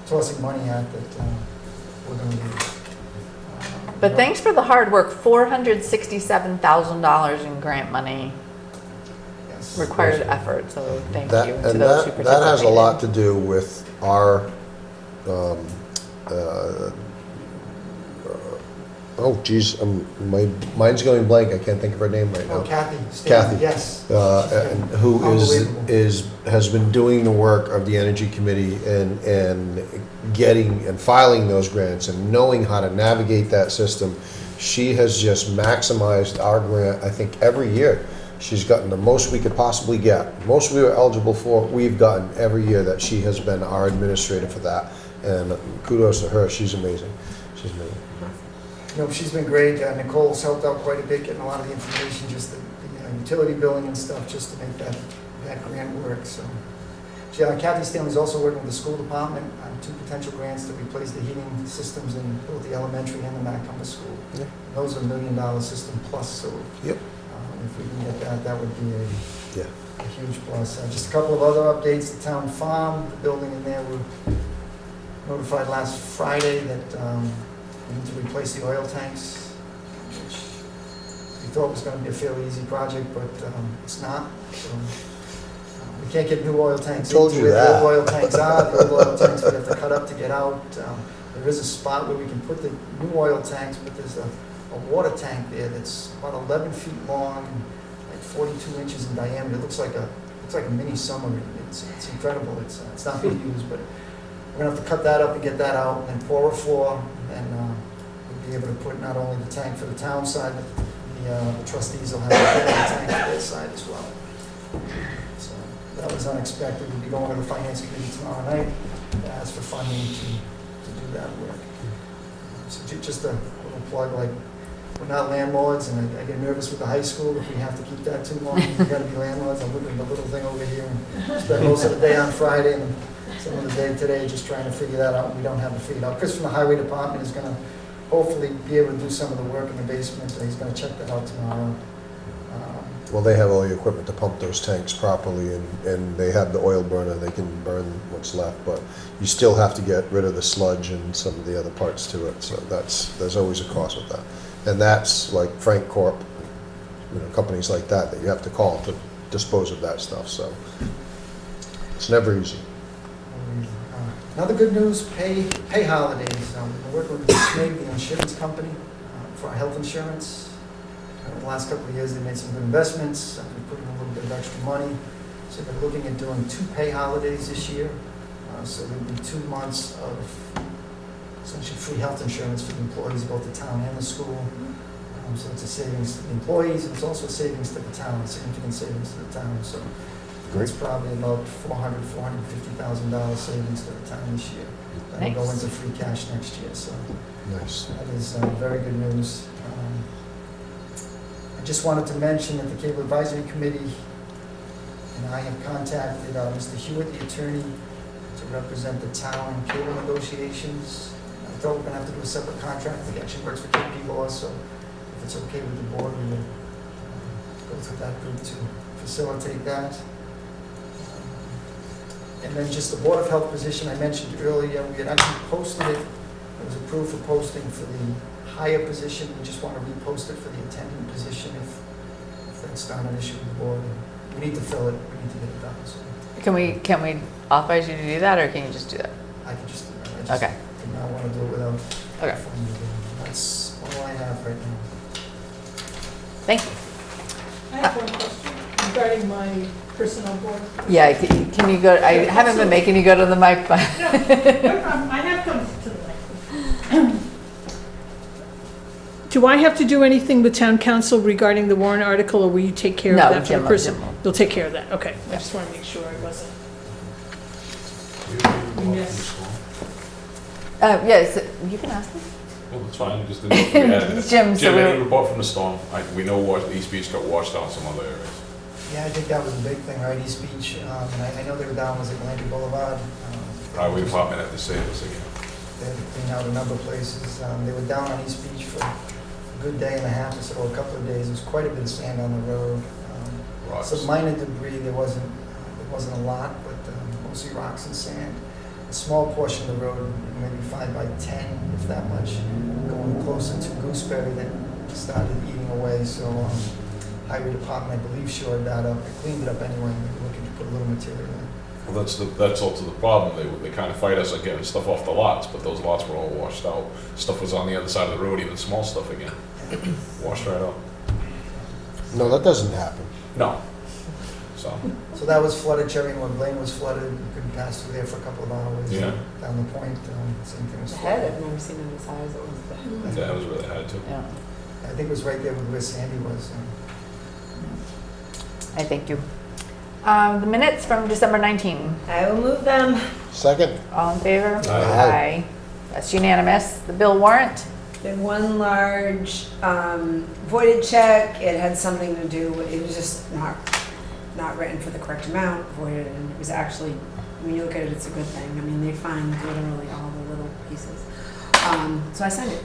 tossing money at, that we're gonna do. But thanks for the hard work, $467,000 in grant money, Yes. required effort, so thank That, you to and those who that, participated. that has a lot to do with our, oh geez, my mind's going blank, I can't think of her name right now. Oh, Kathy. Kathy. Yes. And who Unbelievable. has been doing the work of the Energy Committee and getting and filing those grants and knowing how to navigate that system. She has just maximized our grant, I think, every year. She's gotten the most we could possibly get. Most we were eligible for, we've gotten every year that she has been our administrator for that. And kudos to her, she's amazing. She's amazing. You know, she's been great. Nicole's helped out quite a bit, getting a lot of the information, just the utility billing and stuff, just to make that grant work, so. Kathy Stanley's also working with the school department on 2 potential grants to replace the heating systems in both the elementary and the Macomb School. Yeah. Those are $1 million system plus, so Yep. if we can get that, that would be Yeah. a huge plus. Just a couple of other updates. The town farm, the building in there, we were notified last Friday that we need to replace the oil tanks, which we thought was going to be a fairly easy project, but it's not. So, we can't get new oil tanks Told into you where the that. old oil tanks are. The old oil tanks we have to cut up to get out. There is a spot where we can put the new oil tanks, but there's a water tank there that's about 11 feet long, like 42 inches in diameter. It looks like a mini submarine. It's incredible. It's not being used, but we're gonna have to cut that up and get that out, and then pour a floor, and we'll be able to put not only the tank for the town side, but the trustees will have a tank for their side as well. So that was unexpected. We'll be going to the finance committee tomorrow night to ask for funding to do that work. So just a little plug, like, we're not landlords, and I get nervous with the high school if we have to keep that too long. We've got to be landlords. I'm looking at the little thing over here and spend most of the day on Friday and some of the day today just trying to figure that out. We don't have it figured out. Chris from the highway department is going to hopefully be able to do some of the work in the basement, so he's going to check that out tomorrow. Well, they have all the equipment to pump those tanks properly, and they have the oil burner, they can burn what's left, but you still have to get rid of the sludge and some of the other parts to it, so there's always a cost with that. And that's like Frank Corp, companies like that you have to call to dispose of that stuff, so it's never easy. Another good news, pay holidays. We've been working with SMIG, the insurance company, for our health insurance. In the last couple of years, they made some good investments. We put in a little bit of extra money. So they're looking at doing 2 pay holidays this year. So there'll be 2 months of essentially free health insurance for the employees of both the town and the school. So it's a savings to the employees, and it's also a savings to the town, significant savings to the town. So it's probably about $450,000 savings to the town this year. That'll go into free cash next year. So nice. That is very good news. I just wanted to mention that the Cable Advisory Committee and I have contacted Mr. Hewitt, the attorney, to represent the town in cable negotiations. I thought we were going to have to do a separate contract. It actually works for KP Law, so if it's okay with the board, we will go through that group to facilitate that. And then just the Board of Health position I mentioned earlier, we had actually posted it. It was approved for posting for the higher position. We just want to repost it for the attendant position if that's not an issue with the board. We need to fill it. We need to get it done. So Can we authorize you to do that, or can you just do that? I can just do that. I just Okay. do not want to do it without. Okay. That's all I have right now. Thank you. I have one question regarding my personnel board. Yeah, can you go, I haven't been making you go to the mic, but. No problem. I have come to the mic. Do I have to do anything with town council regarding the Warren article, or will you take care of No, that for Jim the will, person? Jim will. You'll take care of that, okay. I just want to make sure I wasn't. Yes. Yes, you can ask me. Well, it's fine, we just didn't know if we had it. Jim, so any we're- report from the storm? We know East Beach got washed out in some other areas. Yeah, I think that was a big thing, right? East Beach, and I know they were down, was it Landry Boulevard? Highway department had to save us again. They've been out a number of places. They were down on East Beach for a good day and a half or so, a couple of days. There was quite a bit of sand on the road. Rocks. Some minor debris, there wasn't a lot, but mostly rocks and sand. A small portion of the road, maybe 5 by 10, if that much, going closer to Gooseberry that started eating away. So Highway Department, I believe, shored that up. They cleaned it up anyway, and they were looking to put a little material in. Well, that's also the problem. They kind of fight us on getting stuff off the lots, but those lots were all washed out. Stuff was on the other side of the road, even small stuff again. Washed right out. No, that doesn't happen. No. So that was flooded. Cherry Moore Lane was flooded. You couldn't pass through there for a couple of hours. Yeah. Down the point, same thing was The flooded. head, I've never seen it as high as it was. But- Yeah, it was really hard too. Yeah. I think it was right there where Sandy was. I thank you. The minutes from December 19. I will move them. Second? All in favor? Aye. That's unanimous. The bill warrant? Did one large voided check. It had something to do with, it was just not written for the correct amount, voided, and it was actually, when you look at it, it's a good thing. I mean, they find literally all the little pieces. So I signed it.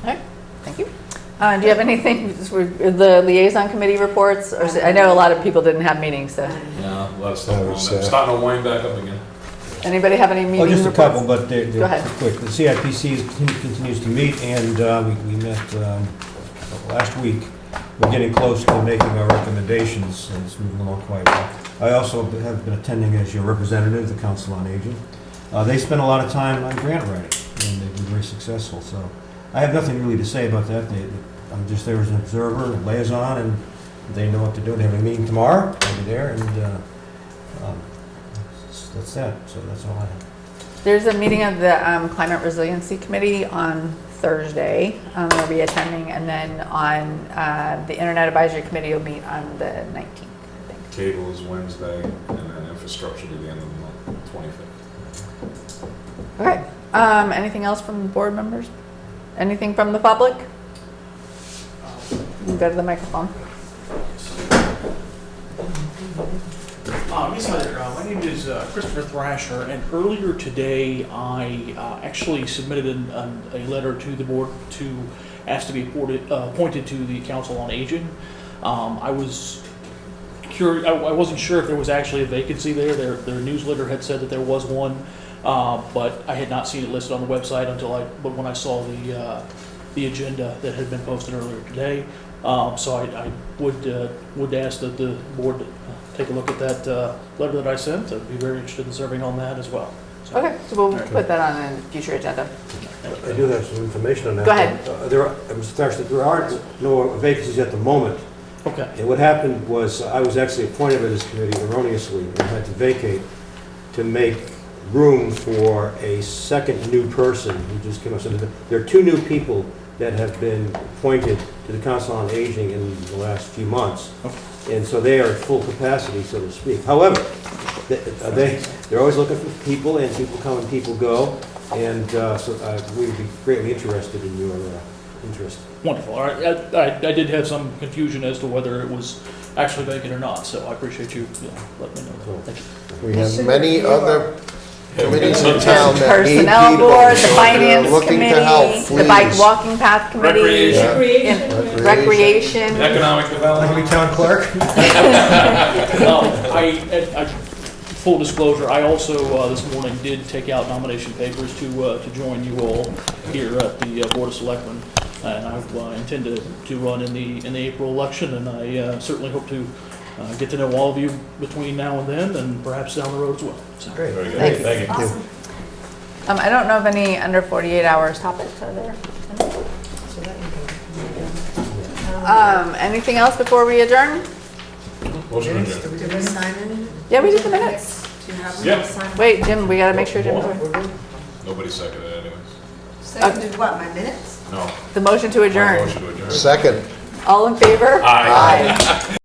All right, thank you. Do you have anything for the liaison committee reports? Or I know a lot of people didn't have meetings, so. Yeah, a lot of stuff That going was, on. There. Starting to wind back up again. Anybody have any meeting Oh, reports? just a couple, but they're Go ahead. quick. The CIPC continues to meet, and we met last week. We're getting close to making our recommendations, and it's moving along quite well. I also have been attending as your representative, the Council on Aging. They spent a lot of time on grant writing, and they've been very successful, so I have nothing really to say about that. I'm just there as an observer, liaison, and they know what to do. They have a meeting tomorrow, I'll be there, and that's that, so that's all I have. There's a meeting of the Climate Resiliency Committee on Thursday. We'll be attending, and then on the Internet Advisory Committee will meet on the 19th, I think. Cable is Wednesday, and then infrastructure to the end of the month, 25th. Okay. Anything else from board members? Anything from the public? You can go to the microphone. Yes, hi there. My name is Christopher Thrasher, and earlier today I actually submitted a letter to the board to ask to be appointed to the Council on Aging. I was curious. I wasn't sure if there was actually a vacancy there. Their newsletter had said that there was one, but I had not seen it listed on the website but when I saw the agenda that had been posted earlier today. So I would ask that the board take a look at that letter that I sent. I'd be very interested in serving on that as well. So, Okay, so we'll put that on a future agenda. I do have some information on that. Go ahead. Mr. Thrasher, there aren't no vacancies at the moment. Okay. And what happened was, I was actually appointed by this committee erroneously and had to vacate to make room for a second new person who just came up. So there are two new people that have been appointed to the Council on Aging in the last few months. And so they are at full capacity, so to speak. However, they're always looking for people, and people come and people go. And so we would be greatly interested in your interest. Wonderful. All right. I did have some confusion as to whether it was actually vacant or not, so I appreciate you letting me know that. Thank you. We have many other committees in town that need Personnel people. board, the so if you're finance looking to help, committee, the bike please. walking path committee. Recreation. Recreation. Economic development. Town clerk? Full disclosure, I also this morning did take out nomination papers to join you all here at the Board of Selectmen, and I intend to run in the April election, and I certainly hope to get to know all of you between now and then, and perhaps down the road as well. So. Great. Very good. Thank you. Thank you. I don't know of any under 48 hours topics, are there? Anything else before we adjourn? Motion adjourned. Did we sign in? Yeah, we did the minutes. Do you have them Yep. signed? Wait, Jim, we gotta make sure Jim's. Nobody seconded it anyways. Seconded what, my minutes? No. The motion to My adjourn. motion to adjourn. Second. All in favor? Aye.